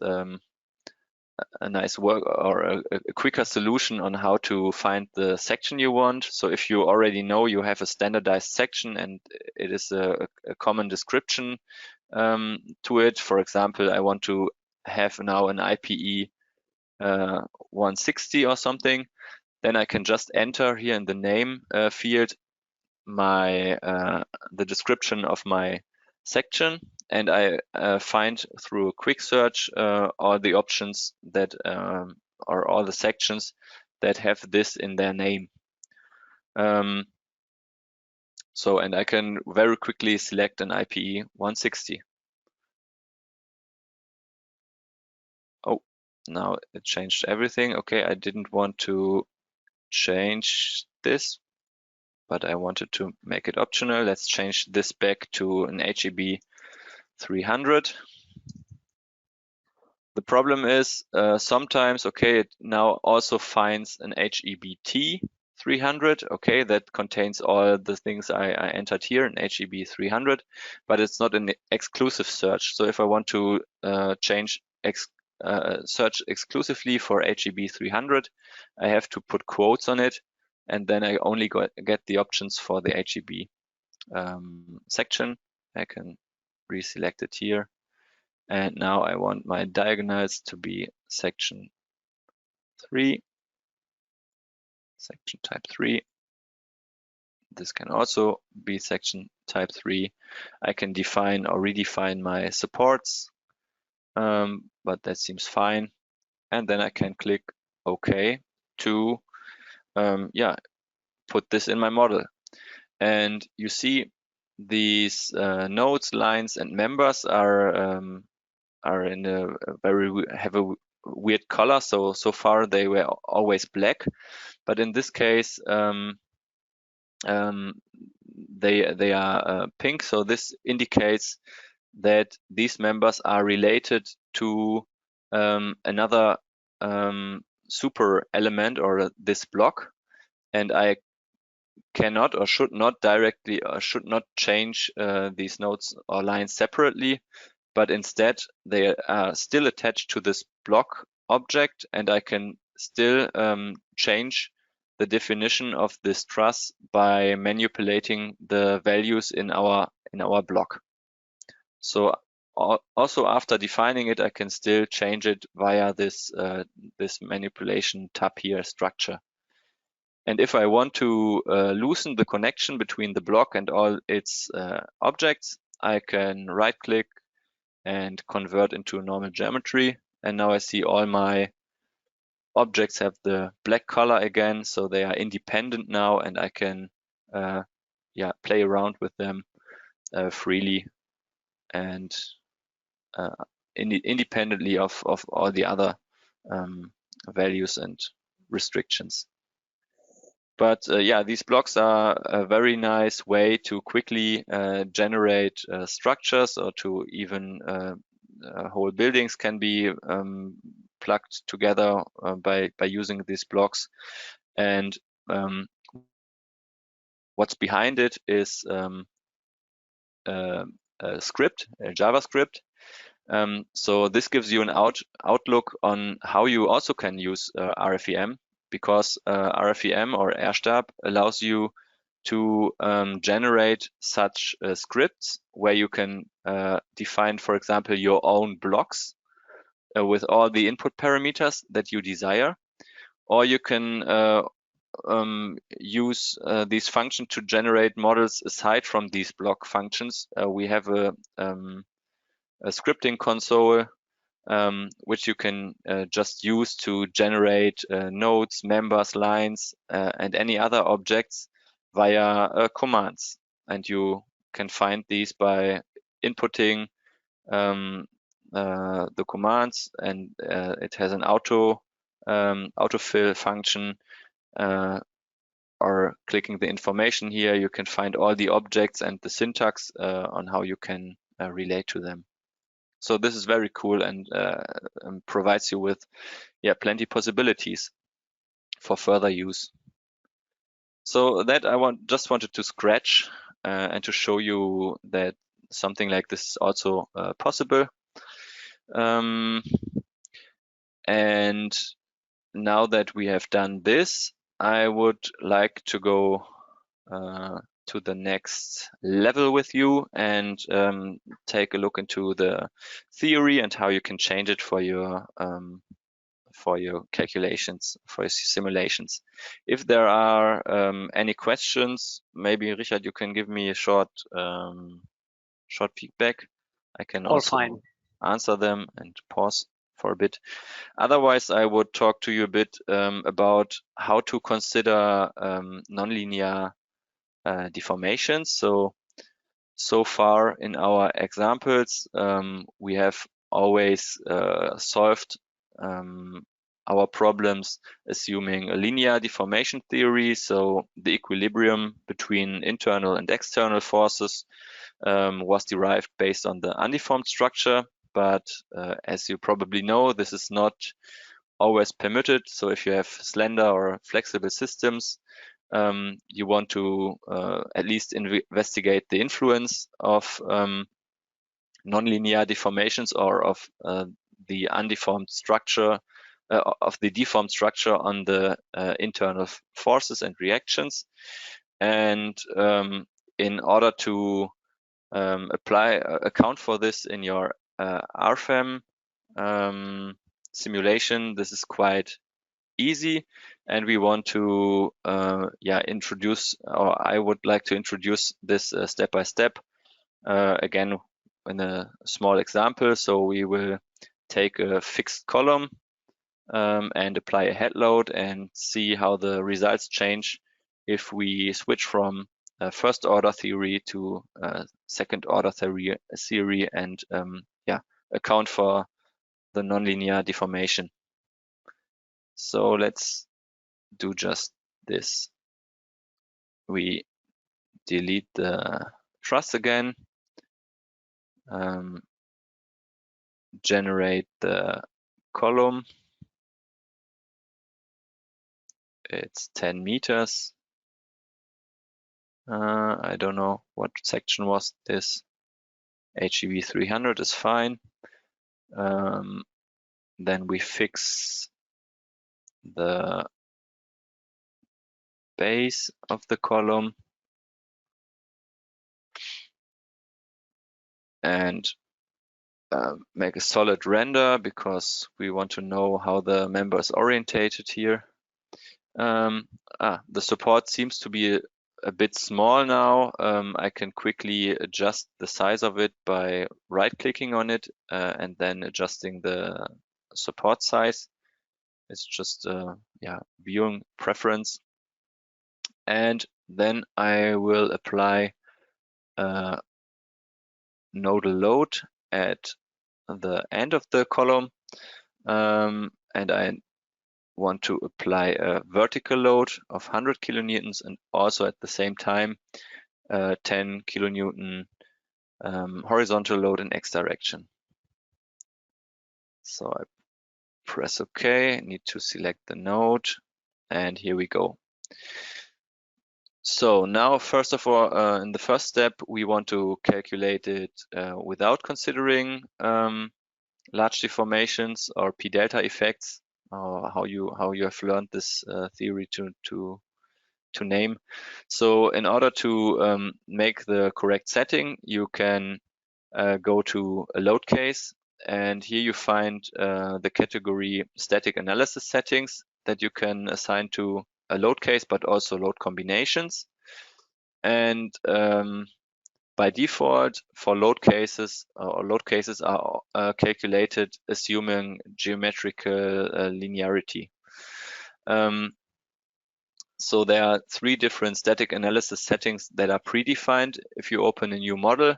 work or a quicker solution on how to find the section you want. So if you already know you have a standardized section and it is a common description to it, for example, I want to have now an IPE 160 or something, then I can just enter here in the name field my the description of my section, and I find through a quick search all the options that or all the sections that have this in their name. So, and I can very quickly select an IPE 160. Oh, now it changed everything. Okay, I didn't want to change this, but I wanted to make it optional. Let's change this back to an HEB 300. The problem is sometimes, okay, it now also finds an HEBT 300. Okay, that contains all the things I entered here in HEB 300, but it's not an exclusive search. So if I want to change search exclusively for HEB 300, I have to put quotes on it, and then I only get the options for the HEB section. I can reselect it here. And now I want my diagonals to be section 3, section type 3. This can also be section type 3. I can define or redefine my supports, but that seems fine. And then I can click OK to put this in my model. And you see these nodes, lines, and members are in have a weird color. So far they were always black, but in this case they are pink. So this indicates that these members are related to another super element or this block, and I cannot or should not directly or should not change these nodes or lines separately, but instead they are still attached to this block object, and I can still change the definition of this truss by manipulating the values in our block. So also after defining it, I can still change it via this this manipulation tab here, structure. And if I want to loosen the connection between the block and all its objects, I can right-click and convert into normal geometry. And now I see all my objects have the black color again, so they are independent now, and I can play around with them freely and independently of all the other values and restrictions. But these blocks are a very nice way to quickly generate structures, or to even whole buildings can be plugged together by using these blocks. And what's behind it is a script, a JavaScript. So this gives you an outlook on how you also can use RFEM, because RFEM or RStab allows you to generate such scripts where you can define, for example, your own blocks with all the input parameters that you desire, or you can use these functions to generate models aside from these block functions. We have a scripting console which you can just use to generate nodes, members, lines, and any other objects via commands. And you can find these by inputting the commands, and it has an autofill function, or clicking the information here, you can find all the objects and the syntax on how you can relate to them. So this is very cool, and provides you with plenty possibilities for further use. So that I just wanted to scratch and to show you that something like this is also possible. And now that we have done this, I would like to go to the next level with you and take a look into the theory and how you can change it for your for your calculations, for your simulations. If there are any questions, maybe Richard, you can give me a short feedback. I can also answer them and pause for a bit. Otherwise, I would talk to you a bit about how to consider nonlinear deformations. So far in our examples, we have always solved our problems assuming a linear deformation theory. So the equilibrium between internal and external forces was derived based on the undeformed structure. But as you probably know, this is not always permitted. So if you have slender or flexible systems, you want to at least investigate the influence of nonlinear deformations or of the undeformed structure, of the deformed structure on the internal forces and reactions. And in order to account for this in your RFEM simulation, this is quite easy, and we want to introduce, or I would like to introduce this step by step again in a small example. So we will take a fixed column and apply a head load and see how the results change if we switch from first order theory to second order theory and account for the nonlinear deformation. So let's do just this. We delete the truss again, generate the column. It's 10 meters. I don't know what section was this. HEV 300 is fine. Then we fix the base of the column and make a solid render because we want to know how the member is orientated here. The support seems to be a bit small now. I can quickly adjust the size of it by right-clicking on it and then adjusting the support size. It's just viewing preference. And then I will apply a nodal load at the end of the column, and I want to apply a vertical load of 100 kilonewtons and also at the same time 10 kilonewton horizontal load in X direction. So I press OK, need to select the node, and here we go. So now, first of all, in the first step, we want to calculate it without considering large deformations or P delta effects, or how you have learned this theory to name. So in order to make the correct setting, you can go to a load case, and here you find the category static analysis settings that you can assign to a load case, but also load combinations. And by default, for load cases are calculated assuming geometrical linearity. So there are 3 different static analysis settings that are predefined if you open a new model.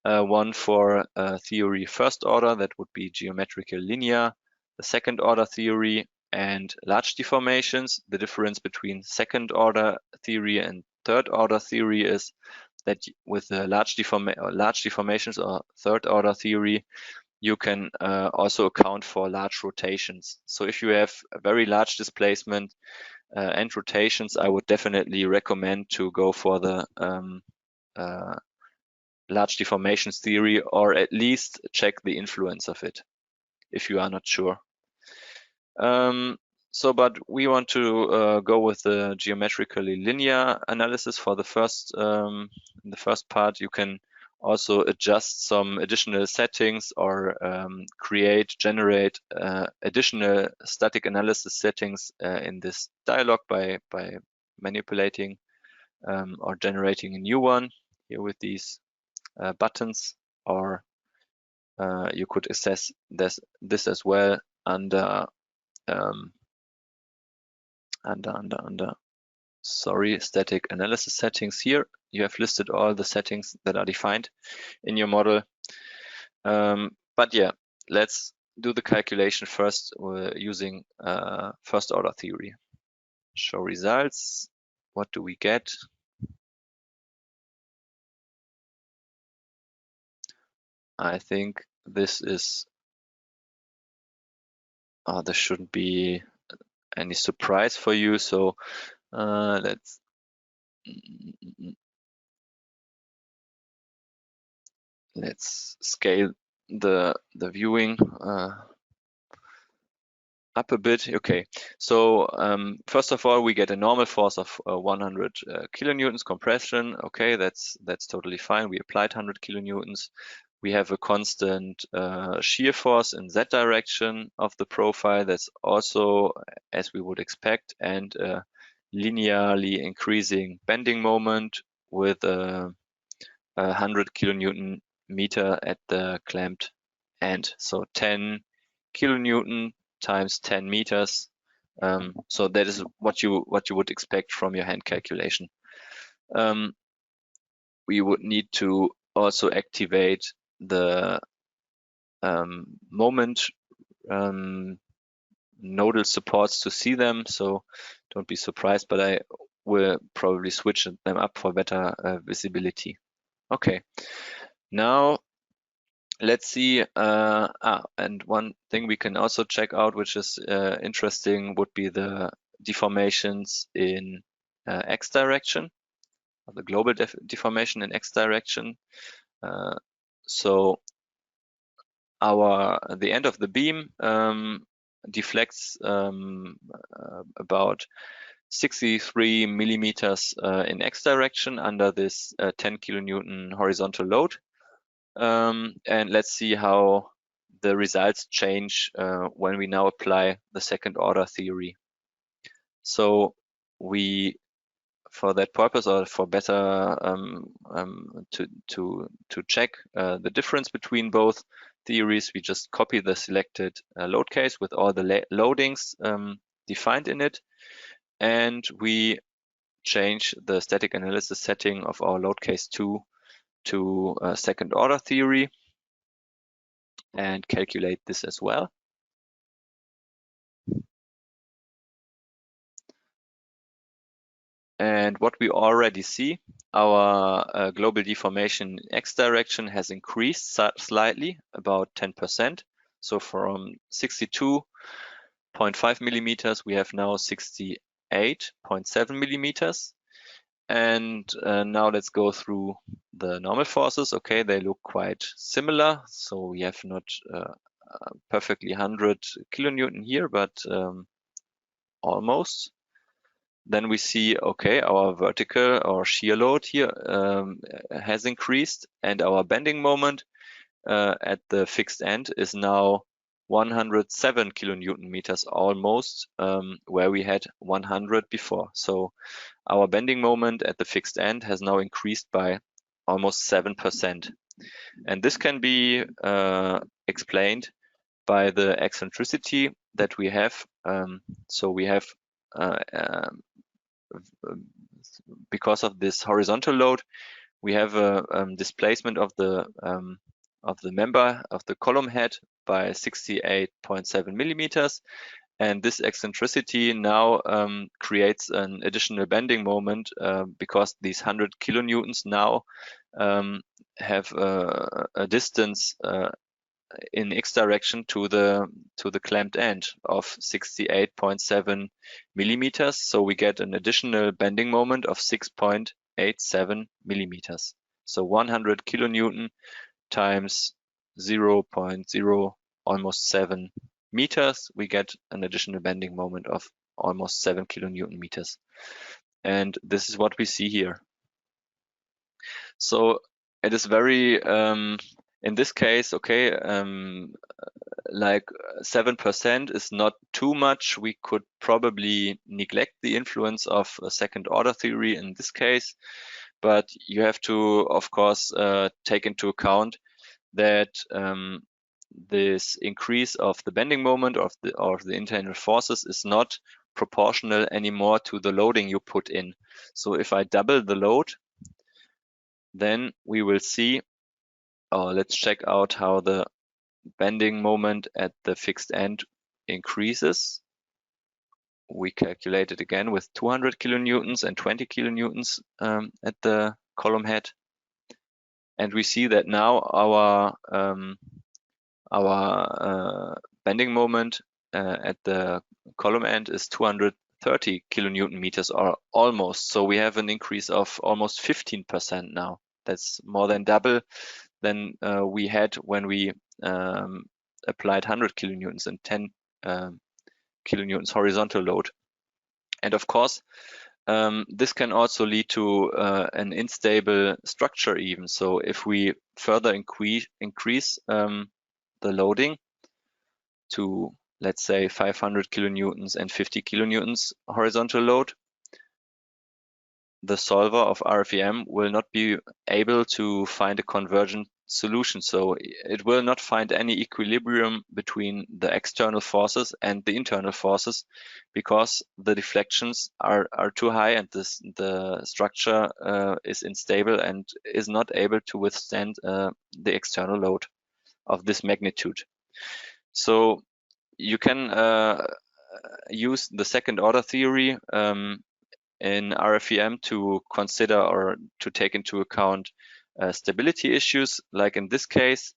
One for theory first order, that would be geometrical linear. The second order theory and large deformations. The difference between second order theory and third order theory is that with the large deformations or third order theory, you can also account for large rotations. So if you have a very large displacement and rotations, I would definitely recommend to go for the large deformations theory, or at least check the influence of it if you are not sure. But we want to go with the geometrically linear analysis for the first in the first part. You can also adjust some additional settings or generate additional static analysis settings in this dialog by manipulating or generating a new one here with these buttons, or you could access this as well under static analysis settings. Here you have listed all the settings that are defined in your model. But yeah, let's do the calculation first using first order theory. Show results. What do we get? I think this is, this shouldn't be any surprise for you. So let's scale the viewing up a bit. Okay, so first of all, we get a normal force of 100 kilonewtons compression. Okay, that's totally fine. We applied 100 kilonewtons. We have a constant shear force in that direction of the profile. That's also as we would expect, and a linearly increasing bending moment with 100 kilonewton meter at the clamped end. So 10 kilonewton times 10 meters. So that is what you would expect from your hand calculation. We would need to also activate the moment nodal supports to see them, so don't be surprised, but I will probably switch them up for better visibility. Okay, now let's see, and one thing we can also check out, which is interesting, would be the deformations in x direction, the global deformation in x direction. So the end of the beam deflects about 63 millimeters in x direction under this 10 kilonewton horizontal load. And let's see how the results change when we now apply the second order theory. So we, for that purpose, or for better to check the difference between both theories, we just copy the selected load case with all the loadings defined in it, and we change the static analysis setting of our load case 2 to second order theory and calculate this as well. And what we already see, our global deformation in x direction has increased slightly, about 10%. So from 62.5 millimeters, we have now 68.7 millimeters. And now let's go through the normal forces. Okay, they look quite similar. So we have not perfectly 100 kilonewton here, but almost. Then we see, okay, our vertical or shear load here has increased, and our bending moment at the fixed end is now 107 kilonewton meters almost, where we had 100 before. So our bending moment at the fixed end has now increased by almost 7%. And this can be explained by the eccentricity that we have. So we have, because of this horizontal load, we have a displacement of the member of the column head by 68.7 millimeters. And this eccentricity now creates an additional bending moment because these 100 kilonewtons now have a distance in x direction to the clamped end of 68.7 millimeters. So we get an additional bending moment of 6.87 millimeters. So 100 kilonewton times 0.0 almost 7 meters, we get an additional bending moment of almost 7 kilonewton meters. And this is what we see here. So it is very in this case, okay, like 7% is not too much. We could probably neglect the influence of a second order theory in this case, but you have to, of course, take into account that this increase of the bending moment of the internal forces is not proportional anymore to the loading you put in. So if I double the load, then we will see, let's check out how the bending moment at the fixed end increases. We calculate it again with 200 kilonewtons and 20 kilonewtons at the column head. And we see that now our bending moment at the column end is 230 kilonewton meters, or almost. So we have an increase of almost 15% now. That's more than double than we had when we applied 100 kilonewtons and 10 kilonewtons horizontal load. And of course, this can also lead to an unstable structure even. So if we further increase the loading to, let's say, 500 kilonewtons and 50 kilonewtons horizontal load, the solver of RFEM will not be able to find a convergent solution. So it will not find any equilibrium between the external forces and the internal forces, because the deflections are too high and the structure is unstable and is not able to withstand the external load of this magnitude. So you can use the second order theory in RFEM to consider or to take into account stability issues, like in this case.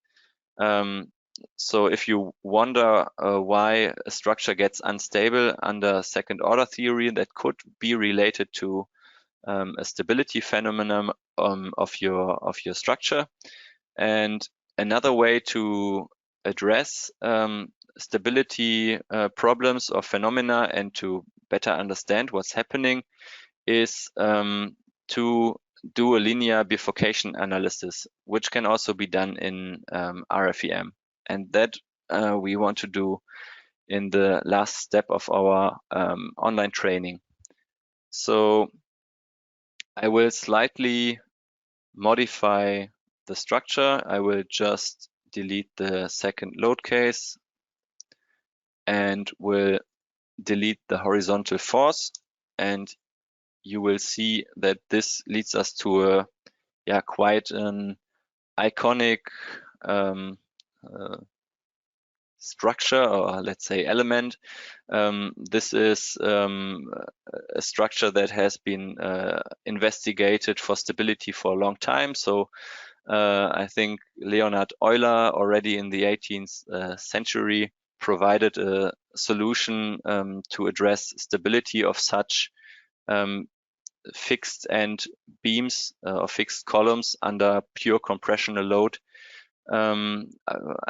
So if you wonder why a structure gets unstable under second order theory, that could be related to a stability phenomenon of your structure. And another way to address stability problems or phenomena and to better understand what's happening is to do a linear bifurcation analysis, which can also be done in RFEM. And that we want to do in the last step of our online training. So I will slightly modify the structure. I will just delete the second load case and will delete the horizontal force, and you will see that this leads us to a quite an iconic structure, or let's say element. This is a structure that has been investigated for stability for a long time. So I think Leonhard Euler already in the 18th century provided a solution to address stability of such fixed end beams or fixed columns under pure compressional load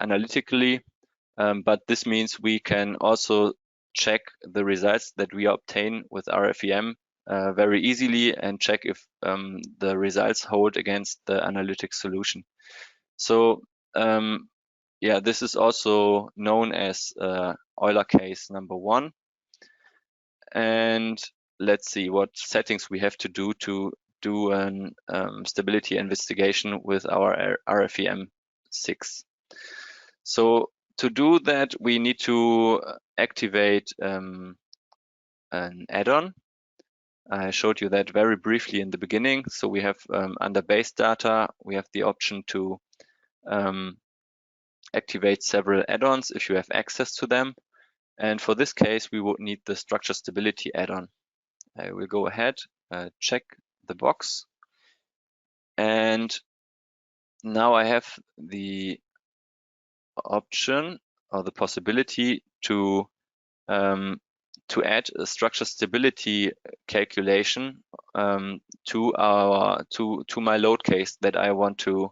analytically. But this means we can also check the results that we obtain with RFEM very easily and check if the results hold against the analytic solution. So this is also known as Euler case number 1. And let's see what settings we have to do an stability investigation with our RFEM 6. So to do that, we need to activate an add-on. I showed you that very briefly in the beginning. So we have under base data, we have the option to activate several add-ons if you have access to them. And for this case, we would need the structure stability add-on. I will go ahead, check the box. And now I have the option or the possibility to add a structure stability calculation to my load case that I want to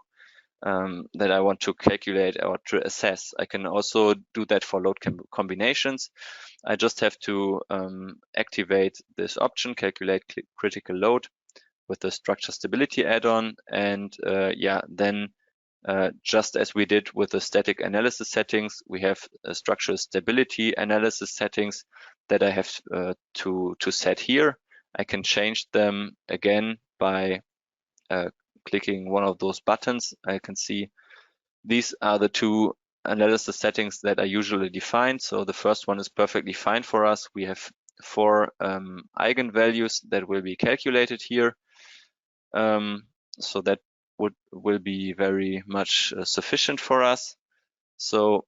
calculate or to assess. I can also do that for load combinations. I just have to activate this option, calculate critical load, with the structure stability add-on, and yeah, then just as we did with the static analysis settings, we have structural stability analysis settings that I have to set here. I can change them again by clicking one of those buttons. I can see these are the two analysis settings that are usually defined. So the first one is perfectly fine for us. We have 4 eigenvalues that will be calculated here. So that will be very much sufficient for us. So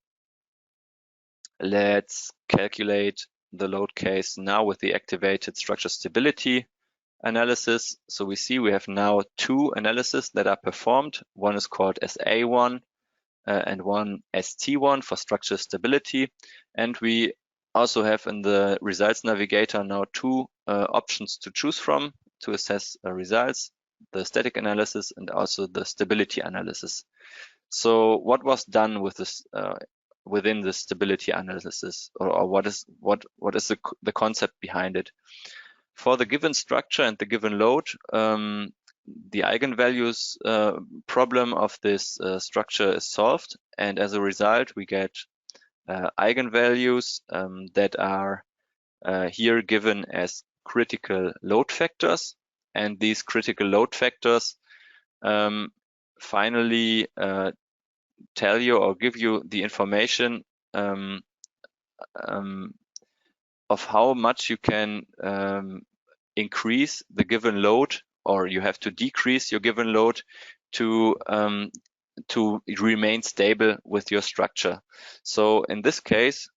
let's calculate the load case now with the activated structure stability analysis. So we see we have now 2 analyses that are performed. One is called SA1 and one ST1 for structure stability. And we also have in the results navigator now 2 options to choose from to assess results: the static analysis and also the stability analysis. So what was done with this within the stability analysis, or what is the concept behind it? For the given structure and the given load, the eigenvalues problem of this structure is solved, and as a result we get eigenvalues that are here given as critical load factors, and these critical load factors finally tell you or give you the information of how much you can increase the given load, or you have to decrease your given load to remain stable with your structure. So in this case,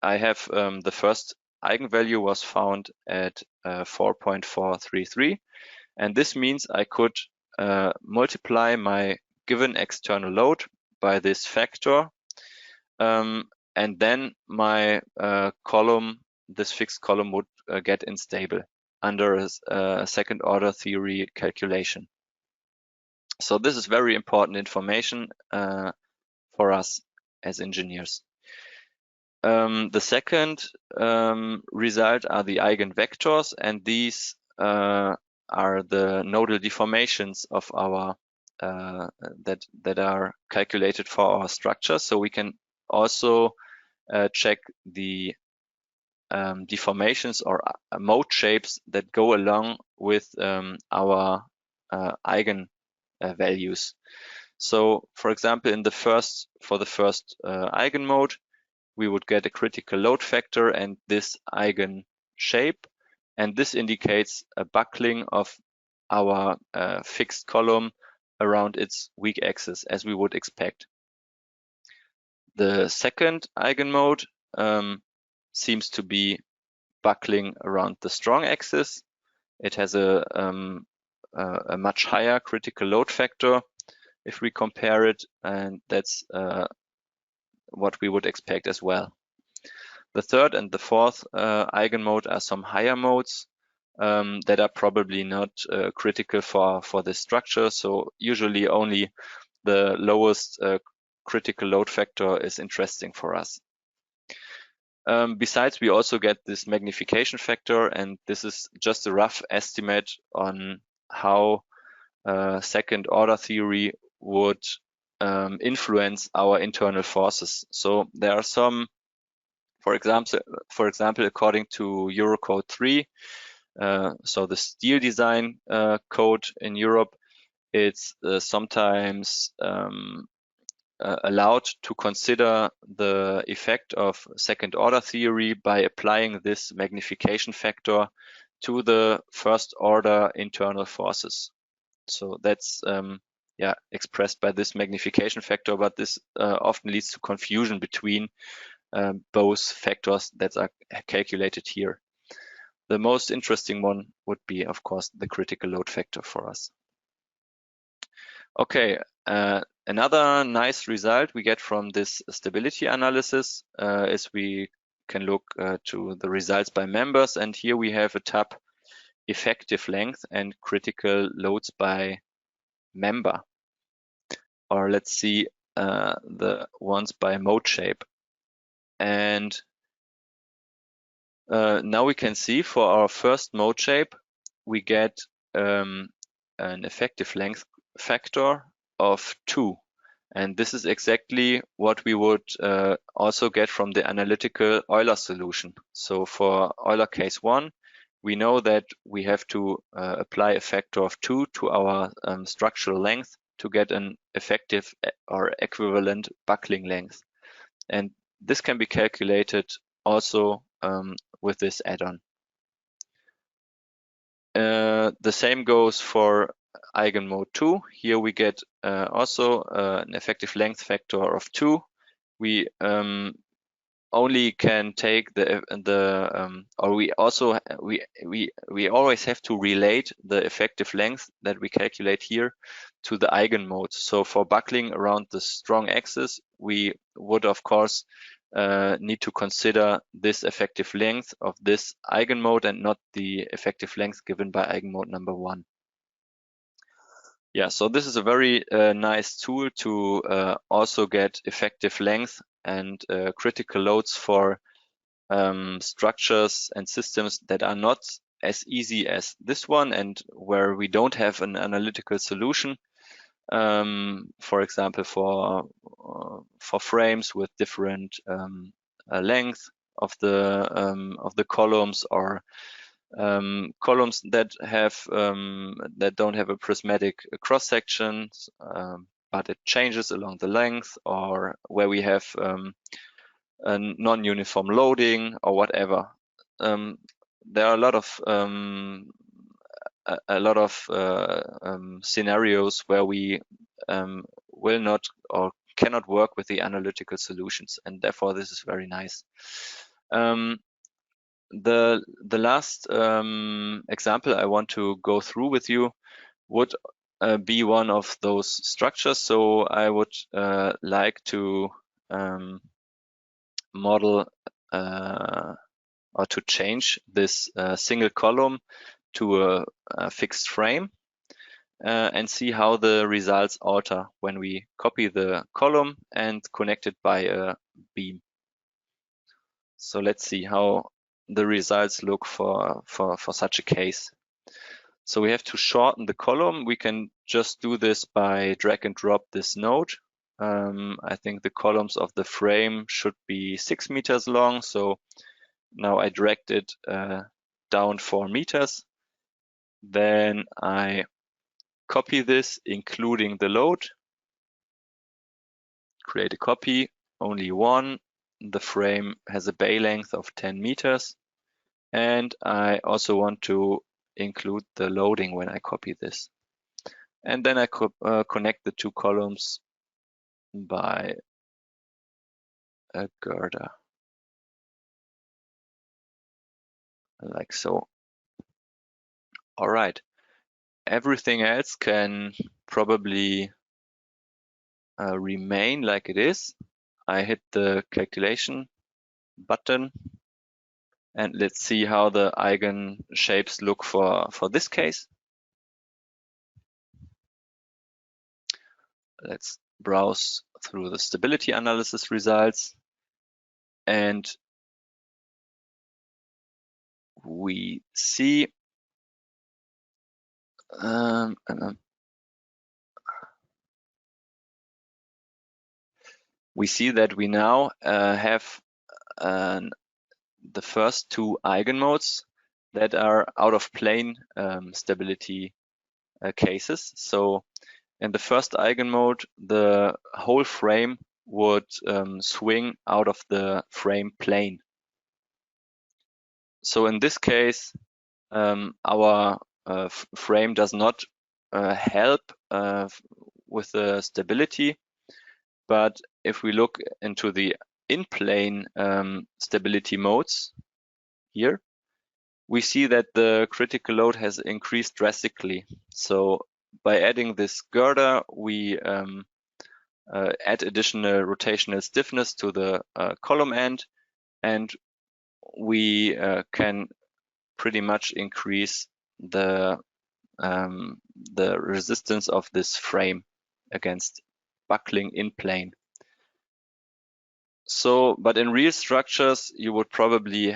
I have the first eigenvalue was found at 4.433, and this means I could multiply my given external load by this factor, and then my column, this fixed column, would get unstable under a second order theory calculation. So this is very important information for us as engineers. The second result are the eigenvectors, and these are the nodal deformations of our that are calculated for our structure. So we can also check the deformations or mode shapes that go along with our eigen values. So for example, for the first eigenmode, we would get a critical load factor and this eigen shape, and this indicates a buckling of our fixed column around its weak axis, as we would expect. The second eigenmode seems to be buckling around the strong axis. It has a much higher critical load factor if we compare it, and that's what we would expect as well. The third and the fourth eigenmode are some higher modes that are probably not critical for this structure. So usually only the lowest critical load factor is interesting for us. Besides, we also get this magnification factor, and this is just a rough estimate on how second order theory would influence our internal forces. So there are some, for example, according to Eurocode 3, so the steel design code in Europe, it's sometimes allowed to consider the effect of second order theory by applying this magnification factor to the first order internal forces. So that's expressed by this magnification factor, but this often leads to confusion between both factors that are calculated here. The most interesting one would be, of course, the critical load factor for us. Okay, another nice result we get from this stability analysis is we can look to the results by members, and here we have a tab effective length and critical loads by member. Or let's see the ones by mode shape. And now we can see for our first mode shape, we get an effective length factor of 2. And this is exactly what we would also get from the analytical Euler solution. So for Euler case 1, we know that we have to apply a factor of 2 to our structural length to get an effective or equivalent buckling length. And this can be calculated also with this add-on. The same goes for eigenmode 2. Here we get also an effective length factor of 2. We only can take or we always have to relate the effective length that we calculate here to the eigenmode. So for buckling around the strong axis, we would of course need to consider this effective length of this eigenmode and not the effective length given by eigenmode number 1. Yeah, so this is a very nice tool to also get effective length and critical loads for structures and systems that are not as easy as this one and where we don't have an analytical solution. For example, for frames with different length of the columns, or columns that don't have a prismatic cross section, but it changes along the length, or where we have a non-uniform loading or whatever. There are a lot of scenarios where we will not or cannot work with the analytical solutions, and therefore this is very nice. The last example I want to go through with you would be one of those structures. So I would like to model or to change this single column to a fixed frame and see how the results alter when we copy the column and connect it by a beam. So let's see how the results look for such a case. So we have to shorten the column. We can just do this by drag and drop this node. I think the columns of the frame should be 6 meters long. So now I dragged it down 4 meters. Then I copy this, including the load. Create a copy, only one. The frame has a bay length of 10 meters. And I also want to include the loading when I copy this. And then I connect the two columns by a girder, like so. All right. Everything else can probably remain like it is. I hit the calculation button, and let's see how the eigen shapes look for this case. Let's browse through the stability analysis results, and we see that we now have the first two eigenmodes that are out of plane stability cases. So in the first eigenmode, the whole frame would swing out of the frame plane. So in this case, our frame does not help with the stability, but if we look into the in-plane stability modes here, we see that the critical load has increased drastically. So by adding this girder, we add additional rotational stiffness to the column end, and we can pretty much increase the resistance of this frame against buckling in plane. So, but in real structures, you would probably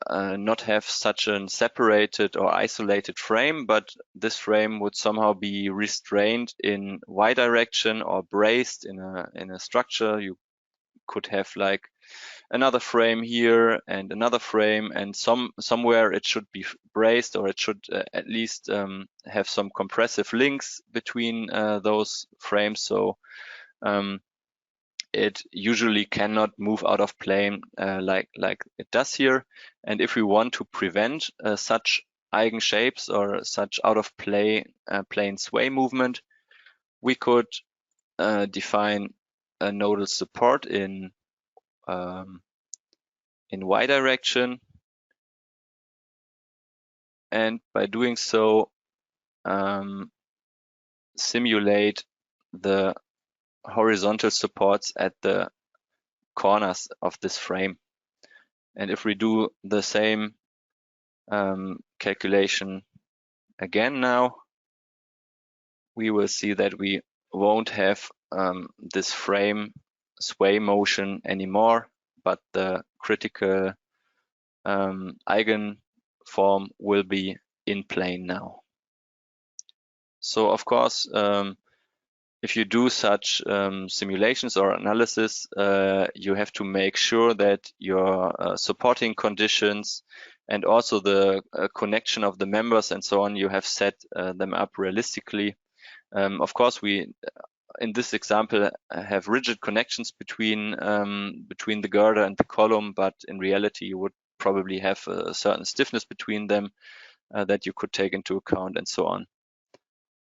not have such a separated or isolated frame, but this frame would somehow be restrained in y direction or braced in a structure. You could have like another frame here and another frame, and somewhere it should be braced, or it should at least have some compressive links between those frames. So it usually cannot move out of plane like it does here. And if we want to prevent such eigenshapes or such out of plane sway movement, we could define a nodal support in y direction, and by doing so simulate the horizontal supports at the corners of this frame. And if we do the same calculation again now, we will see that we won't have this frame sway motion anymore, but the critical eigenform will be in plane now. So of course, if you do such simulations or analysis, you have to make sure that your supporting conditions and also the connection of the members and so on, you have set them up realistically. Of course, we in this example have rigid connections between the girder and the column, but in reality you would probably have a certain stiffness between them that you could take into account and so on.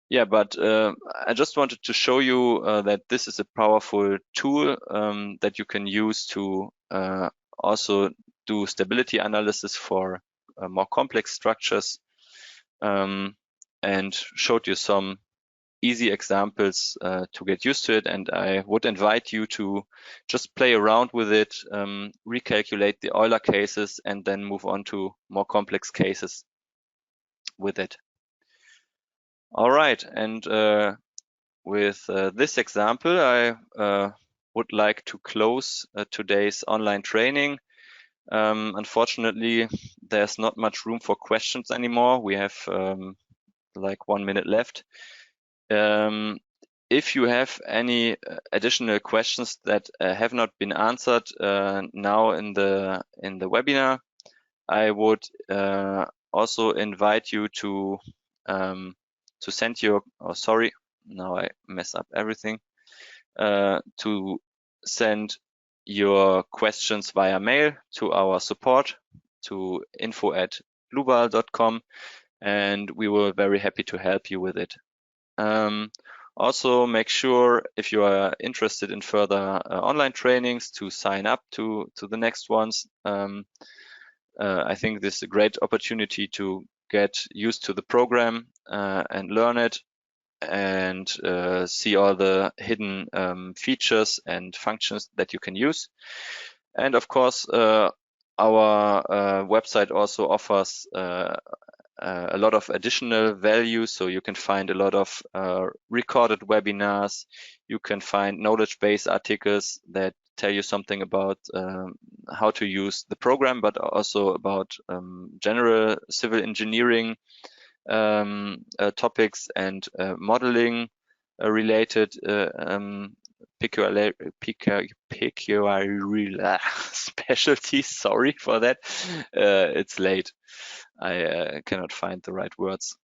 Yeah, but I just wanted to show you that this is a powerful tool that you can use to also do stability analysis for more complex structures, and showed you some easy examples to get used to it. And I would invite you to just play around with it, recalculate the Euler cases, and then move on to more complex cases with it. All right, and with this example, I would like to close today's online training. Unfortunately, there's not much room for questions anymore. We have like 1 minute left. If you have any additional questions that have not been answered now in the webinar, I would also invite you to send your, oh sorry, now I mess up everything, to send your questions via mail to our support, to info@dlubal.com, and we were very happy to help you with it. Also, make sure, if you are interested in further online trainings, to sign up to the next ones. I think this is a great opportunity to get used to the program and learn it, and see all the hidden features and functions that you can use. And of course, our website also offers a lot of additional value. So you can find a lot of recorded webinars. You can find knowledge base articles that tell you something about how to use the program, but also about general civil engineering topics and modeling related specialties. Sorry for that. It's late. I cannot find the right words.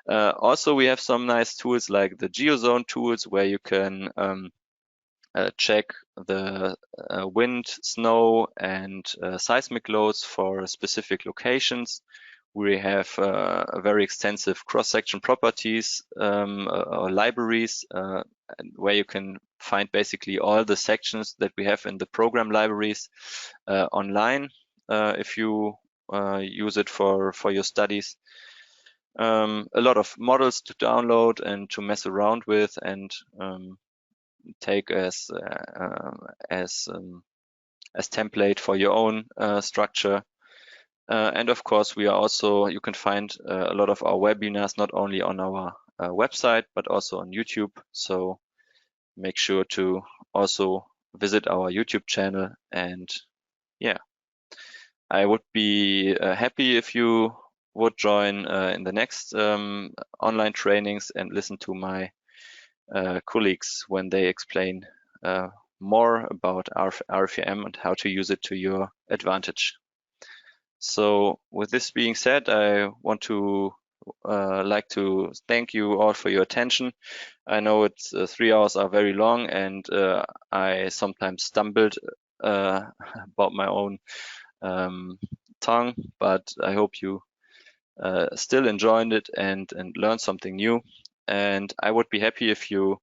Also, we have some nice tools like the GeoZone tools, where you can check the wind, snow, and seismic loads for specific locations. We have very extensive cross-section properties or libraries, where you can find basically all the sections that we have in the program libraries online if you use it for your studies. A lot of models to download and to mess around with and take as template for your own structure. And of course, we are also, you can find a lot of our webinars not only on our website, but also on YouTube. So make sure to also visit our YouTube channel. And yeah, I would be happy if you would join in the next online trainings and listen to my colleagues when they explain more about RFEM and how to use it to your advantage. So with this being said, I want to like to thank you all for your attention. I know it's 3 hours are very long, and I sometimes stumbled about my own tongue, but I hope you still enjoyed it and learned something new. And I would be happy if you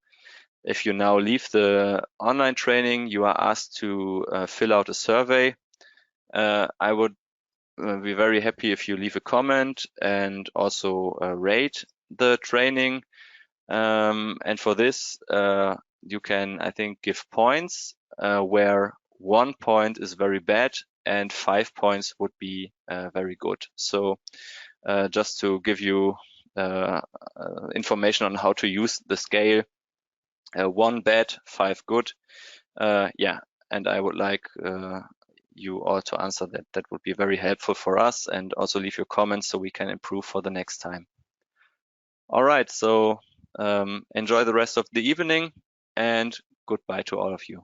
now leave the online training, you are asked to fill out a survey. I would be very happy if you leave a comment and also rate the training. And for this, you can, I think, give points where 1 point is very bad and 5 points would be very good. So just to give you information on how to use the scale, 1 bad, 5 good. Yeah, and I would like you all to answer that. That would be very helpful for us, and also leave your comments so we can improve for the next time. All right, so enjoy the rest of the evening, and goodbye to all of you.